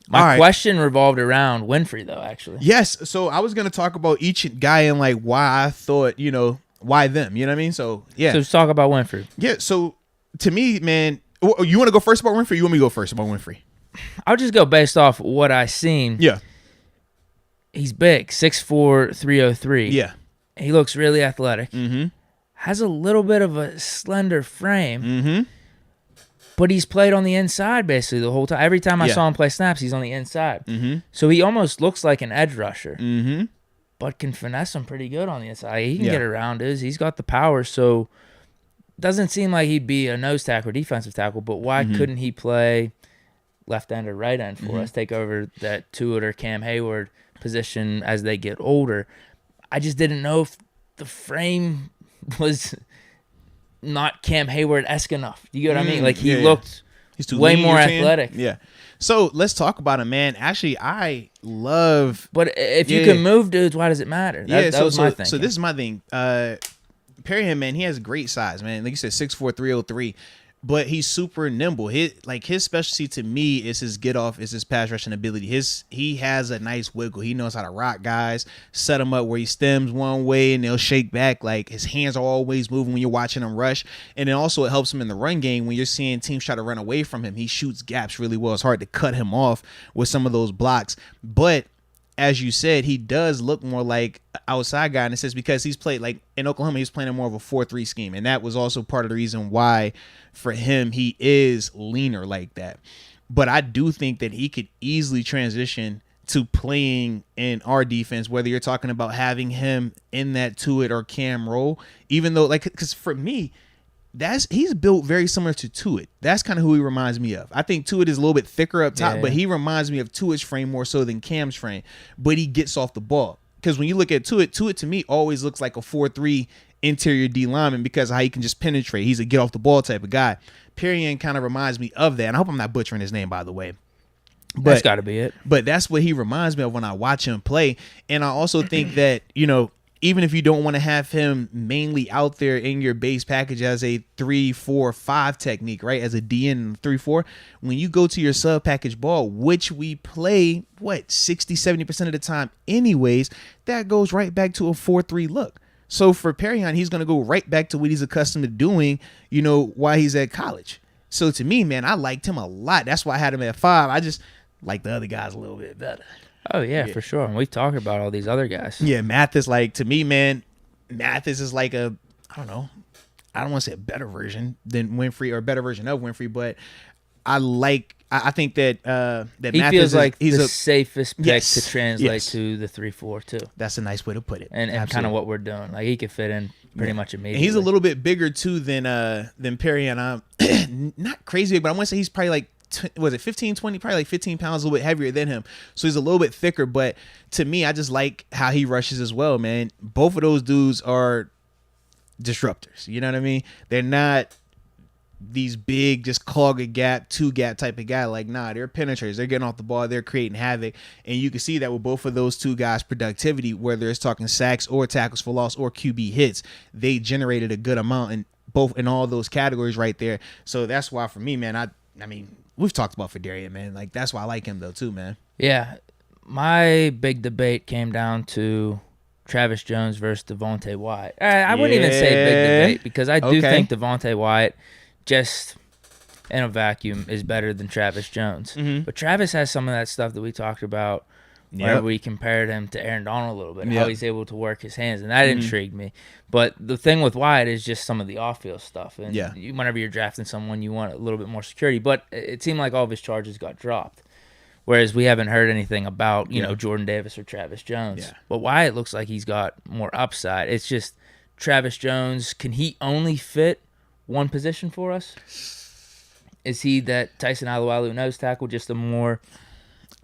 Speaker 2: My question revolved around Winfrey, though, actually.
Speaker 1: Yes. So I was going to talk about each guy and like why I thought, why them. You know what I mean? So, yeah.
Speaker 2: So let's talk about Winfrey.
Speaker 1: Yeah. So to me, man, you want to go first about Winfrey? Or you want me to go first about Winfrey?
Speaker 2: I'll just go based off what I seen.
Speaker 1: Yeah.
Speaker 2: He's big, 6'4", 303.
Speaker 1: Yeah.
Speaker 2: He looks really athletic.
Speaker 1: Mm-hmm.
Speaker 2: Has a little bit of a slender frame.
Speaker 1: Mm-hmm.
Speaker 2: But he's played on the inside basically the whole time. Every time I saw him play snaps, he's on the inside. Mm-hmm. So he almost looks like an edge rusher, but can finesse him pretty good on the inside. He can get around us. He's got the power. So doesn't seem like he'd be a nose tackle or defensive tackle, but why couldn't he play left end or right end for us, take over that Tuitt or Cam Hayward position as they get older? I just didn't know if the frame was not Cam Hayward-esque enough. You get what I mean? Like, he looked
Speaker 1: He's too
Speaker 2: way
Speaker 1: lean,
Speaker 2: more athletic.
Speaker 1: Yeah. So let's talk about him, man. Actually, I love.
Speaker 2: But if you can move dudes, why does it matter? That was my thing.
Speaker 1: So this is my thing. Perryman, man, he has great size, man. Like you said, 6'4", 303. But he's super nimble. His specialty to me is his get off, is his pass rushing ability. He has a nice wiggle. He knows how to rock guys, set them up where he stems one way and they'll shake back. Like, his hands are always moving when you're watching him rush. And then also it helps him in the run game when you're seeing teams try to run away from him. He shoots gaps really well. It's hard to cut him off with some of those blocks. But as you said, he does look more like an outside guy in a sense because he's played, like in Oklahoma, he's playing more of a 4-3 scheme. And that was also part of the reason why for him, he is leaner like that. But I do think that he could easily transition to playing in our defense, whether you're talking about having him in that Tuitt or Cam role, even though, like, because for me, he's built very similar to Tuitt. That's kind of who he reminds me of. I think Tuitt is a little bit thicker up top, but he reminds me of Tuitt's frame more so than Cam's frame. But he gets off the ball. Because when you look at Tuitt to me always looks like a 4-3 interior D lineman because of how he can just penetrate. He's a get off the ball type of guy. Perrion kind of reminds me of that. And I hope I'm not butchering his name, by the way. But
Speaker 2: that's got to be it.
Speaker 1: But that's what he reminds me of when I watch him play. And I also think that, even if you don't want to have him mainly out there in your base package as a 3-4-5 technique, right? As a DN 3-4, when you go to your sub package ball, which we play 60-70% of the time anyways, that goes right back to a 4-3 look. So for Perrion, he's going to go right back to what he's accustomed to doing, while he's at college. So to me, man, I liked him a lot. That's why I had him at 5. I just like the other guys a little bit better.
Speaker 2: Oh, yeah, for sure. And we've talked about all these other guys.
Speaker 1: Yeah, Mathis, to me, man, Mathis is like I don't want to say a better version than Winfrey or a better version of Winfrey, but I think that
Speaker 2: he
Speaker 1: Mathis
Speaker 2: feels like
Speaker 1: he's
Speaker 2: the safest pick to translate to the 3-4 too.
Speaker 1: That's a nice way to put it.
Speaker 2: And kind of what we're doing. Like, he could fit in pretty much immediately.
Speaker 1: And he's a little bit bigger too than Perry, and I'm not crazy, but I want to say he's probably like, was it 15, 20, probably like 15 pounds, a little bit heavier than him. So he's a little bit thicker, but to me, I just like how he rushes as well, man. Both of those dudes are disruptors. You know what I mean? They're not these big, just clog a gap, 2-gap type of guy. Like, nah, they're penetrators. They're getting off the ball. They're creating havoc. And you can see that with both of those two guys' productivity, whether it's talking sacks or tackles for loss or QB hits, they generated a good amount in all those categories right there. So that's why for me, man, I mean, we've talked about Fedarian, man. Like, that's why I like him though too, man.
Speaker 2: Yeah. My big debate came down to Travis Jones versus Devontae Wyatt. I wouldn't even say big debate because I do think Devontae Wyatt just in a vacuum is better than Travis Jones. Mm-hmm. But Travis has some of that stuff that we talked about where we compared him to Aaron Donald a little bit, how he's able to work his hands, and that intrigued me. But the thing with Wyatt is just some of the off-field stuff. And whenever you're drafting someone, you want a little bit more security. But it seemed like all of his charges got dropped, whereas we haven't heard anything about, Jordan Davis or Travis Jones. Yeah. But Wyatt looks like he's got more upside. It's just Travis Jones, can he only fit one position for us? Is he that Tyson Alualu nose tackle, just a more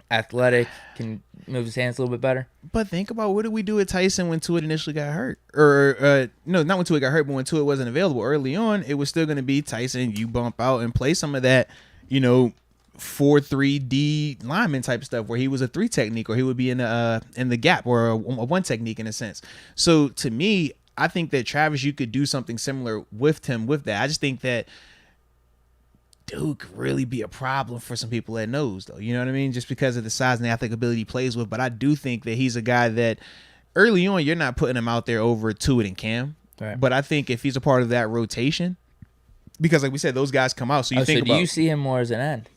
Speaker 2: athletic, can move his hands a little bit better?
Speaker 1: But think about, what did we do with Tyson when Tuitt initially got hurt? Or no, not when Tuitt got hurt, but when Tuitt wasn't available early on, it was still going to be Tyson. You bump out and play some of that, 4-3-D lineman type of stuff where he was a 3 technique, or he would be in the gap, or a 1 technique in a sense. So to me, I think that Travis, you could do something similar with him with that. I just think that dude could really be a problem for some people at nose, though. You know what I mean? Just because of the size and the athletic ability he plays with. But I do think that he's a guy that early on, you're not putting him out there over Tuitt and Cam. Right. But I think if he's a part of that rotation, because like we said, those guys come out. So do
Speaker 2: you see him more as an end?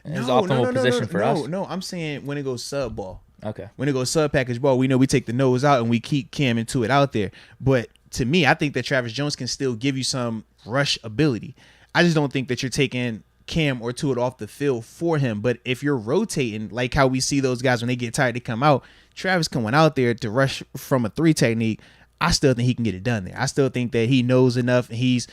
Speaker 2: His optimal position for us?
Speaker 1: No, I'm saying when it goes sub ball.
Speaker 2: Okay.
Speaker 1: When it goes sub package ball, we know we take the nose out and we keep Cam and Tuitt out there. But to me, I think that Travis Jones can still give you some rush ability. I just don't think that you're taking Cam or Tua off the field for him. But if you're rotating, like how we see those guys when they get tired, they come out. Travis coming out there to rush from a 3 technique, I still think he can get it done there. I still think that he knows enough. His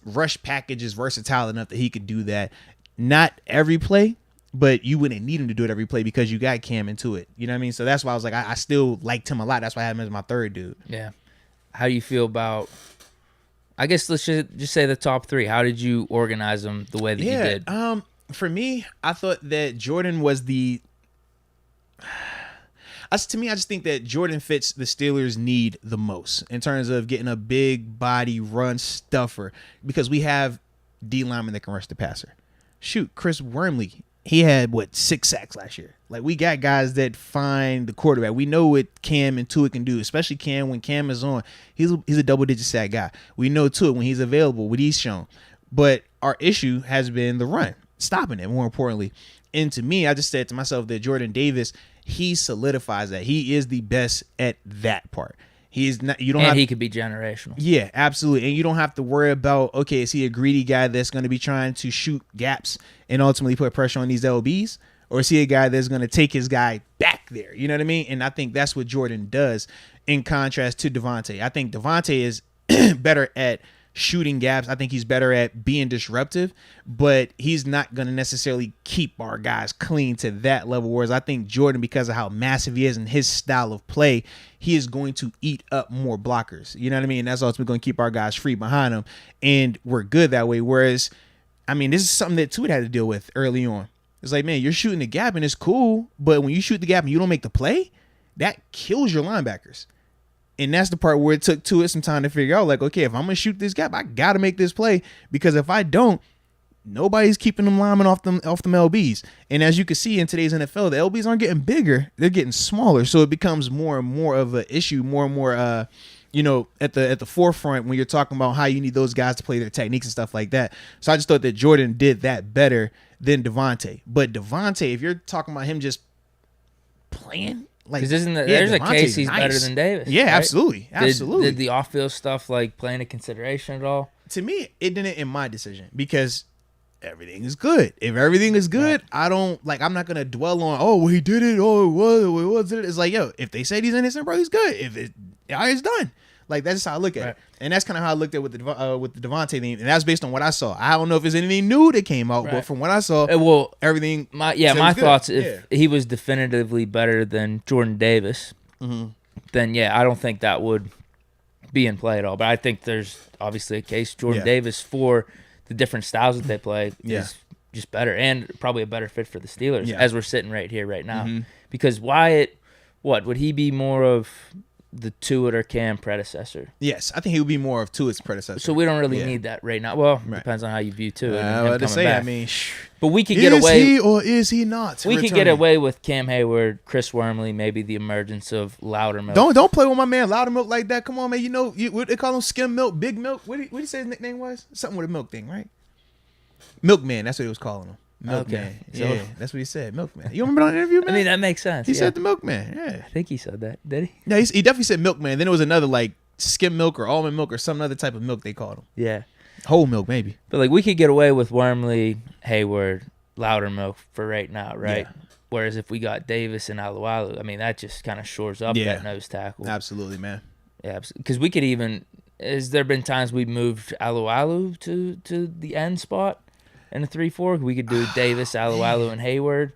Speaker 1: rush package is versatile enough that he could do that. Not every play, but you wouldn't need him to do it every play because you got Cam into it. You know what I mean? So that's why I was like, I still liked him a lot. That's why I had him as my third dude.
Speaker 2: Yeah. How do you feel about, I guess let's just say the top 3. How did you organize them the way that you did?
Speaker 1: For me, I thought that Jordan was the... to me, I just think that Jordan fits the Steelers' need the most in terms of getting a big body run stuffer because we have D linemen that can rush the passer. Shoot, Chris Wormley, he had 6 sacks last year. Like, we got guys that find the quarterback. We know what Cam and Tua can do, especially Cam. When Cam is on, he's a double-digit sack guy. We know Tua when he's available, what he's shown. But our issue has been the run, stopping it, more importantly. And to me, I just said to myself that Jordan Davis, he solidifies that. He is the best at that part. He is not. You don't.
Speaker 2: And he could be generational.
Speaker 1: Yeah, absolutely. And you don't have to worry about, okay, is he a greedy guy that's going to be trying to shoot gaps and ultimately put pressure on these LBs? Or is he a guy that's going to take his guy back there? You know what I mean? And I think that's what Jordan does in contrast to Devontae. I think Devontae is better at shooting gaps. I think he's better at being disruptive, but he's not going to necessarily keep our guys clean to that level. Whereas I think Jordan, because of how massive he is and his style of play, he is going to eat up more blockers. You know what I mean? And that's ultimately going to keep our guys free behind him. And we're good that way. Whereas, I mean, this is something that Tua had to deal with early on. It's like, man, you're shooting the gap and it's cool, but when you shoot the gap and you don't make the play, that kills your linebackers. And that's the part where it took Tua some time to figure out, like, okay, if I'm going to shoot this gap, I got to make this play, because if I don't, nobody's keeping them linemen off them LBs. And as you can see in today's NFL, the LBs aren't getting bigger, they're getting smaller. So it becomes more and more of an issue, more and more at the forefront when you're talking about how you need those guys to play their techniques and stuff like that. So I just thought that Jordan did that better than Devontae. But Devontae, if you're talking about him just playing, like,
Speaker 2: there's a case he's better than Davis.
Speaker 1: Yeah,
Speaker 2: right?
Speaker 1: Absolutely.
Speaker 2: Did the off-field stuff like play into consideration at all?
Speaker 1: To me, it didn't in my decision, because everything is good. If everything is good, right, I'm not gonna dwell on, oh, well, he did it, oh, it was it. It's like, yo, if they said he's innocent, bro, he's good. If it's done. Like, that's just how I look at it. And that's kind of how I looked at with the Devontae thing. And that's based on what I saw. I don't know if there's anything new that came out, but from what I saw, everything.
Speaker 2: My thoughts, if he was definitively better than Jordan Davis, then I don't think that would be in play at all. But I think there's obviously a case Jordan Davis, for the different styles that they play, is just better, and probably a better fit for the Steelers as we're sitting right here right now. Because Wyatt, would he be more of the Tua or Cam predecessor? Yes,
Speaker 1: I think he would be more of Tua's predecessor.
Speaker 2: So we don't really need that right now. Well, depends on how you view Tua. But we could
Speaker 1: get
Speaker 2: away.
Speaker 1: Is he or is he not?
Speaker 2: We could get away with Cam Hayward, Chris Wormley, maybe the emergence of Loudermilk.
Speaker 1: Don't play with my man Loudermilk like that. Come on, man. You know what they call him? Skim milk, big milk. What did he say his nickname was? Something with a milk thing, right? Milkman. That's what he was calling him. Milkman. Okay. Yeah, that's what he said. Milkman. You remember on the interview, man?
Speaker 2: I mean, that makes sense.
Speaker 1: He said the Milkman. Yeah.
Speaker 2: I think he said that. Did he?
Speaker 1: Yeah, he definitely said Milkman. Then it was another, like, skim milk or almond milk or some other type of milk they called him.
Speaker 2: Yeah.
Speaker 1: Whole milk, maybe.
Speaker 2: But, like, we could get away with Wormley, Hayward, Loudermilk for right now, right? Yeah. Whereas if we got Davis and Alualu, I mean, that just kind of shores up that nose tackle.
Speaker 1: Absolutely, man.
Speaker 2: Yeah, because we could even – has there been times we moved Alualu to the end spot? In a 3-4, we could do Davis, Alualu, and Hayward.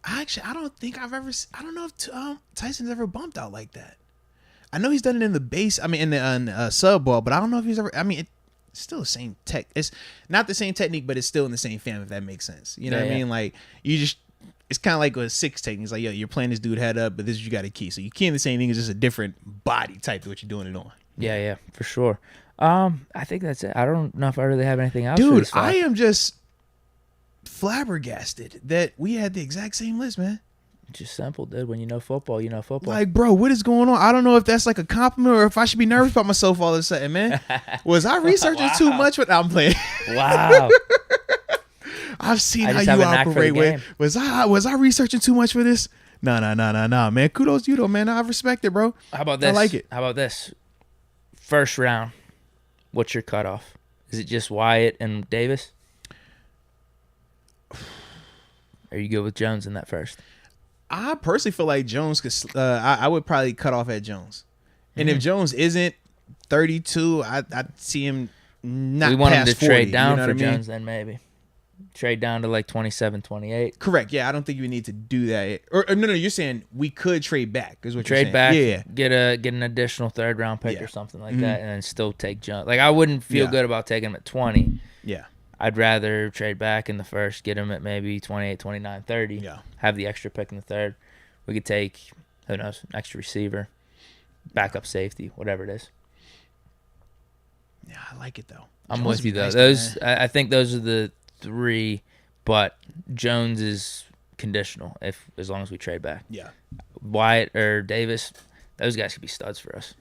Speaker 1: Actually, I don't think I've ever. I don't know if Tyson's ever bumped out like that. I know he's done it in the base. I mean, in the sub ball, but I don't know if he's ever. I mean, it's still the same tech. It's not the same technique, but it's still in the same family. If that makes sense, you know what I mean? Like, you just. It's kind of like a 6 technique. It's like, yo, you're playing this dude head up, but this is what you got to key. So you key in the same thing. It's just a different body type to what you're doing it on.
Speaker 2: Yeah, for sure. I think that's it. I don't know if I really have anything else.
Speaker 1: Dude, I am just flabbergasted that we had the exact same list, man.
Speaker 2: It's just simple, dude. When you know football, you know football.
Speaker 1: Like, bro, what is going on? I don't know if that's like a compliment or if I should be nervous about myself all of a sudden, man. Was I researching too much? I'm playing.
Speaker 2: Wow.
Speaker 1: I've seen how you operate with. Was I researching too much for this? No, man. Kudos to you though, man. I respect it, bro.
Speaker 2: How about this?
Speaker 1: I like it.
Speaker 2: How about this? First round. What's your cutoff? Is it just Wyatt and Davis? Are you good with Jones in that first?
Speaker 1: I personally feel like Jones could. I would probably cut off at Jones, and if Jones isn't 32, I'd see him not.
Speaker 2: We want him
Speaker 1: past
Speaker 2: to
Speaker 1: 40,
Speaker 2: trade down for
Speaker 1: what I mean?
Speaker 2: Jones, then maybe trade down to like 27, 28.
Speaker 1: Correct. Yeah, I don't think you need to do that. Or no, you're saying we could trade back. Is what
Speaker 2: Trade
Speaker 1: you're
Speaker 2: back,
Speaker 1: saying? Yeah.
Speaker 2: get an additional third round pick
Speaker 1: Yeah.
Speaker 2: or something like that, and then still take Jones. Like I wouldn't feel good about taking him at 20.
Speaker 1: Yeah.
Speaker 2: I'd rather trade back in the first, get him at maybe 28, 29, 30.
Speaker 1: Yeah.
Speaker 2: Have the extra pick in the third. We could take, who knows, an extra receiver, backup safety, whatever it is.
Speaker 1: Yeah, I like it though.
Speaker 2: I'm
Speaker 1: Jones
Speaker 2: with you
Speaker 1: would be
Speaker 2: though.
Speaker 1: nice,
Speaker 2: Those
Speaker 1: man.
Speaker 2: I think those are the three, but Jones is conditional as long as we trade back.
Speaker 1: Yeah.
Speaker 2: Wyatt or Davis, those guys could be studs for us.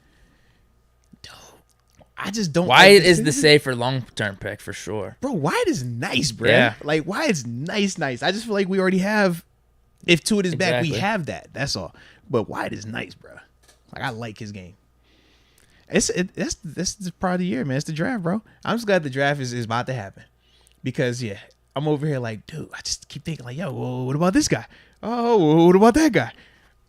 Speaker 1: I just don't.
Speaker 2: Wyatt
Speaker 1: like
Speaker 2: is the
Speaker 1: decision.
Speaker 2: safer long-term pick for sure.
Speaker 1: Bro, Wyatt is nice, bro.
Speaker 2: Yeah.
Speaker 1: Like Wyatt's nice. I just feel like we already have. If Tua is back, we
Speaker 2: Exactly.
Speaker 1: have that. That's all. But Wyatt is nice, bro. Like I like his game. That's the part of the year, man. It's the draft, bro. I'm just glad the draft is about to happen, because I'm over here like, dude. I just keep thinking like, yo, well, what about this guy? Oh, what about that guy?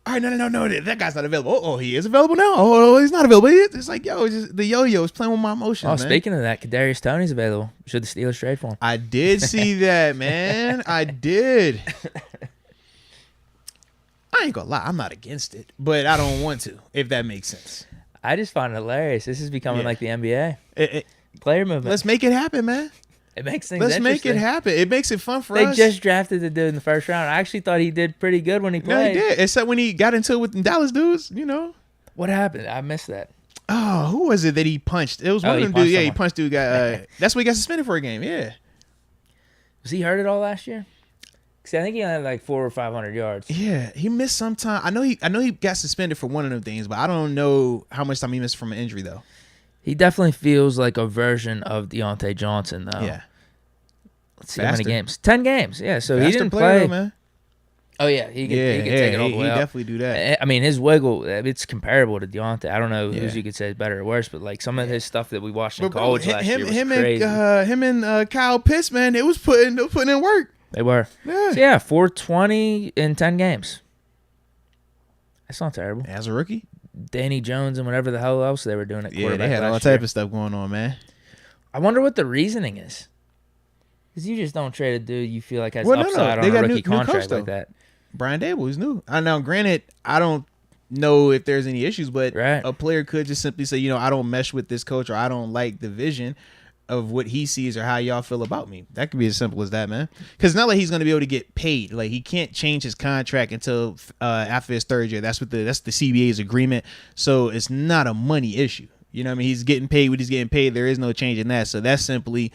Speaker 1: All right, no, that guy's not available. Oh, he is available now. Oh, he's not available. It's like, yo, the yo-yo is playing with my emotions,
Speaker 2: Oh,
Speaker 1: man.
Speaker 2: speaking of that, Kadarius Toney's available. Should the Steelers trade for him?
Speaker 1: I did see that, man. I did. I ain't gonna lie, I'm not against it, but I don't want to, if that makes sense.
Speaker 2: I just find it hilarious. This is becoming
Speaker 1: Yeah.
Speaker 2: like the NBA. Player movement.
Speaker 1: Let's make it happen, man.
Speaker 2: It makes things
Speaker 1: Let's make it
Speaker 2: interesting.
Speaker 1: happen. It makes it fun for
Speaker 2: They
Speaker 1: us.
Speaker 2: just drafted the dude in the first round. I actually thought he did pretty good when he
Speaker 1: No, he
Speaker 2: played.
Speaker 1: did. Except when he got into it with the Dallas dudes,
Speaker 2: What happened? I missed that.
Speaker 1: Oh, who was it that he punched? It was one
Speaker 2: he
Speaker 1: of them
Speaker 2: punched
Speaker 1: dudes. Yeah, he
Speaker 2: someone.
Speaker 1: punched dude. That's why he got suspended for a game. Yeah.
Speaker 2: Was he hurt at all last year? Because I think he only had like 400 or 500 yards.
Speaker 1: Yeah, he missed some time. I know he got suspended for one of them things, but I don't know how much time he missed from an injury though.
Speaker 2: He definitely feels like a version of Deontay Johnson, though.
Speaker 1: Yeah.
Speaker 2: Let's see how many
Speaker 1: Faster.
Speaker 2: games. 10 games. Yeah, so he
Speaker 1: Faster
Speaker 2: didn't
Speaker 1: player,
Speaker 2: play.
Speaker 1: though, man.
Speaker 2: Oh, yeah. He could take it all the way
Speaker 1: he
Speaker 2: up.
Speaker 1: definitely do that.
Speaker 2: I mean, his wiggle, it's comparable to Deontay. I don't know
Speaker 1: Yeah.
Speaker 2: whose you could say is better or worse, but like some of his stuff that we watched in
Speaker 1: But bro,
Speaker 2: college last year was
Speaker 1: him
Speaker 2: crazy.
Speaker 1: and Kyle Pitts, man, they was putting in work.
Speaker 2: They were.
Speaker 1: Yeah.
Speaker 2: So, yeah, 420 in 10 games. That's not terrible.
Speaker 1: As a rookie,
Speaker 2: Danny Jones and whatever the hell else they were doing at
Speaker 1: yeah,
Speaker 2: quarterback
Speaker 1: they had all
Speaker 2: last
Speaker 1: type
Speaker 2: year.
Speaker 1: of stuff going on, man.
Speaker 2: I wonder what the reasoning is. Because you just don't trade a dude you feel like has
Speaker 1: Well, no,
Speaker 2: upside
Speaker 1: they
Speaker 2: on a
Speaker 1: got
Speaker 2: rookie
Speaker 1: new
Speaker 2: contract
Speaker 1: coach, though.
Speaker 2: like that.
Speaker 1: Brian Dable is new. I know. Granted, I don't know if there's any issues, but
Speaker 2: Right.
Speaker 1: a player could just simply say, I don't mesh with this coach, or I don't like the vision of what he sees, or how y'all feel about me. That could be as simple as that, man. Because it's not like he's going to be able to get paid. Like, he can't change his contract until after his third year. That's the CBA's agreement. So it's not a money issue. You know what I mean? He's getting paid what he's getting paid. There is no change in that. So that's simply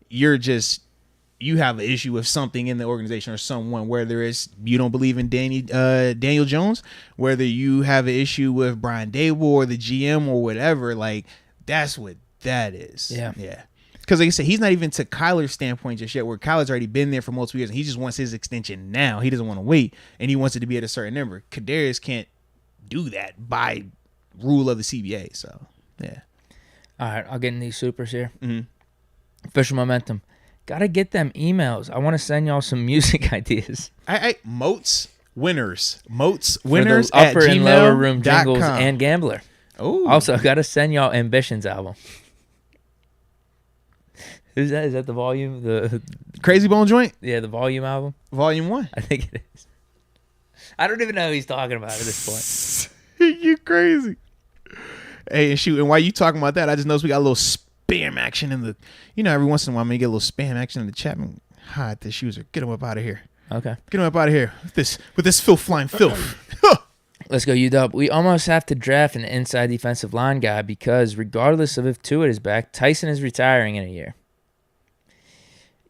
Speaker 1: you have an issue with something in the organization or someone, whether it's you don't believe in Daniel Jones, whether you have an issue with Brian Dable or the GM or whatever. Like, that's what that is.
Speaker 2: Yeah.
Speaker 1: Yeah. Because like I said, he's not even to Kyler's standpoint just yet, where Kyler's already been there for multiple years and he just wants his extension now. He doesn't want to wait, and he wants it to be at a certain number. Kadarius can't do that by rule of the CBA. So, yeah.
Speaker 2: All right, I'll get in these supers here.
Speaker 1: Mm-hmm.
Speaker 2: Official momentum. Got to get them emails. I want to send y'all some music ideas.
Speaker 1: Moats winners
Speaker 2: For
Speaker 1: winners
Speaker 2: the
Speaker 1: at
Speaker 2: upper and lower room
Speaker 1: gmail.com.
Speaker 2: jingles and Gambler.
Speaker 1: Oh,
Speaker 2: Also, got to send y'all Ambitions album. Who's that? Is that the volume? The
Speaker 1: Crazy Bone Joint,
Speaker 2: the volume album?
Speaker 1: Volume 1.
Speaker 2: I think it is. I don't even know who he's talking about at this point.
Speaker 1: You crazy. Hey, and shoot, and while you talking about that, I just noticed we got a little spam action in the, every once in a while, man, you get a little spam action in the chat. Man, hide this user. Get him up out of here.
Speaker 2: Okay.
Speaker 1: Get him up out of here with this filth flying filth.
Speaker 2: Let's go, UW. We almost have to draft an inside defensive line guy because regardless of if Tua is back, Tyson is retiring in a year.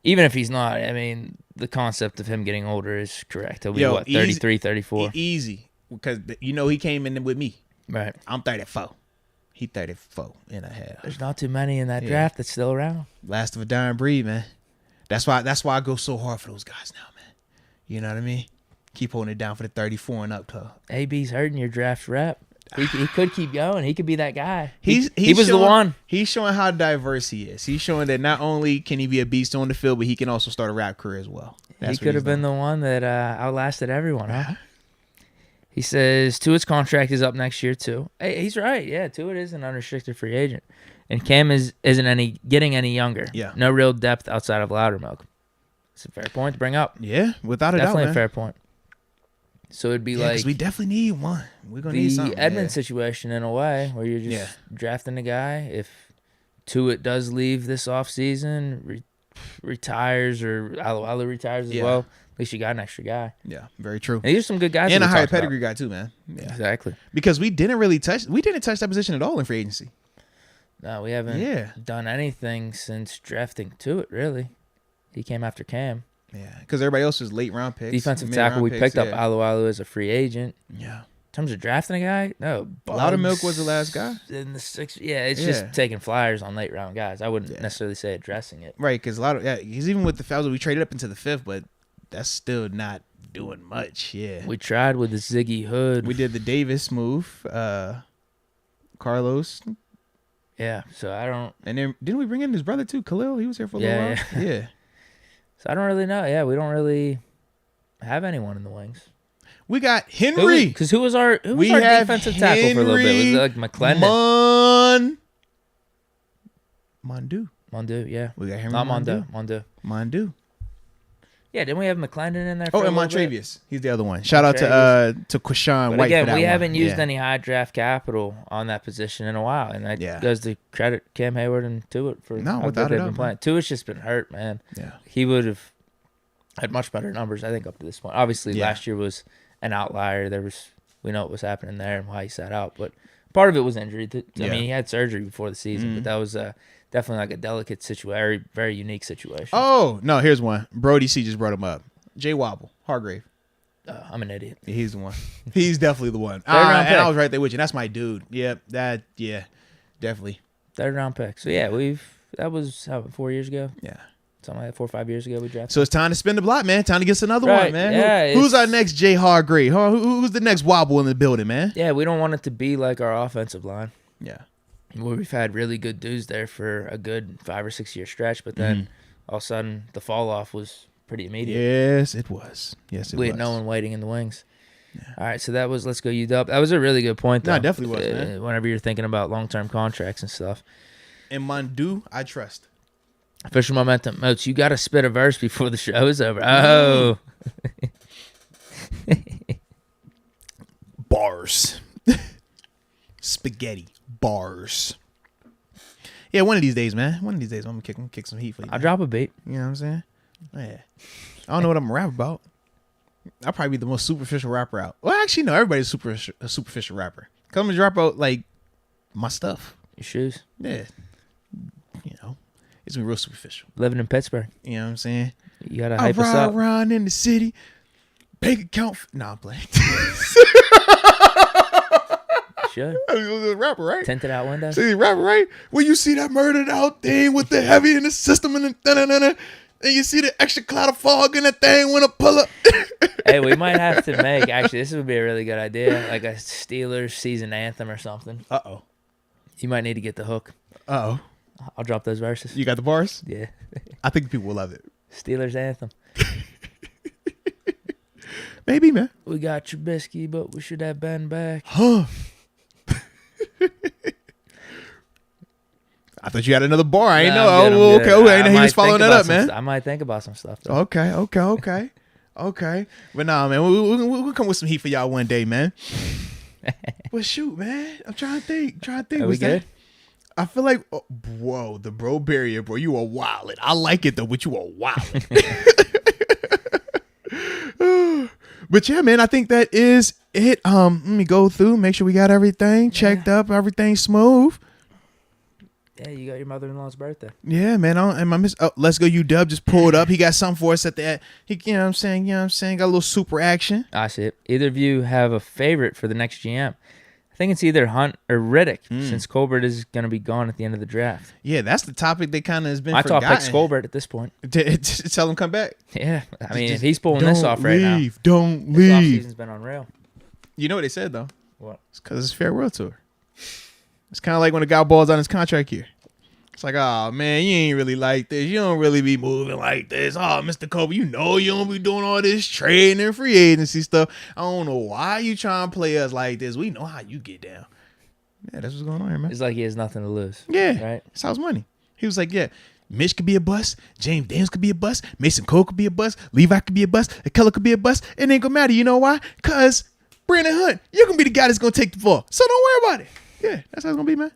Speaker 2: Even if he's not, I mean, the concept of him getting older is correct. He'll be, 33, 34?
Speaker 1: Easy. Because, he came in with me.
Speaker 2: Right.
Speaker 1: I'm 34. He 34 and a half.
Speaker 2: There's not too many in that draft that's still around.
Speaker 1: Last of a dying breed, man. That's why I go so hard for those guys now, man. You know what I mean? Keep holding it down for the 34 and up, though.
Speaker 2: AB's hurting your draft rep. He could keep going. He could be that guy.
Speaker 1: He
Speaker 2: was the one.
Speaker 1: He's showing how diverse he is. He's showing that not only can he be a beast on the field, but he can also start a rap career as well.
Speaker 2: He could have been the one that outlasted everyone, huh? He says Tuitt's contract is up next year too. Hey, he's right. Yeah, Tuitt is an unrestricted free agent, and Cam isn't getting any younger.
Speaker 1: Yeah,
Speaker 2: no real depth outside of Loudermilk. It's a fair point to bring up.
Speaker 1: Yeah, without a doubt,
Speaker 2: definitely a fair point. So it'd be like
Speaker 1: we definitely need one. We're gonna need something.
Speaker 2: The Edmunds situation in a way where you're just drafting a guy. If Tuitt does leave this offseason, retires, or Alu retires as well, at least you got an extra guy.
Speaker 1: Yeah, very true.
Speaker 2: And these are some good guys.
Speaker 1: And a higher pedigree guy too, man.
Speaker 2: Yeah. Exactly.
Speaker 1: Because we didn't touch that position at all in free agency.
Speaker 2: No, we haven't done anything since drafting Tuitt, really. He came after Cam.
Speaker 1: Yeah, because everybody else was late round picks.
Speaker 2: Defensive tackle, we picked up Alu as a free agent.
Speaker 1: Yeah.
Speaker 2: In terms of drafting a guy, no.
Speaker 1: Loudermilk was the last guy.
Speaker 2: In the sixth, it's just taking flyers on late round guys. I wouldn't necessarily say addressing it.
Speaker 1: Right, because he's even with the Falcons, we traded up into the 5th, but that's still not doing much. Yeah.
Speaker 2: We tried with the Ziggy Hood.
Speaker 1: We did the Davis move. Carlos.
Speaker 2: Yeah, so I don't.
Speaker 1: And then didn't we bring in his brother too, Khalil? He was here for a little while. Yeah.
Speaker 2: So I don't really know. Yeah, we don't really have anyone in the wings.
Speaker 1: We got Henry.
Speaker 2: Because who was our defensive tackle for a little bit? Was it like McClendon? Mondu, yeah.
Speaker 1: We got Henry.
Speaker 2: Not Mondu. Yeah, didn't we have McClendon in there?
Speaker 1: Oh, and Montrevious. He's the other one. Shout out to Quashawn White.
Speaker 2: Again,
Speaker 1: for that
Speaker 2: we
Speaker 1: one.
Speaker 2: haven't used any high draft capital on that position in a while, and that goes to credit Cam Hayward and Tuitt for how good they've been playing. Tuitt's just been hurt, man.
Speaker 1: Yeah,
Speaker 2: he would have had much better numbers, I think, up to this point. Obviously, last year was an outlier. We know what was happening there and why he sat out, but part of it was injury. I mean, he had surgery before the season, but that was definitely like a delicate situation, very, very unique situation.
Speaker 1: Oh no, here's one. Brody C just brought him up. Jay Wobble, Hargrave.
Speaker 2: I'm an idiot.
Speaker 1: Yeah, he's the one. He's definitely the one. And I was right there with you. That's my dude. Yep. Definitely.
Speaker 2: Third round pick. So that was 4 years ago.
Speaker 1: Yeah.
Speaker 2: Something like that, 4 or 5 years ago we drafted.
Speaker 1: So it's time to spin the block, man. Time to get us another one, man.
Speaker 2: Yeah,
Speaker 1: who's our next Jay Hargrave? Who's the next Wobble in the building, man?
Speaker 2: Yeah, we don't want it to be like our offensive line.
Speaker 1: Yeah.
Speaker 2: Where we've had really good dudes there for a good 5 or 6 year stretch, but then all of a sudden the fall off was pretty immediate.
Speaker 1: Yes, it was.
Speaker 2: We had no one waiting in the wings. Yeah. All right, so that was Let's Go UW. That was a really good point, though.
Speaker 1: No, it definitely was, man.
Speaker 2: Whenever you're thinking about long-term contracts and stuff.
Speaker 1: And Mondu, I trust.
Speaker 2: Official momentum. Moats, you got to spit a verse before the show is over. Oh.
Speaker 1: Bars. Spaghetti. Bars. Yeah, one of these days, man. One of these days, I'm going to kick some heat for you.
Speaker 2: I'll drop a beat.
Speaker 1: You know what I'm saying? Yeah. I don't know what I'm going to rap about. I'll probably be the most superficial rapper out. Well, actually, no. Everybody's a superficial rapper. Come and drop out, like, my stuff.
Speaker 2: Your shoes?
Speaker 1: Yeah. You know, it's been real superficial.
Speaker 2: Living in Pittsburgh.
Speaker 1: You know what I'm saying?
Speaker 2: You got to hype us up.
Speaker 1: I ride around in the city. Bank account. Nah, I'm playing.
Speaker 2: Should.
Speaker 1: I was a rapper, right?
Speaker 2: Tinted out window.
Speaker 1: See, rapper, right? When you see that murdered out thing with the heavy in the system and the and you see the extra cloud of fog in that thing when I pull up.
Speaker 2: Hey, we might have to make, actually, this would be a really good idea, like a Steelers season anthem or something.
Speaker 1: Uh-oh.
Speaker 2: You might need to get the hook.
Speaker 1: Uh-oh.
Speaker 2: I'll drop those verses.
Speaker 1: You got the bars?
Speaker 2: Yeah.
Speaker 1: I think people will love it.
Speaker 2: Steelers anthem.
Speaker 1: Maybe, man.
Speaker 2: We got Trubisky, but we should have Ben back.
Speaker 1: Huh. I thought you had another bar. I ain't know. Oh, okay. I know he was following that up, man.
Speaker 2: I might think about some stuff, though.
Speaker 1: Okay. But nah, man, we'll come with some heat for y'all one day, man. Well, shoot, man. I'm trying to think.
Speaker 2: Are we good?
Speaker 1: I feel like, whoa, the bro barrier, bro. You are wildin'. I like it, though, but you are wildin'. But yeah, man, I think that is it. Let me go through, make sure we got everything checked up, everything smooth.
Speaker 2: Yeah, you got your mother-in-law's birthday.
Speaker 1: Yeah, man. And my Let's Go UW just pulled up. He got something for us at that. You know what I'm saying? Got a little super action.
Speaker 2: I see it. Either of you have a favorite for the next GM? I think it's either Hunt or Riddick, since Colbert is going to be gone at the end of the draft.
Speaker 1: Yeah, that's the topic that kind of has been
Speaker 2: forgotten. I thought pick Colbert at this point.
Speaker 1: Tell him come back.
Speaker 2: Yeah, I mean, if he's pulling this off right now.
Speaker 1: Don't leave.
Speaker 2: This offseason's been unreal.
Speaker 1: You know what they said, though?
Speaker 2: What?
Speaker 1: It's because it's Fair World Tour. It's kind of like when a guy balls on his contract here. It's like, oh, man, you ain't really like this. You don't really be moving like this. Oh, Mr. Kobe, you know you don't be doing all this trading and free agency stuff. I don't know why you trying to play us like this. We know how you get down. Yeah, that's what's going on here, man.
Speaker 2: It's like he has nothing to lose.
Speaker 1: Yeah,
Speaker 2: right?
Speaker 1: It's house money. He was like, yeah, Mitch could be a bust. James Daniels could be a bust. Mason Cole could be a bust. Levi could be a bust. Keller could be a bust. It ain't going to matter. You know why? Because Brandon Hunt, you're going to be the guy that's going to take the ball. So don't worry about it. Yeah, that's how it's going to be, man.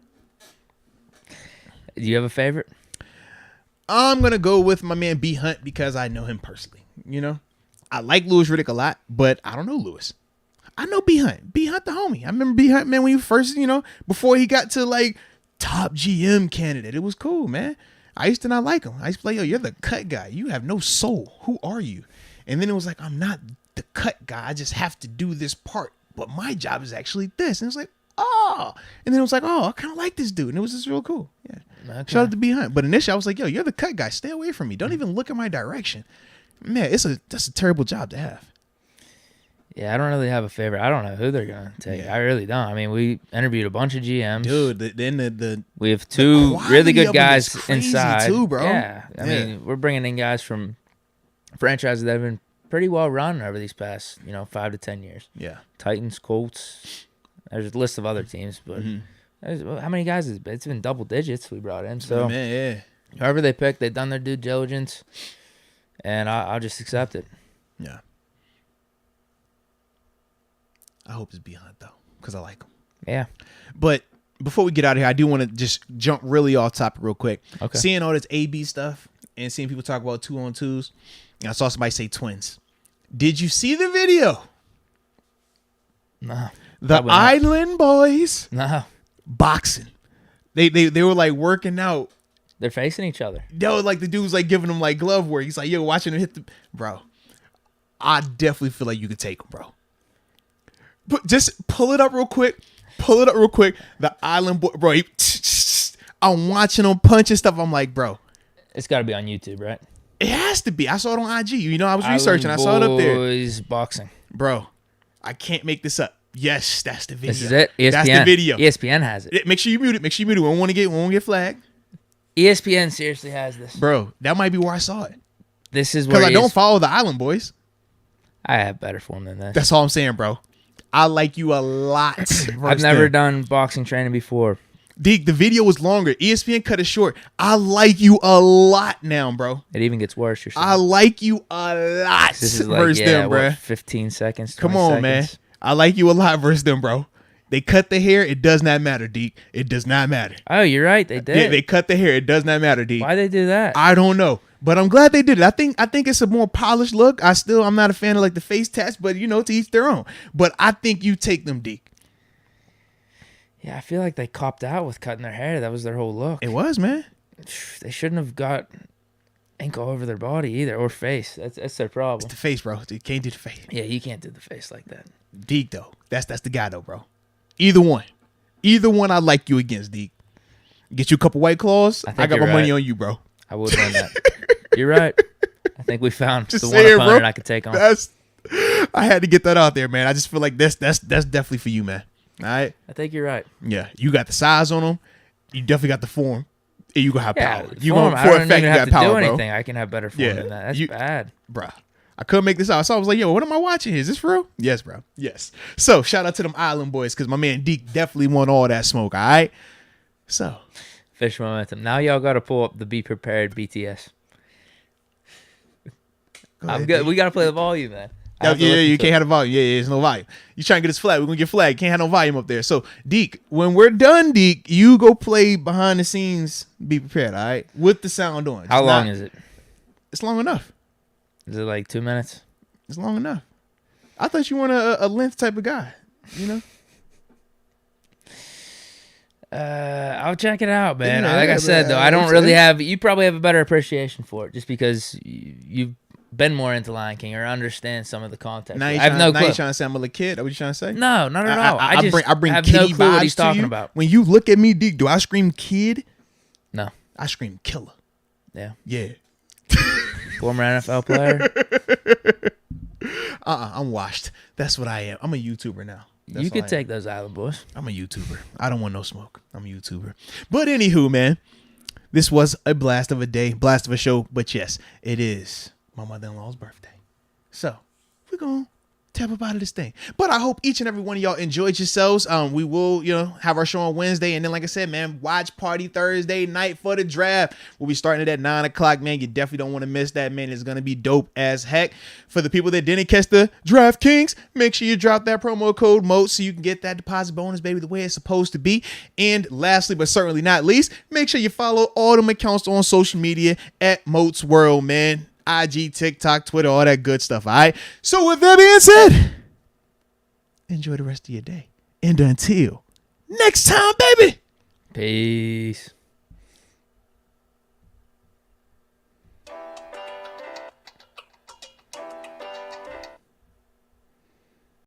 Speaker 2: Do you have a favorite?
Speaker 1: I'm going to go with my man B. Hunt because I know him personally. You know, I like Louis Riddick a lot, but I don't know Louis. I know B. Hunt. B. Hunt the homie. I remember B. Hunt, man, when he first, before he got to like top GM candidate. It was cool, man. I used to not like him. I used to be like, yo, you're the cut guy. You have no soul. Who are you? And then it was like, I'm not the cut guy. I just have to do this part. But my job is actually this. And it was like, oh. And then it was like, oh, I kind of like this dude. And it was just real cool. Yeah. Okay. Shout out to B. Hunt. But initially I was like, yo, you're the cut guy. Stay away from me. Don't even look in my direction. Man, that's a terrible job to have.
Speaker 2: Yeah, I don't really have a favorite. I don't know who they're going to take. Yeah. I really don't. I mean, we interviewed a bunch of GMs.
Speaker 1: Dude, then
Speaker 2: we have two really good guys inside.
Speaker 1: Too, bro.
Speaker 2: Yeah. I mean, we're bringing in guys from franchises that have been pretty well run over these past, 5 to 10 years.
Speaker 1: Yeah.
Speaker 2: Titans, Colts. There's a list of other teams, but how many guys has it been? It's been double digits we brought in. So, however they pick, they've done their due diligence, and I'll just accept it.
Speaker 1: Yeah. I hope it's B. Hunt, though, because I like him.
Speaker 2: Yeah.
Speaker 1: But before we get out of here, I do want to just jump really off topic real quick.
Speaker 2: Okay.
Speaker 1: Seeing all this AB stuff and seeing people talk about 2-on-2s, and I saw somebody say twins. Did you see the video?
Speaker 2: No.
Speaker 1: The Island boys.
Speaker 2: No.
Speaker 1: Boxing. They were like working out.
Speaker 2: They're facing each other.
Speaker 1: Yo, like the dude was like giving them like glove work. He's like, yo, watching him hit the... Bro, I definitely feel like you could take him, bro. But just pull it up real quick. The Island boy, bro. I'm watching him punch and stuff. I'm like, bro.
Speaker 2: It's got to be on YouTube, right?
Speaker 1: It has to be. I saw it on IG. I was researching. I saw it up there.
Speaker 2: Boys boxing.
Speaker 1: Bro, I can't make this up. Yes, that's the video.
Speaker 2: This is it. ESPN.
Speaker 1: That's the video.
Speaker 2: ESPN has it.
Speaker 1: Make sure you mute it. We don't want to get flagged.
Speaker 2: ESPN seriously has this.
Speaker 1: Bro, that might be where I saw it.
Speaker 2: This is where
Speaker 1: because I don't follow the Island boys.
Speaker 2: I have better form than this.
Speaker 1: That's all I'm saying, bro. I like you a lot.
Speaker 2: I've never done boxing training before.
Speaker 1: Deke, the video was longer. ESPN cut it short. I like you a lot now, bro.
Speaker 2: It even gets worse.
Speaker 1: I like you a lot
Speaker 2: this is
Speaker 1: versus them, bro.
Speaker 2: 15 seconds.
Speaker 1: Come on, man. I like you a lot versus them, bro. They cut the hair. It does not matter, Deke. It does not matter.
Speaker 2: Oh, you're right. They did.
Speaker 1: Yeah, they cut the hair. It does not matter, Deke.
Speaker 2: Why they do that?
Speaker 1: I don't know. But I'm glad they did it. I think it's a more polished look. I'm not a fan of like the face tats, but to each their own. But I think you take them, Deke.
Speaker 2: Yeah, I feel like they copped out with cutting their hair. That was their whole look.
Speaker 1: It was, man.
Speaker 2: They shouldn't have got ink all over their body either, or face. That's their problem.
Speaker 1: It's the face, bro. You can't do the face.
Speaker 2: Yeah, you can't do the face like that.
Speaker 1: Deke, though. That's the guy, though, bro. Either one I like you against, Deke. Get you a couple White Claws. I got my money on you, bro.
Speaker 2: I would run that. You're right. I think we found
Speaker 1: just
Speaker 2: the one opponent I could take on.
Speaker 1: I had to get that out there, man. I just feel like that's definitely for you, man. All right?
Speaker 2: I think you're right.
Speaker 1: Yeah. You got the size on them. You definitely got the form. And you going to have power. You
Speaker 2: going
Speaker 1: for a fact you got power,
Speaker 2: do
Speaker 1: bro.
Speaker 2: anything. I can have better form than that. That's bad.
Speaker 1: Bruh. I couldn't make this out. So I was like, yo, what am I watching here? Is this for real? Yes, bro. Yes. So shout out to them Island boys because my man Deke definitely want all that smoke, all right? So.
Speaker 2: Fish momentum. Now y'all got to pull up the Be Prepared BTS. I'm good. We got to play the volume, man.
Speaker 1: Yeah, you can't have the volume. Yeah, there's no volume. You trying to get us flag. We're going to get flagged. Can't have no volume up there. So, Deke, when we're done, Deke, you go play behind the scenes. Be prepared, all right? With the sound on.
Speaker 2: How long is it?
Speaker 1: It's long enough.
Speaker 2: Is it like 2 minutes?
Speaker 1: It's long enough. I thought you weren't a length type of guy,
Speaker 2: I'll check it out, man. Like I said, though, I don't really have... You probably have a better appreciation for it just because you've been more into Lion King or understand some of the context.
Speaker 1: I have no clue. Now you're trying to say I'm a little kid? Are what you trying to say?
Speaker 2: No, not at all. I bring
Speaker 1: have
Speaker 2: no clue what he's talking about.
Speaker 1: When you look at me, Deke, do I scream kid?
Speaker 2: No.
Speaker 1: I scream killer.
Speaker 2: Yeah.
Speaker 1: Yeah.
Speaker 2: Former NFL player?
Speaker 1: I'm washed. That's what I am. I'm a YouTuber now.
Speaker 2: You could take those Island Boys.
Speaker 1: I'm a YouTuber. I don't want no smoke. I'm a YouTuber. But anywho, man, this was a blast of a day, blast of a show. But yes, it is my mother-in-law's birthday. So we're going to tap up out of this thing. But I hope each and every one of y'all enjoyed yourselves. We will, have our show on Wednesday. And then, like I said, man, watch party Thursday night for the draft. We'll be starting it at 9 o'clock, man. You definitely don't want to miss that, man. It's going to be dope as heck. For the people that didn't catch the DraftKings, make sure you drop that promo code Moats so you can get that deposit bonus, baby, the way it's supposed to be. And lastly, but certainly not least, make sure you follow all them accounts on social media at Moats World, man. IG, TikTok, Twitter, all that good stuff, all right? So with that being said, enjoy the rest of your day. And until next time, baby.
Speaker 2: Peace.